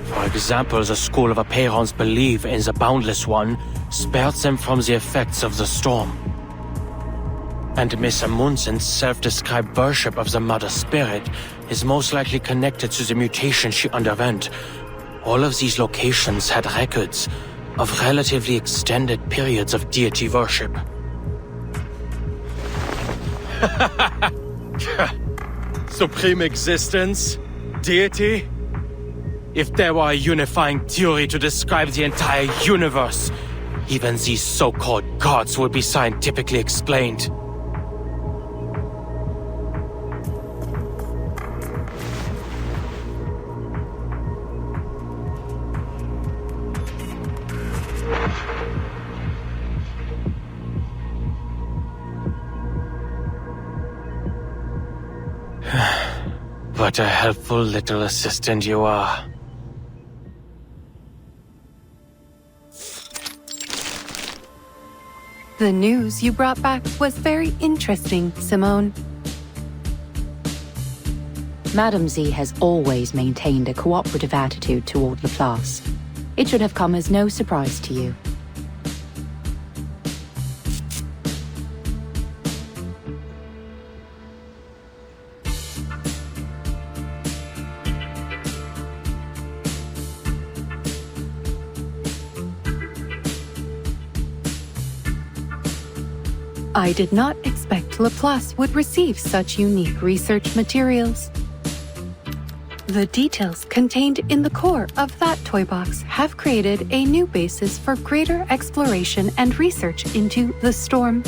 For example, the School of Aperons believe in the Boundless One spared them from the effects of the storm. And Miss Amundsen's self-described worship of the Mother Spirit is most likely connected to the mutation she underwent. All of these locations had records of relatively extended periods of deity worship. Supreme existence? Deity? If there were a unifying theory to describe the entire universe, even these so-called gods would be scientifically explained. What a helpful little assistant you are. The news you brought back was very interesting, Simone. Madame Z has always maintained a cooperative attitude toward Laplace. It should have come as no surprise to you. I did not expect Laplace would receive such unique research materials. The details contained in the core of that toy box have created a new basis for greater exploration and research into the storm.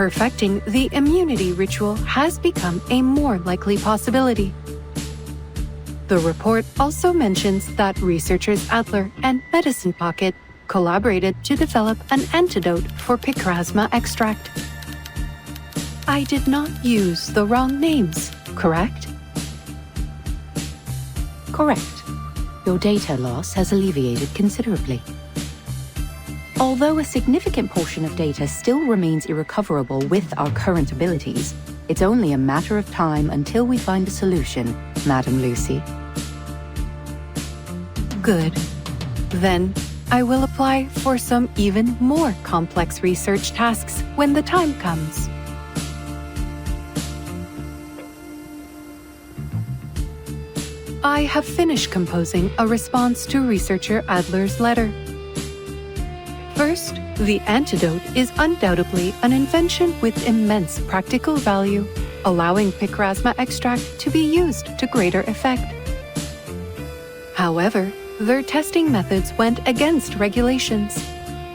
perfecting the immunity ritual has become a more likely possibility. The report also mentions that researchers Adler and Medicine Pocket collaborated to develop an antidote for picrasma extract. I did not use the wrong names, correct? Correct. Your data loss has alleviated considerably. Although a significant portion of data still remains irrecoverable with our current abilities, it's only a matter of time until we find a solution, Madam Lucy. Good. Then, I will apply for some even more complex research tasks when the time comes. I have finished composing a response to researcher Adler's letter. First, the antidote is undoubtedly an invention with immense practical value, allowing picrasma extract to be used to greater effect. However, their testing methods went against regulations.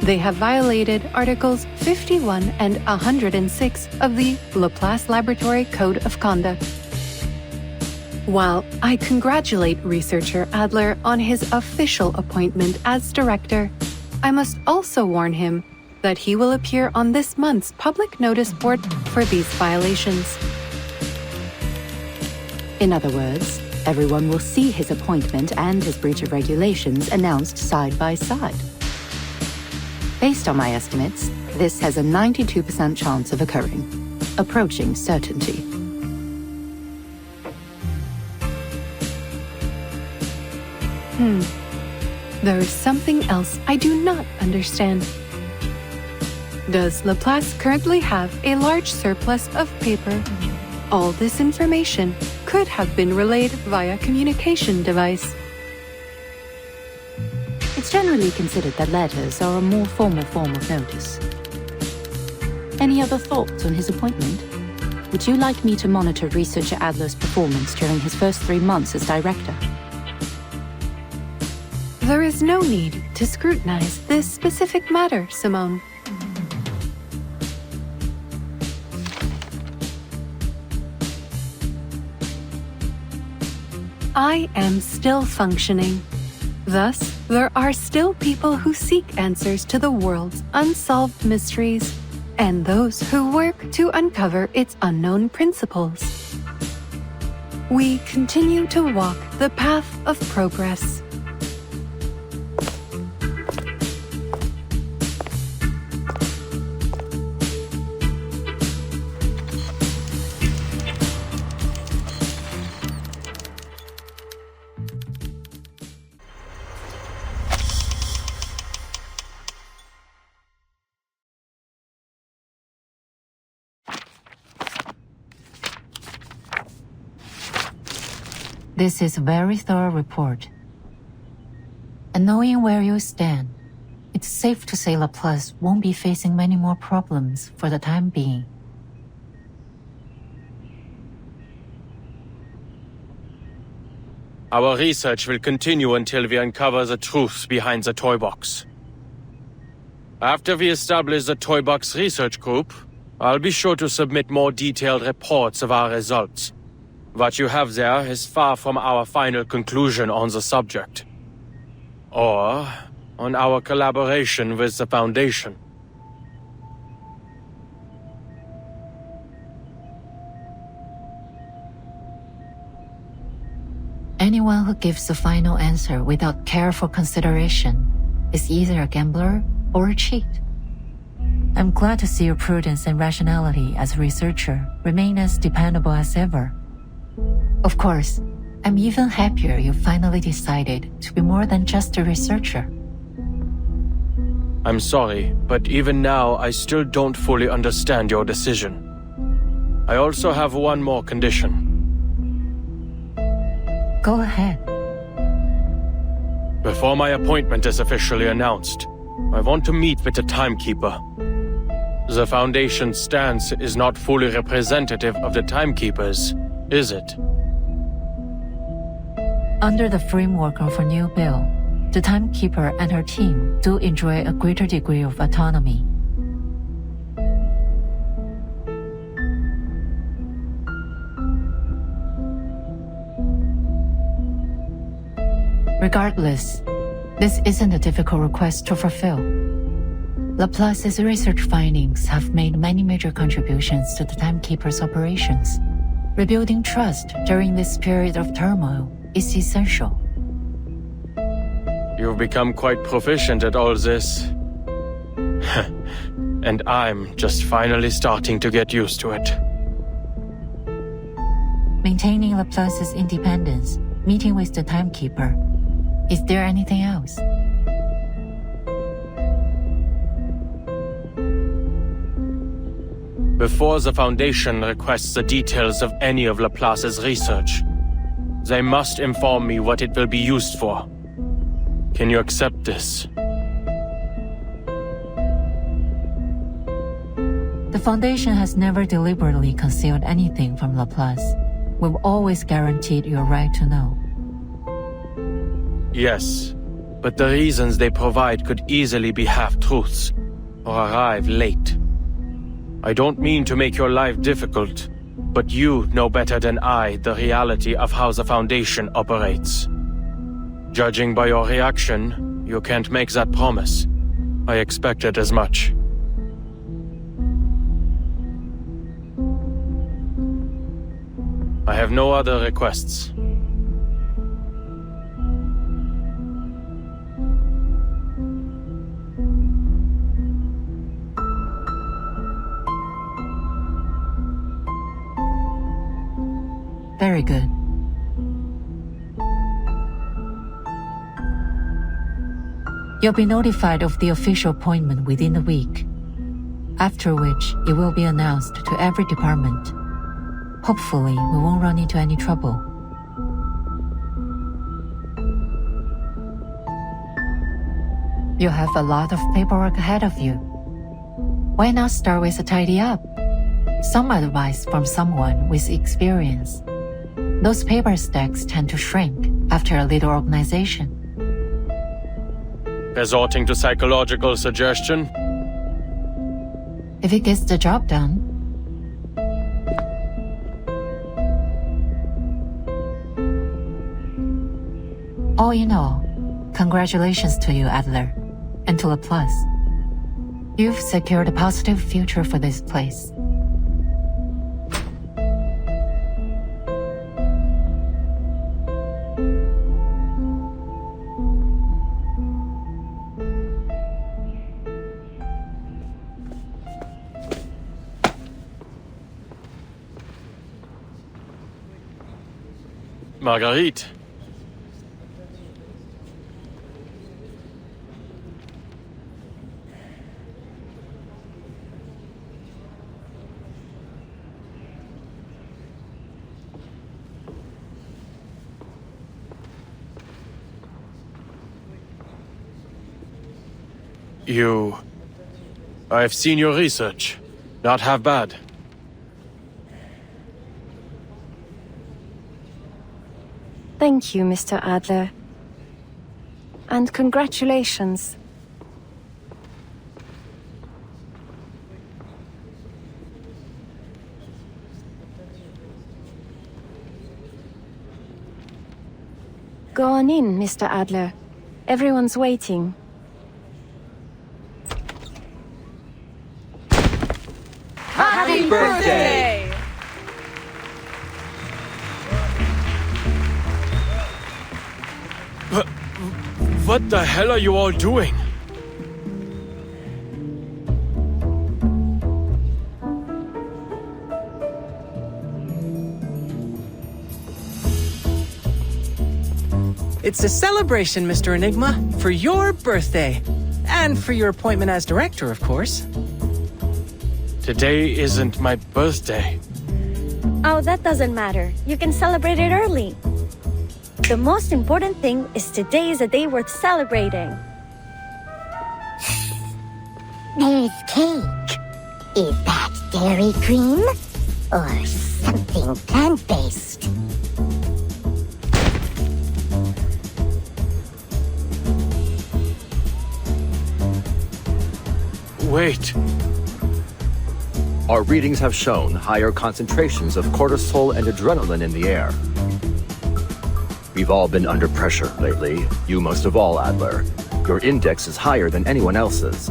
They have violated Articles 51 and 106 of the Laplace Laboratory Code of Conduct. While I congratulate researcher Adler on his official appointment as director, I must also warn him that he will appear on this month's public notice board for these violations. In other words, everyone will see his appointment and his breach of regulations announced side by side. Based on my estimates, this has a 92% chance of occurring, approaching certainty. There is something else I do not understand. Does Laplace currently have a large surplus of paper? All this information could have been relayed via communication device. It's generally considered that letters are a more formal form of notice. Any other thoughts on his appointment? Would you like me to monitor researcher Adler's performance during his first 3 months as director? There is no need to scrutinize this specific matter, Simone. I am still functioning. Thus, there are still people who seek answers to the world's unsolved mysteries, and those who work to uncover its unknown principles. We continue to walk the path of progress. This is a very thorough report. And knowing where you stand, it's safe to say Laplace won't be facing many more problems for the time being. Our research will continue until we uncover the truth behind the toy box. After we establish the toy box research group, I'll be sure to submit more detailed reports of our results. What you have there is far from our final conclusion on the subject, or on our collaboration with the Foundation. Anyone who gives the final answer without careful consideration is either a gambler or a cheat. I'm glad to see your prudence and rationality as a researcher remain as dependable as ever. Of course, I'm even happier you finally decided to be more than just a researcher. I'm sorry, but even now I still don't fully understand your decision. I also have one more condition. Go ahead. Before my appointment is officially announced, I want to meet with the Timekeeper. The Foundation's stance is not fully representative of the Timekeepers, is it? Under the framework of a new bill, the Timekeeper and her team do enjoy a greater degree of autonomy. Regardless, this isn't a difficult request to fulfill. Laplace's research findings have made many major contributions to the Timekeeper's operations. Rebuilding trust during this period of turmoil is essential. You've become quite proficient at all this. And I'm just finally starting to get used to it. Maintaining Laplace's independence, meeting with the Timekeeper. Is there anything else? Before the Foundation requests the details of any of Laplace's research, they must inform me what it will be used for. Can you accept this? The Foundation has never deliberately concealed anything from Laplace. We've always guaranteed your right to know. Yes, but the reasons they provide could easily be half-truths, or arrive late. I don't mean to make your life difficult, but you know better than I the reality of how the Foundation operates. Judging by your reaction, you can't make that promise. I expected as much. I have no other requests. Very good. You'll be notified of the official appointment within a week, after which it will be announced to every department. Hopefully, we won't run into any trouble. You have a lot of paperwork ahead of you. Why not start with a tidy up? Some advice from someone with experience. Those paper stacks tend to shrink after a little organization. Resorting to psychological suggestion? If it gets the job done. All in all, congratulations to you, Adler, and to Laplace. You've secured a positive future for this place. Marguerite. I've seen your research. Not half bad. Thank you, Mr. Adler. And congratulations. Go on in, Mr. Adler. Everyone's waiting. Happy birthday! What the hell are you all doing? It's a celebration, Mr. Enigma, for your birthday. And for your appointment as director, of course. Today isn't my birthday. Oh, that doesn't matter. You can celebrate it early. The most important thing is today is a day worth celebrating. There's cake. Is that dairy cream? Or something plant-based? Wait. Our readings have shown higher concentrations of cortisol and adrenaline in the air. We've all been under pressure lately, you most of all, Adler. Your index is higher than anyone else's.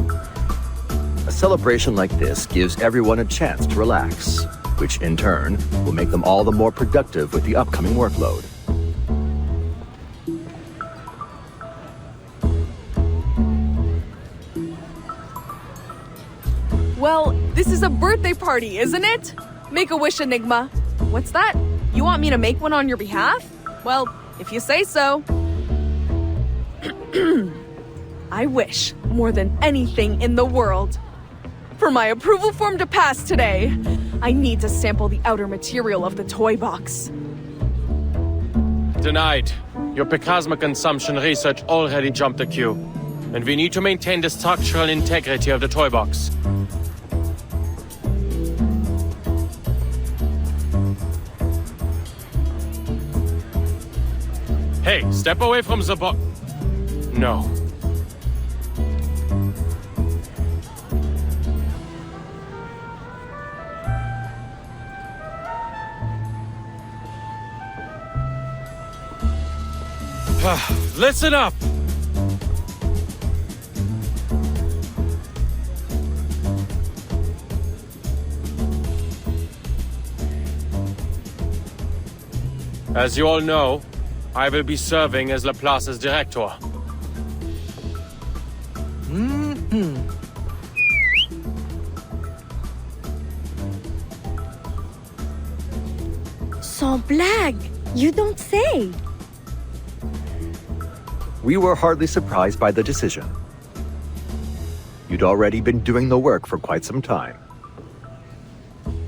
A celebration like this gives everyone a chance to relax, which in turn will make them all the more productive with the upcoming workload. Well, this is a birthday party, isn't it? Make a wish, Enigma. What's that? You want me to make one on your behalf? Well, if you say so. I wish, more than anything in the world, for my approval form to pass today. I need to sample the outer material of the toy box. Denied. Your plasma consumption research already jumped the queue. And we need to maintain the structural integrity of the toy box. Hey, step away from the box. No. Listen up! As you all know, I will be serving as Laplace's director. Sans blague! You don't say! We were hardly surprised by the decision. You'd already been doing the work for quite some time.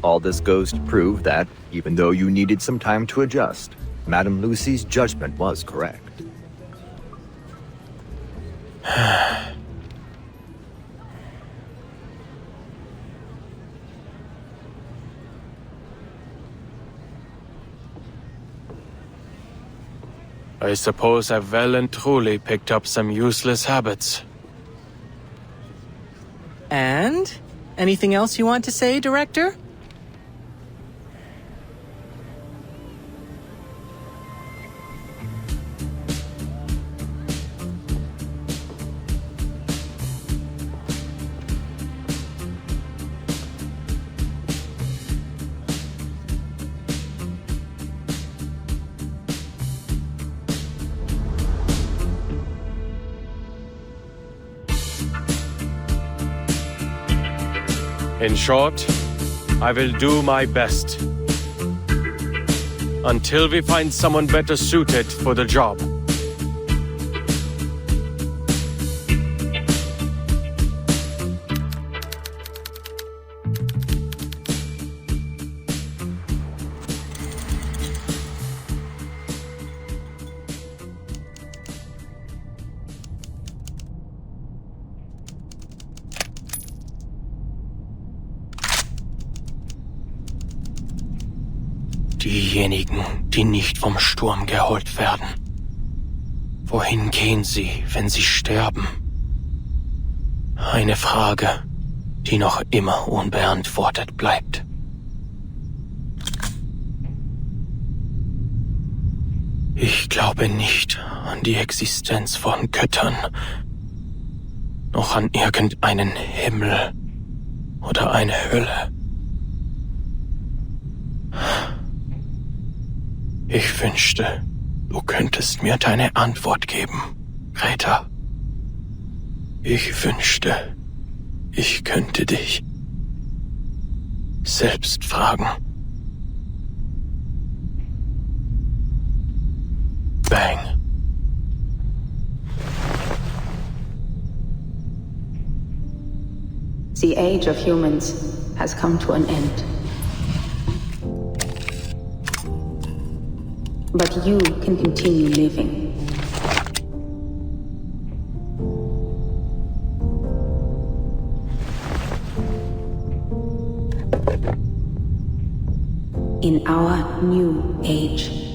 All this goes to prove that, even though you needed some time to adjust, Madame Lucy's judgment was correct. I suppose I've well and truly picked up some useless habits. And? Anything else you want to say, Director? In short, I will do my best. Until we find someone better suited for the job. Diejenigen, die nicht vom Sturm geholt werden. Wohin gehen sie, wenn sie sterben? Eine Frage, die noch immer unbeantwortet bleibt. Ich glaube nicht an die Existenz von Göttern, noch an irgendeinen Himmel oder eine Hölle. Ich wünschte, du könntest mir deine Antwort geben, Greta. Ich wünschte, ich könnte dich selbst fragen. Bang. The age of humans has come to an end. But you can continue living. In our new age.